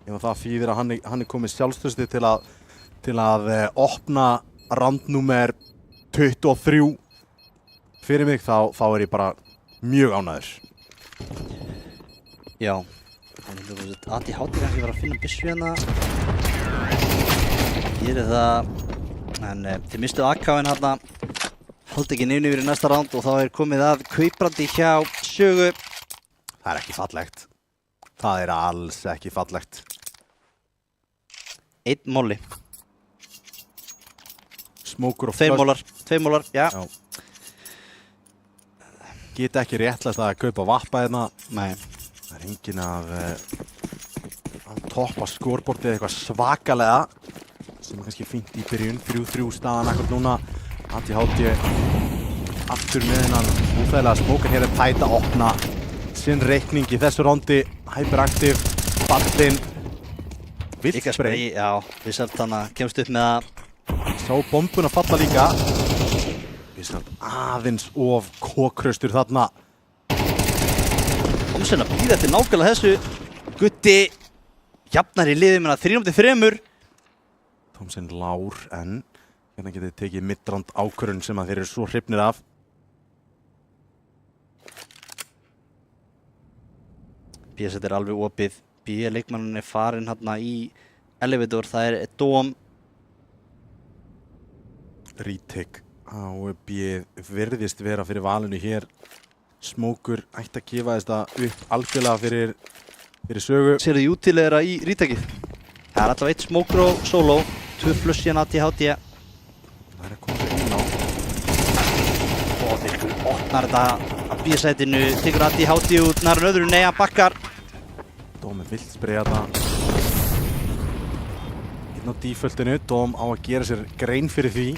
Ef það þýðir að hann er komið sjálfstrausti til að opna roundnúmer 23 fyrir mig, þá er ég bara mjög ánægður. Já. ADHD kannski var að finna byssu hérna. Gerir það. En þeir mistu AK-in hérna. Haldi ekki neinu yfir í næsta round og þá er komið að Kauprandi hjá Sögu. Það er ekki fallegt. Það er alls ekki fallegt. 1 molli. Smókur og 2 mólar. 2 mólar, já. Geta ekki réttlægt að kaupa vappa hérna. Nei. Það er enginn að toppa skorbortið eitthvað svakalega sem er kannski fínt í byrjun. 3-3 staðan akkur núna. ADHD aftur með hennan úþægilega smókar. Hér er Tæta að opna sinn reikning í þessu rondi. Hyperaktiv, ballinn, viltspray. Já, við samt þannig kemst upp með að Sá bombuna falla líka. Við samt aðeins of kókraustur þarna. Tomsen að býða eftir nákvæmlega þessu. Gutti jafnar í liðið með 3-3. Tomsen lár en hérna getið tekið middrand ákvörðun sem að þeir eru svo hrifnir af. B-set er alveg opið. B-leikmannun er farinn hérna í elevator. Það er Dóm. Retake á B virðist vera fyrir valinu hér. Smókur ætti að gefa þetta upp algjörlega fyrir Sögu. Serðu jútilegra í rítakið. Það er alltaf 1 smókur og solo. 2 fluss hérna ADHD. Það er að koma sér inn á. Og þeir opnar þetta að B-setinu. Tekur ADHD út, nær öðru, nei, hann bakkar. Dóm er viltspray þarna. Inn á defaultinu. Dóm á að gera sér grein fyrir því.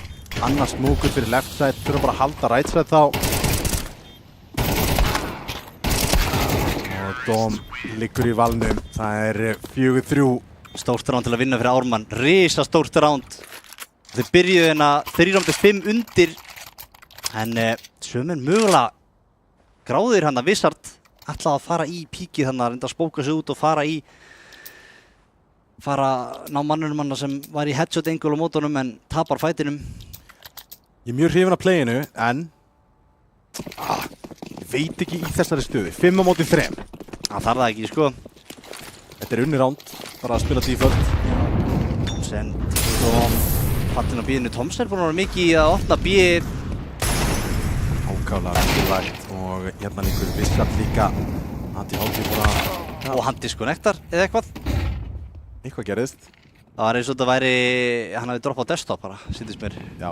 Annar smókur fyrir left side. Þurfa bara að halda right side þá. Og Dóm liggur í valnum. Það er 4-3 Stórt ránd til að vinna fyrir Ármann, risa stórt ránd. Þeir byrjuðu hérna 3-5 undir, en sumir mögulega gráðir hann að Vissart ætlaði að fara í píkið hann að reynda að spóka sig út og fara ná mannunum hann sem var í headshot angle á mótunum en tapar fætinum. Ég er mjög hrifinn af playinu, en ég veit ekki í þessari stöðu. 5-3. Það þarf það ekki, sko. Þetta er unni ránd, bara að spila default. Sen fallin á bíðinu. Tomsen er búin að vera mikið í að opna bíð. Ákaflega mikilvægt og hérna líkur Vissart líka. Andi hálftíð búin Og hann disconnectar eða eitthvað. Eitthvað gerðist. Það var eins og þetta væri, hann hafi droppað á desktop bara, sýndist mér. Já.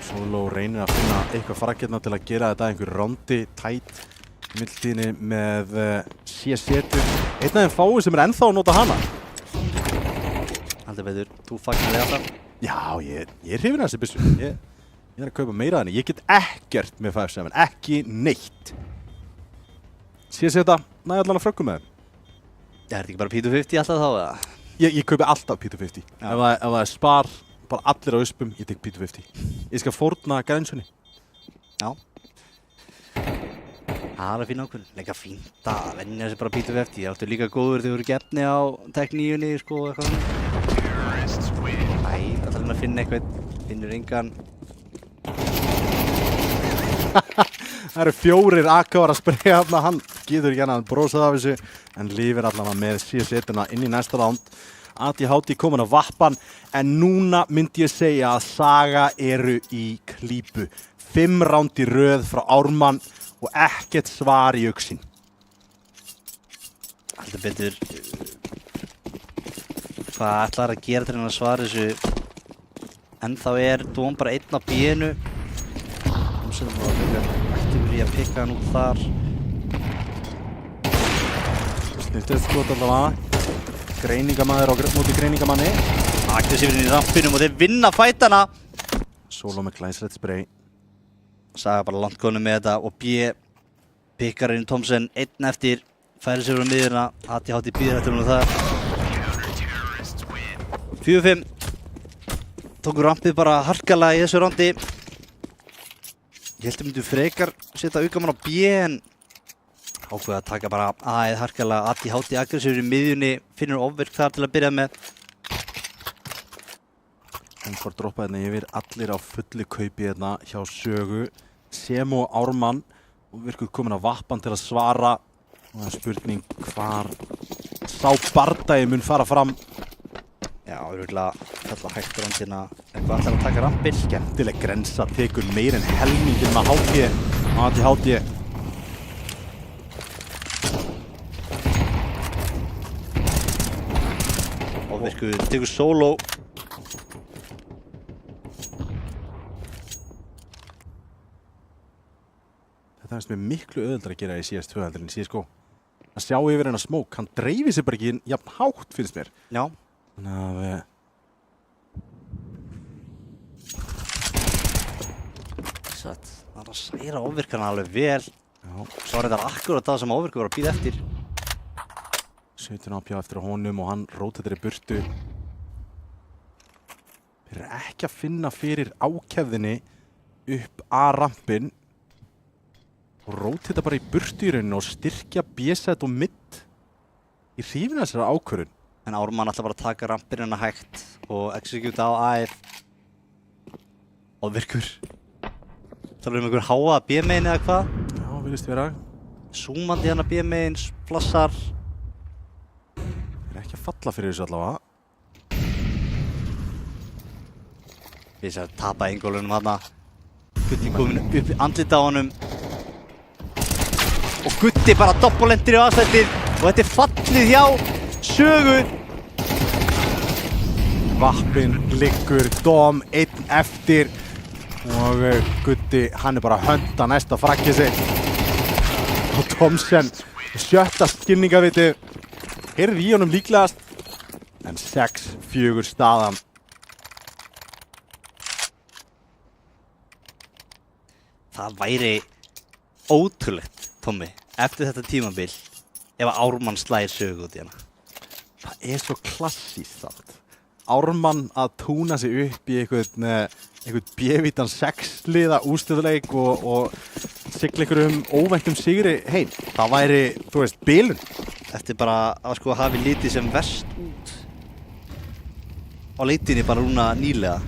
Solo reynir að finna eitthvað fargirna til að gera þetta einhver rondi tætt í mildtíðinni með C-setu. Einn af þeim fáið sem er ennþá að nota hana. Haldur betur, þú fagnar þig alltaf. Já, ég er hrifinn af þessi byssu. Ég er að kaupa meira af henni. Ég get ekkert með 5.7, ekki neitt. C-seta, næði allan að frökkum með þeim. Er þetta ekki bara P250 alltaf þá eða? Ég kaupi alltaf P250. Ef það er spar, bara allir á uspum, ég tek P250. Ég skal fórna grænsunni. Já. Það er fín ákvörðun. Leika fínt að venja þessi bara P250. Það áttu líka góður þegar þú eru gefni á tekníunni, sko, eitthvað. Æ, það ætla að finna eitthvað. Finnur engan. Það eru 4 AK'ar að spreyja þarna, hann getur ekki annað að brósa það af þessu, en lifir allavega með C-setuna inn í næsta ránd. ADHD komin á vappan, en núna myndi ég segja að Saga eru í klípu. 5 ránd í röð frá Ármann og ekkert svar í auksinn. Haldur betur. Hvað ætlar að gera til hann að svara þessu? En þá er Dóm bara einn á B-inu. Sem var aktífur í að pikka hann út þar. Sniltið skot allavega. Greiningamæður á móti greiningamanni. Aggressífurinn í rampinum og þeir vinna fætana. Solo með glæsilegt spray. Saga bara langt konum með þetta og B pikkar inn Tomsen einn eftir. Færi sér úr miðjuna. ADHD býður eftir hún það. 4-5. Tóku rampið bara harkalega í þessu randi. Ég held að myndum frekar setja aukamann á B en ákveða að taka bara aðeð harkalega ADHD aggressífur í miðjunni, finnur ofvirk þar til að byrja með. Hún fór droppa hérna yfir, allir á fullu kaupi hérna hjá Sögu, sem og Ármann og virkuð komin að vappan til að svara og það er spurning hvar sá bardagi mun fara fram. Já, örugglega falla hægt randina eitthvað ætlar að taka rampinn. Skemmtileg grensa, tekur meir en helmingin með ADHD. Ofvirkuð, tekur solo. Þetta finnst mér miklu auðveldara að gera í CS2 heldur en í CSGO. Að sjá yfir hennar smók, hann dreifir sig bara ekki jafn hátt finnst mér. Já. Þannig að Það er að særa ofvirkana alveg vel. já, Svo er þetta akkurat það sem ofvirku var að bíða eftir. 17 ápjá eftir honum og hann rótetar í burtu. Þeir eru ekki að finna fyrir ákefðinni upp A-rampin og róteta bara í burtu í rauninu og styrkja B-set og mid í hrifin þessara ákvörðun. En Ármann ætla bara að taka rampinn hérna hægt og executa á AF. Ofvirkur. Talar einhver háa B-megin eða hvað? Já, viljast vera. Zoomandi hérna B-megin, flassar. Þeir eru ekki að falla fyrir þessu allavega. Við séum að tapa engólunum hérna. Gutti komin upp í andlita á honum. Og Gutti bara doppellendir í aðstættir. Og þetta er fallið hjá Sögu. Vappin liggur, Dóm einn eftir og Gutti, hann er bara að hönda næsta frakkið sig. Og Tomsen, sjötta skilningaviti, heyrði í honum líklegast, en 6-4 staðan. Það væri ótrúlegt, Tommi, eftir þetta tímabil ef að Ármann slæðir sögu út í hana. Það svo klassískt samt. Ármann að túna sig upp í einhvern B-vítan 6-liða úrslitaleik og sigla einhverjum óvæntum sigri heim. Það væri, þú veist, bilun. Eftir bara að sko hafi litið sem verst út á leitinni bara núna nýlega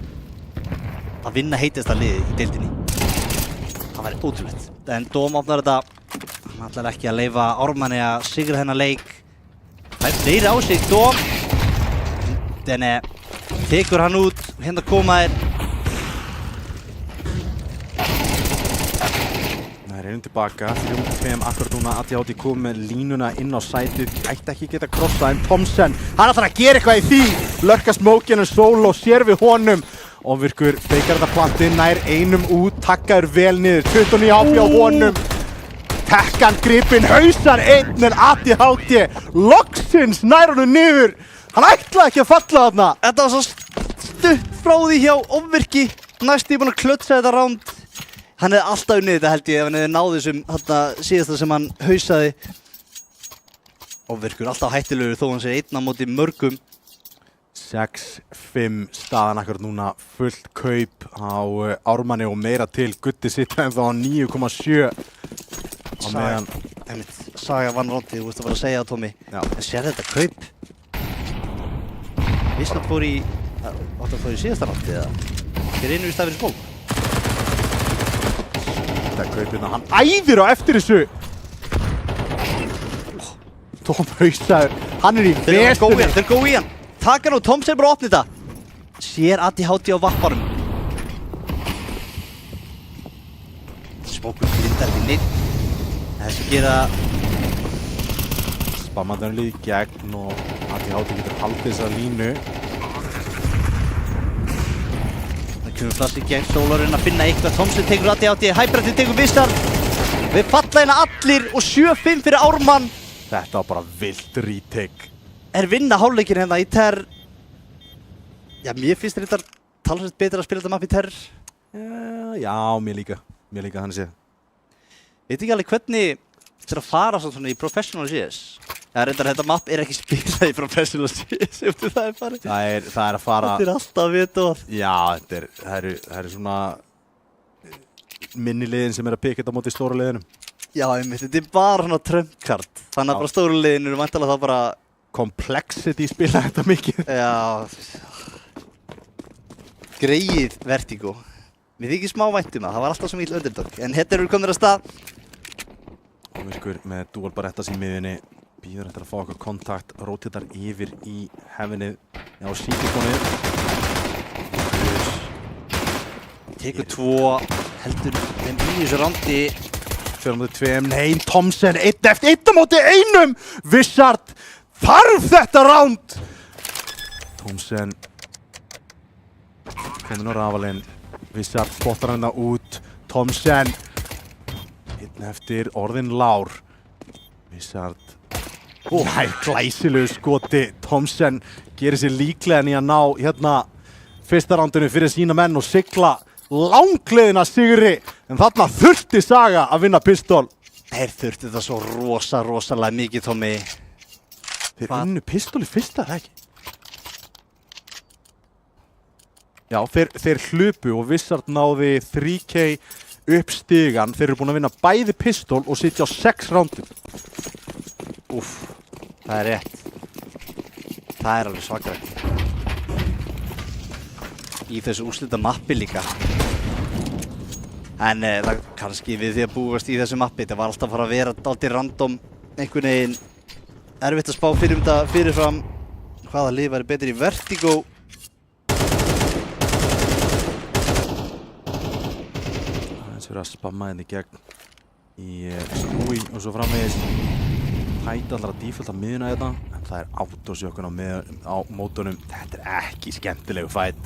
að vinna heitasta liði í deildinni. Það væri ótrúlegt. En Dóm opnar þetta. Hann ætlar ekki að leyfa Ármanni að sigra þennan leik. Það fleiri á sig, Dóm. Dene tekur hann út, hérna koma þeir. Það er tilbaka, 3-5 akkurat núna. ADHD kom með línuna inn á sætið, ætti ekki geta krossað en Thomsen, hann ætlar að gera eitthvað í því. Lörka smókinu solo, sér við honum. Ofvirkur feikar þetta plantið, nær einum út, takkaður vel niður, 29 HP á honum. Tekkan gripinn, hausar einn en ADHD loksins nær honum niður. Hann ætlaði ekki að falla þarna. Þetta var svo stutt frá því hjá Ofvirki. Næstu búinn að klötsa þetta ránd. Hann hefði alltaf unnið þetta held ég ef hann hefði náð þessum síðasta sem hann hausaði. Ofvirkur alltaf hættilegur þó hann sé einn á móti mörgum. 6-5 staðan akkurat núna, fullt kaup á Ármanni og meira til. Gutti sitta en þá á 9,7 á meðan. Saga vann rándið, þú veist að fara að segja það, Tommy. Já. En sér þetta kaup? Vissland fór í síðasta rándið eða? Þeir einu í stað fyrir skók. Þetta kaupina, hann æðir á eftir þessu. Tom hausaður, hann í vestunni. Þeir gói í hann. Taka nú, Thomsen bara opnið þetta. Sér ADHD á vapparum. Smókur blindar ekki neitt. Þessi gera Spammandarinn líði gegn og ADHD getur haldið þessa línu. Það kemur flassi gegn Sólarinn að finna eitthvað. Thomsen tekur ADHD, Hæbrætti tekur Vissar. Við falla hérna allir og 7-5 fyrir Ármann. Þetta var bara vilt retake. Er vinna hálfleikinn hérna í TER. Já, mér finnst þetta talsveit betur að spila þetta mapp í TER. Já, mér líka þannig séð. Veit ekki alveg hvernig þetta er að fara svona í Professional CS. Já, reyndar þetta mapp er ekki spilað í Professional CS eftir það er farið. Það er að fara. Þetta er alltaf vitað. Já, það eru svona minni liðin sem er að peka þetta á móti stóra liðinum. Já, einmitt, þetta er bara svona trömpkart. Þannig að bara stóru liðin eru væntanlega það bara Complexity spila þetta mikið. Já. Greið Vertigo. Mér þykir smá vænt það var alltaf svo mikil underdog. En hérna eru við komnir að stað. Ofvirkur með dual barettas í miðunni. Býður eftir að fá okkur kontakt. Rótetar yfir í hefinið. Já, síkikonið. Tekur 2. Heldur þeim í þessu randi. 4-2. Nei, Thomsen. 1 eftir 1 á móti 1. Vissard. Þarf þetta ránd! Thomsen komin á rafalinn. Vissard spottar hann út. Thomsen 1 eftir orðin Lár. Vissard nær glæsilegu skoti. Thomsen gerir sér líklegan í að ná hérna fyrsta rándinu fyrir sína menn og sigla langleiðina sigri. En þarna þurfti Saga að vinna pistol. Þeir þurfti þetta svo rosalega mikið, Tommy. Þeir unnu pistol í fyrsta, það ekki? Já, þeir hlupu og Vissard náði 3K upp stigan. Þeir eru búin að vinna bæði pistol og sitja á 6 rándum. Úff, það er rétt. Það er alveg svakalegt. Í þessu úrslita mappi líka. En það kannski við því að búast í þessu mappi. Það var alltaf að fara að vera dálítið random einhvern veginn. Erfitt að spá fyrir þetta fyrirfram. Hvaða lið væri betur í Vertigo? Það er verið að spamma henni gegn í skúi og svo framvegis. Hætti allra default að miðuna þetta. En það er autosjökun á mótunum. Þetta er ekki skemmtilegu fight.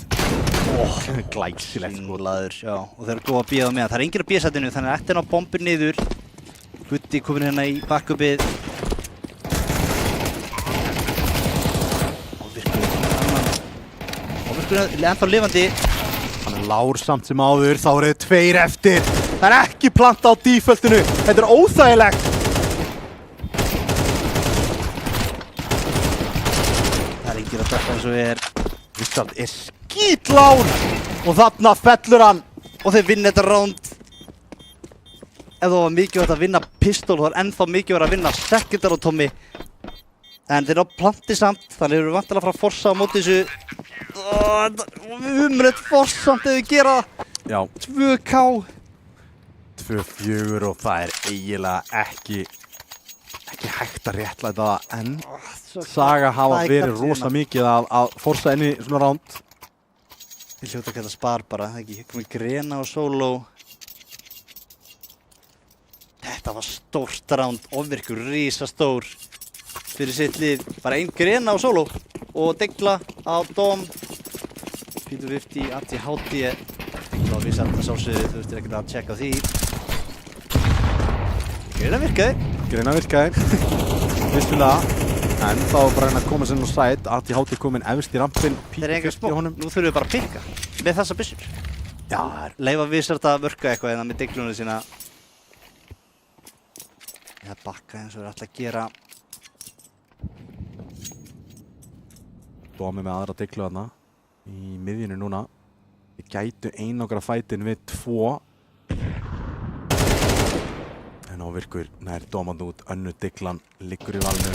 Glæsilegt Singulaður, já. Og þeir eru góða að bíða með. Það er engir á B-sætinu, þannig að ættin á bombur niður. Gutti komin hérna í backupið. Ennþá lifandi. Hann er Lár samt sem áður, þá eru 2 eftir. Það er ekki planta á defaultinu. Þetta er óþægilegt. eins og Vissard skítlár og þarna fellur hann. og þeir vinna þetta round. Ef það var mikilvægt að vinna pistol, þá ennþá mikilvægt að vinna secondar á Tommy. En þeir eru á planti samt, þannig eru vantilega að fara að forsa á móti þessu. Umrætt fors samt ef við gera það. Já, 2K. 2-4 og það eiginlega ekki hægt að réttlæta það en Saga hafa það verið kallið rosa mikið að forsa inn í svona ránd. Ég hljóta að geta spar bara, það ekki. Hér komið Grena og Solo. Þetta var stórt ránd, ofvirkur, risastór fyrir sitt lið. Bara ein Grena og Solo og Degla á Dom. Peter 50, Atti Hátti. Degla og Vissard að sjálfsögðu, þú veist ekkert að tjekka á því. Grena virkaði. Grena virkaði, vissulega, en þá var bara að koma sér nú sæt, Atti Hátti kominn efst í rampinn, Þeir eru engar smók, nú þurfum við bara að pikka með þessa byssur. Já, Leifa Vissard að vörka eitthvað hérna með Deglunum sína. Eða bakka eins og við ætla að gera. Dómi með aðra Deglu þarna í miðjunu núna. Við gætu einokra fætin við 2. En Ofvirkur nær Dómand út, önnur Deglan liggur í valinu.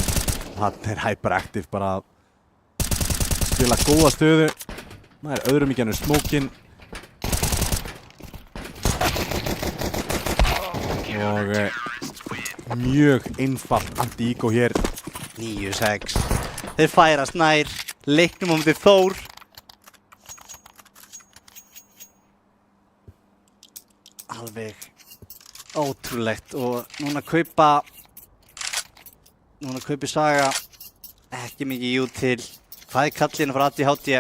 Þannig er Hyperactive bara að spila góða stöðu. Það er öðrum í genið smókin. Og mjög einfalt anti-ego hér. 9-6. Þeir færast nær, leiknum á móti Þór. Alveg ótrúlegt og núna kaupi Saga ekki mikið jú til. Hvað kallinu frá Atti Hátti?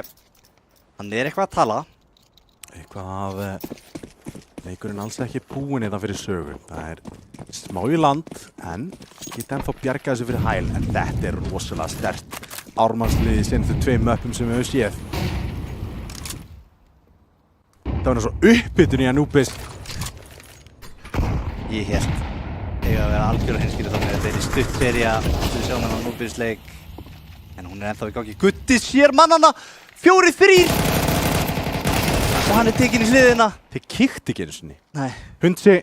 Hann eitthvað að tala. Eitthvað að leikurinn alls ekki búinn þetta fyrir sögu. Það er smá í land en geta ennþá bjargað þessu fyrir hæl en þetta er rosalega sterkt ármannsliði senstu 2 möppum sem við höfum séð. Það var svo uppbytun í Anubis. Ég hélt eiga að vera algjör og hinskilur þannig að þetta er í stutt serja sem við sjáum hann á Núbis leik. En hún er ennþá í gangi. Gutti sér mannana! 4-3! Og hann er tekinn í hliðina. Þeir kíkti ekki einu sinni. Nei, Hundsi.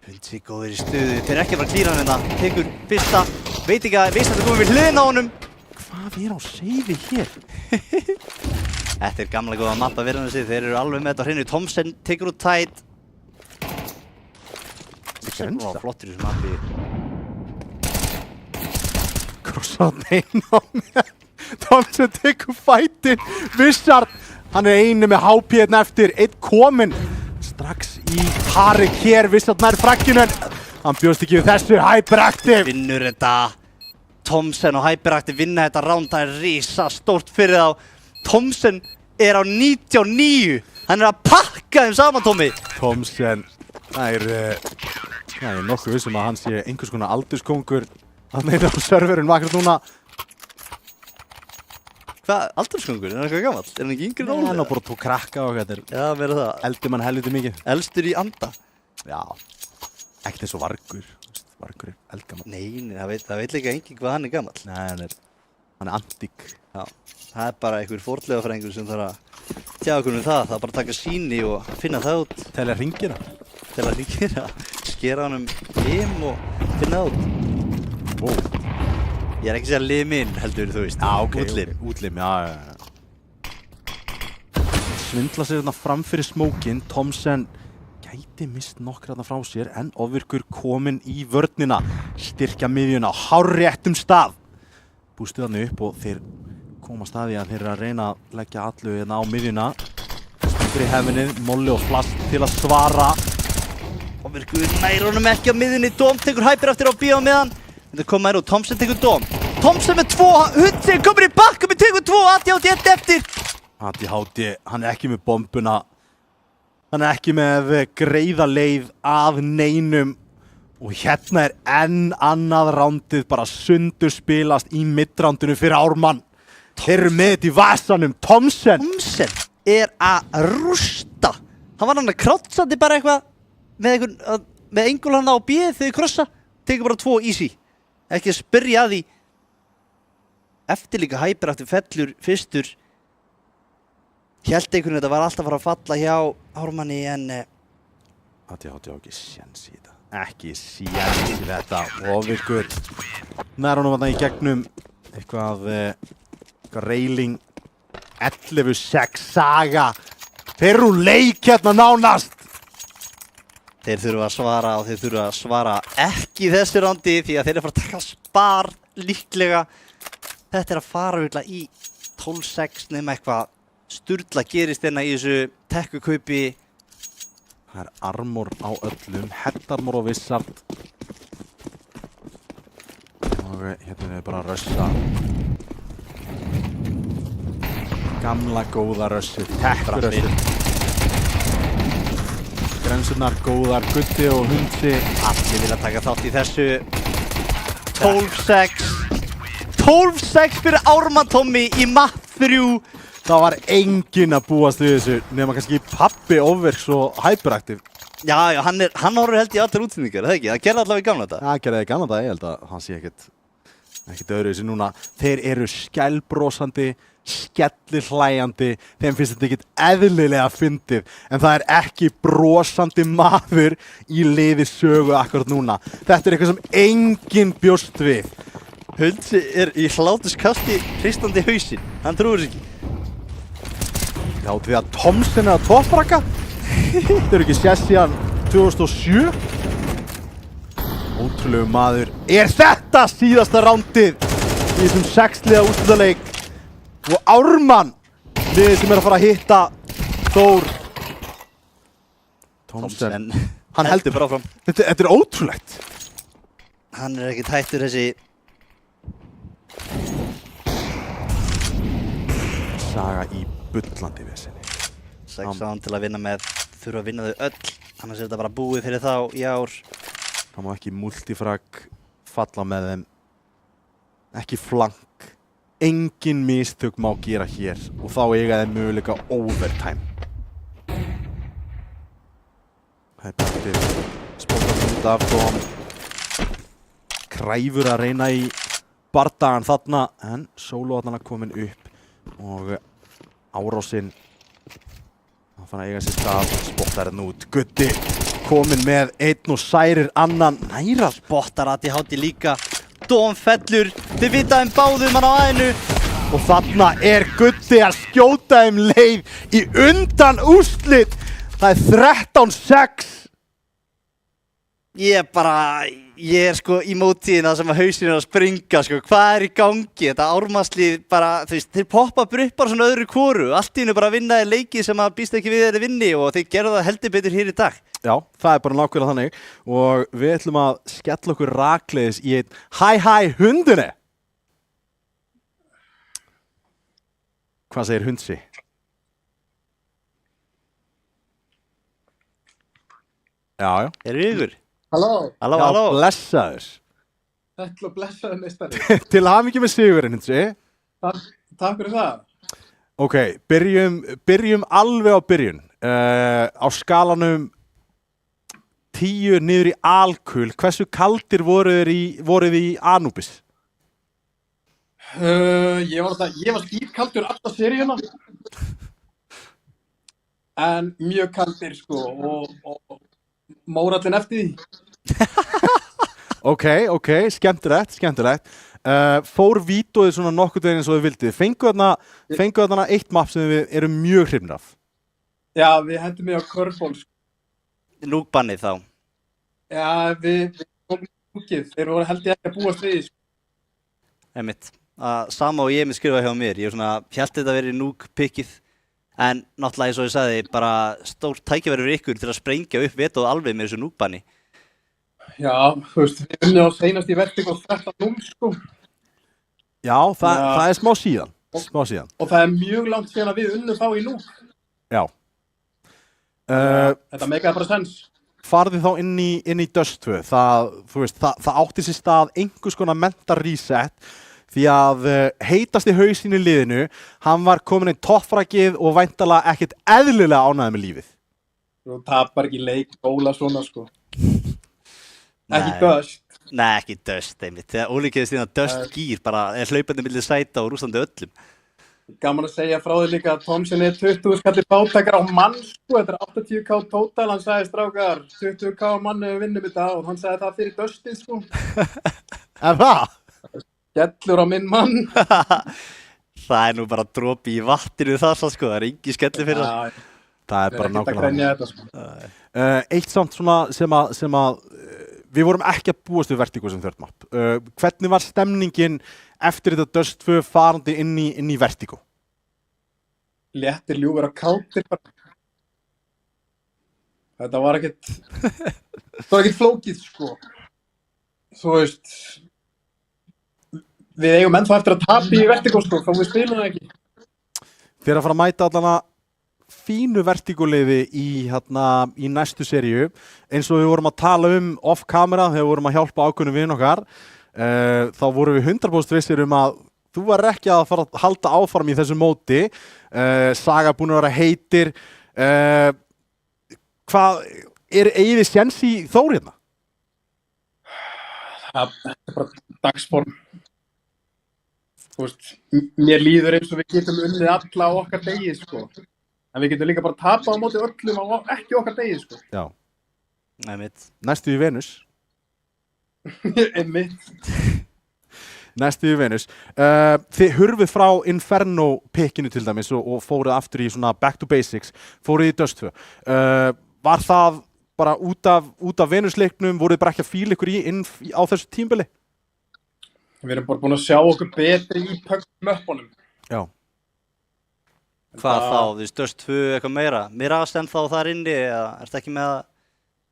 Hundsi góður í stuðu. Þeir eru ekki að fara að klíra hann hérna. Tekur fyrsta. Veit ekki að veist að það komið við hliðina á honum. Hvað er á seiði hér? Þetta er gamla góða mappa verðan þessi. Þeir eru alveg með þetta á hreinu. Thomsen tekur út tætt. Grensa. Flottur í þessu mappi. Krossað einn á mér. Thomsen tekur fætin. Vissard. Hann er einu með HP hérna eftir. Einn kominn. Strax í parið hér. Vissard nær frakkinu en hann bjóst ekki við þessu. Hyperactive. Vinnur þetta. Thomsen og Hyperactive vinna þetta round. Það er risa stórt fyrir þá. Thomsen er á 99. Hann er að pakka þeim saman, Tommy. Thomsen. Það er ég er nokkuð vissum að hann sé einhvers konar aldurskongur. Hann er á serverinn akkurat núna. Hvað? Aldurskongur? Er hann eitthvað gamall? Er hann ekki yngri en Hann Óli? á bara 2 krakka og þetta er Já, verður það. eldur mann helviti mikið. Elstur í anda? Já, ekkert eins og Vargur. Vargur er eldgamall. Nei, það veit líka enginn hvað hann er gamall. Nei, hann er antík. Já, það er bara einhver fornleifafræðingur sem þarf að tjá okkur um það. Það er bara að taka sýni og finna það út Telja hringina. til að ríkira. Skera hann lim og finna það út. Ó. Ég er ekki að segja liminn, heldur þú veist. Útlim. Útlim, já. Svindla sér þarna fram fyrir smókinn. Thomsen gæti mist nokkra þarna frá sér en Ofvirkur kominn í vörnina. Styrkja miðjuna á hárréttum stað. Bústu þarna upp og þeir koma staði að þeir eru að reyna að leggja allu hérna á miðjuna. Stundur í hefnið, Molli og Flast til að svara. Ofvirkur nær honum ekki á miðjunni. Dóm tekur Hyperactive á bíó meðan. Þetta kom nær og Thomsen tekur Dóm. Thomsen með 2, Hundsi komur í bakka með tekur 2, Atti Hátti 1 eftir. Atti Hátti, hann er ekki með bombuna. Hann er ekki með greiða leið af neinum. Og hérna er enn annað rándið bara sundur spilast í midrándinu fyrir Ármann. Þeir eru með þetta í vasanum. Thomsen er að rústa. Hann var hann að krátsandi bara eitthvað með engul hann á bíð þegar krossa. Tekur bara 2 easy. Ekki að spyrja að því. eftir líka Hyperactive fellur fyrstur. Hélt einhvern veginn þetta var alltaf að fara að falla hjá Ármanni en Átjá ekki séns í þetta. Ekki séns í þetta. Ofvirkur. Nær honum þarna í gegnum eitthvað railing 11-6 Saga. Þeir eru leik hérna nánast. þeir þurfa að svara og þeir þurfa að svara ekki í þessu rándi því að þeir eru að fara að taka spar líklega. Þetta er að fara virkilega í 12-6 nema eitthvað sturla gerist hérna í þessu tekkukaupi. Það er armor á öllum, headarmor og Wizard. Og hérna er bara að rössa. Gamla góða rössu, tekkurössu. Grensurnar góðar, Gutti og Hundsi. Allir vilja taka þátt í þessu. 12-6. 12-6 fyrir Ármann Tommy í map 3. Það var enginn að búast við þessu nema kannski Pabbi Overks og Hyperactive. Já, hann horfir held í allir útsendingar, það ekki? Það gerði allavega í gamla þetta. Það gerði gamla dag, ég held að hann sé ekkert öðru þessu núna. Þeir eru skælbrósandi, skellihlæjandi, þeim finnst þetta ekkert eðlilega fyndið, en það er ekki brosandi maður í liði sögu akkurat núna. Þetta er eitthvað sem enginn bjóst við. Hundsi er í hlátuskasti hristandi hausinn, hann trúir sér ekki. Já, því að Thomsen er að topprakka. Þetta eru ekki séð síðan 2007. Ótrúlegu maður. Er þetta síðasta rándið í þessum 6-liða úrslitaleik? Og Ármann, liðið sem er að fara að hitta Þór. Thomsen. Hann heldur bara áfram. Þetta er ótrúlegt. Hann er ekkert hættur þessi. Saga í bullandi vesinni. 6 án til að vinna með, þurfa að vinna þau öll. Annars er þetta bara búið fyrir þá í ár. Það má ekki multifrag falla með þeim. Ekki flank. Engin mistök má gera hér og þá eiga þeim möguleika overtime. Hyperactive spókast út af Dom. Kræfur að reyna í bardagan þarna en sóloðarna komin upp og árásinn það fann að eiga sér stað. Spottar hérna út. Gutti komin með einn og særir annan. Næra Spottar ADHD líka. Dom fellur, þið vita báðum hann á aðinu. Og þarna er Gutti að skjóta leið í undan úrslit. Það er 13-6. Ég er sko í mótíðina sem að hausinn er að springa sko. Hvað er í gangi? Þetta Ármannslið bara, þú veist, þeir poppa upp bara svona öðru hvoru. Allt í hennu bara vinnaði leiki sem að býst ekki við þeirri vinni og þeir gerðu það heldur betur hér í dag. Já, það er bara nákvæmlega þannig og við ætlum að skella okkur rakleiðis í einn hæ hundinni. Hvað segir Hundsi? Já. Eru ykkur? Halló. Halló. Blessaður. Þetta og blessaður meistari. Til hamingju með sigurinn, Hundsi. Takk fyrir það. Ok, byrjum alveg á byrjun. Á skalanum 10 niður í alkul. Hversu kaldir voruð þið í Anubis? Ég var skýrkaldur alla seríuna. En mjög kaldir sko og mórallinn eftir því. Ok, skemmtilegt. Fór vítóið svona nokkuð veginn eins og þið vildið. Fengu þarna eitt map sem við erum mjög hrifnir af. Já, við hendum mig á curveball sko. Núkbannið þá. Já, við komum núkið. Þeir voru held ég ekki að búast við sko. Einmitt. Sama og ég með skrifa hjá mér. Ég hélt þetta verið núkpikkið. En náttúrulega eins og ég sagði, bara stórt tækifæri fyrir ykkur til að sprengja upp vetóð alveg með þessu núkbanni. Já, þú veist, við unnum á seinast í Vertigo 13-0 sko. Já, það er smá síðan. Og það er mjög langt síðan að við unnum þá í núk. Já. Þetta meikaði bara sens. Farði þá inn í Dust 2. Það átti sér stað einhvers konar mental reset því að heitasti hausinn í liðinu, hann var komin inn toppfrakið og væntanlega ekkert eðlilega ánægður með lífið. Þú tapar ekki leik, góla svona sko. Ekki Dust. Nei, ekki Dust einmitt. Þegar ólíkjaðist því að Dust gýr bara hlaupandi milli sæta og rústandi öllum. Gaman að segja frá því líka að Thomsen 20 skallir bátakar á mann, sko, þetta 80k total, hann sagði strákar, 20k mann við vinnum þetta og hann sagði það fyrir Dustin, sko. Það? Skellur á minn mann. Það nú bara dropi í vatninu það, sko, það engi skelli fyrir það. Það bara nákvæmlega. Þetta, sko. Eitt samt svona sem að við vorum ekki að búast við Vertigo sem third map. Hvernig var stemningin eftir þetta Dust 2 farandi inn í Vertigo? Léttir, ljúfur og kátir bara. Þetta var ekkert flókið, sko. Þú veist, við eigum ennþá eftir að tapa í Vertigo, sko, þá við spilum það ekki. Þeir að fara að mæta allan að fínu Vertigo-liði í næstu seríu, eins og við vorum að tala off-camera þegar við vorum að hjálpa ákveðnum vin okkar, þá vorum við 100% vissir að þú var ekki að fara að halda áfram í þessu móti. Saga búin að vera heitir. Hvað, eigið þið séns í Þór hérna? Það er bara dagsform. Þú veist, mér líður eins og við getum unnið alla á okkar degi, sko. En við getum líka bara tapað á móti öllum á ekki okkar degi, sko. Já. Einmitt. Næstu í Venus. Einmitt. Næstu í Venus. Þið hurfið frá Inferno pickinu til dæmis og fóruð aftur í svona back to basics, fóruð í Dust 2. Var það bara út af Venus-leiknum, voruð bara ekki að fíla ykkur á þessu tímabili? Við erum bara búin að sjá okkur betri í möppunum. Já. Hvað þá? Þú veist, Dust 2 eitthvað meira? Mirage en þá þar inni eða ertu ekki með það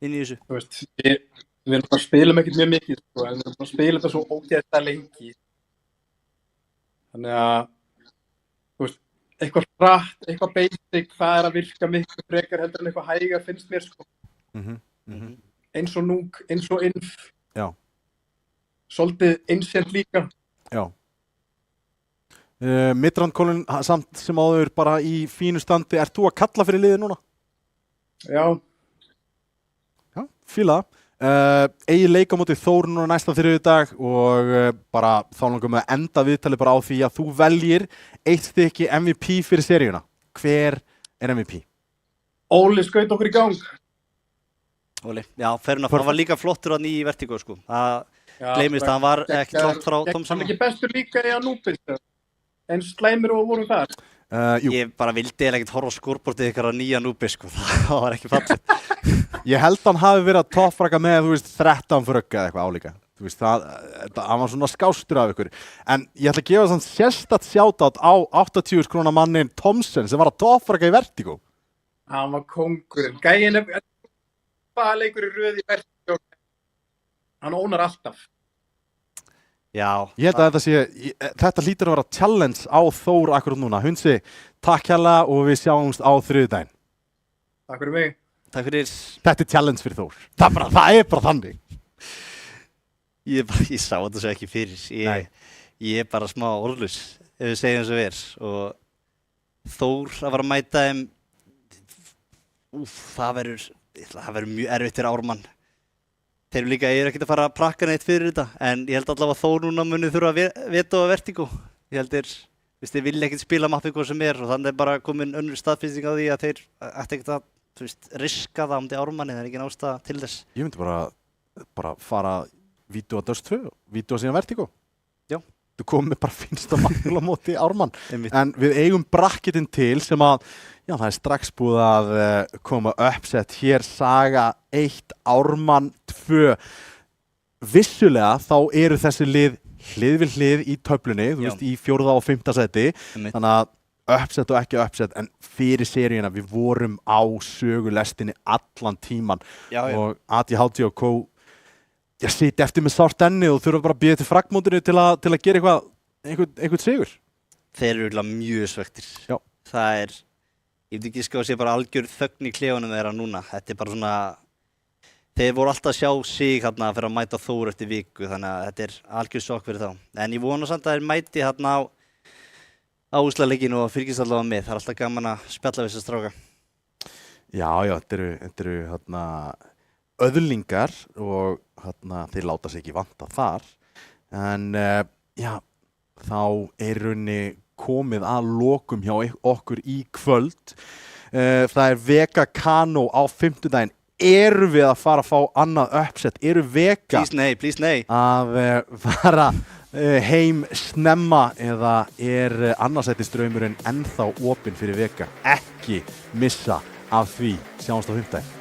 inn í þessu? Þú veist, við erum bara að spila ekkert mjög mikið, sko, en við erum bara að spila þetta svo ógeðslega lengi. Þannig að, þú veist, eitthvað hratt, eitthvað basic, það er að virka miklu frekar heldur en eitthvað hægar finnst mér, sko. Eins og Nuke, eins og Inf. Já. Svolítið Ancient líka. Já. Midrancolin samt sem áður bara í fínu standi. Ert þú að kalla fyrir liðið núna? Já. Já, fíla það. Eigið leik á móti Þór núna næsta þriðjudag og bara þá langum við að enda viðtalið bara á því að þú veljir eitt stykki MVP fyrir seríuna. Hver er MVP? Óli skaut okkur í gang. Óli, já, ferinn að það var líka flottur að nýja í Vertigo, sko. Það gleymist að hann var ekki langt frá Thomsen. Hann er ekki bestur líka í Anubis, eins slæmir og vorum þar. Ég bara vildi ekkert horfa á skórbortið ykkar á nýja Anubis, sko. Það var ekki fallið. Ég held hann hafi verið að toppfraka með, þú veist, 13 frögg eða eitthvað álíka. Þú veist, hann var svona skástur af ykkur. En ég ætla að gefa þann sérstakt shoutout á 80 króna mannin Thomsen sem var að toppfraka í Vertigo. Hann var kóngurinn. Gæinn er bara leikur í röð í Vertigo. Hann ónar alltaf. Já. Ég held að þetta hlýtur að vera challenge á Þór akkurat núna. Hunsi, takk hérlega og við sjáumst á þriðjudaginn. Takk fyrir mig. Takk fyrir. Þetta er challenge fyrir Þór. Það er bara þannig. Ég sá þetta svo ekki fyrir. Ég er bara smá orðlaus, ef við segjum svo verð. Og Þór að fara að mæta þeim, það verður mjög erfitt fyrir Ármann. Þeir líka ekkert að fara að prakka neitt fyrir þetta, en ég held allavega að Þór núna muni þurfa að veta á Vertigo. Ég held þeir vilja ekkert spila mappingu sem er og þannig er bara komin önnur staðfesting á því að þeir ætti ekkert að, þú veist, riska það um til Ármanni, það er ekki ástæða til þess. Ég myndi bara fara vídeó á Dust 2, vídeó síðan Vertigo. Já. Þú komið bara finnst að makla móti Ármann. En við eigum bracketinn til sem að, já, það er strax búið að koma uppsett hér, Saga 1, Ármann 2. Vissulega þá eru þessi lið við hlið í töflunni, þú veist, í 4. og 5. sæti. Þannig að uppsett og ekki uppsett, en fyrir seríuna við vorum á sögulestinni allan tíman. Já. Og ADHD og Co. Ég siti eftir með sárt enni og þurfa bara að bíða til fragmótinu til að gera einhvern sigur. Þeir eru mjög svektir. Já. Það er, ég veit ekki að sé bara algjör þögn í klefunum þeirra núna. Þetta er bara svona, þeir voru alltaf að sjá sig hérna fyrir að mæta Þór eftir viku, þannig að þetta er algjör sjokk fyrir þá. En ég vona samt að þeir mæti hérna á úrslitaleikinn og fylgist allavega með. Það er alltaf gaman að spjalla við þessa stráka. Já, þetta eru hérna öðlingar og þeir láta sig ekki vanta þar en þá rauninni komið að lokum hjá okkur í kvöld. Það er Vega Kano á 5. Eru við að fara að fá annað uppsett? Eru Vega Please nei. að fara heim snemma eða annarsættisdraumurinn ennþá opinn fyrir Vega? Ekki missa af því. Sjáumst á 5.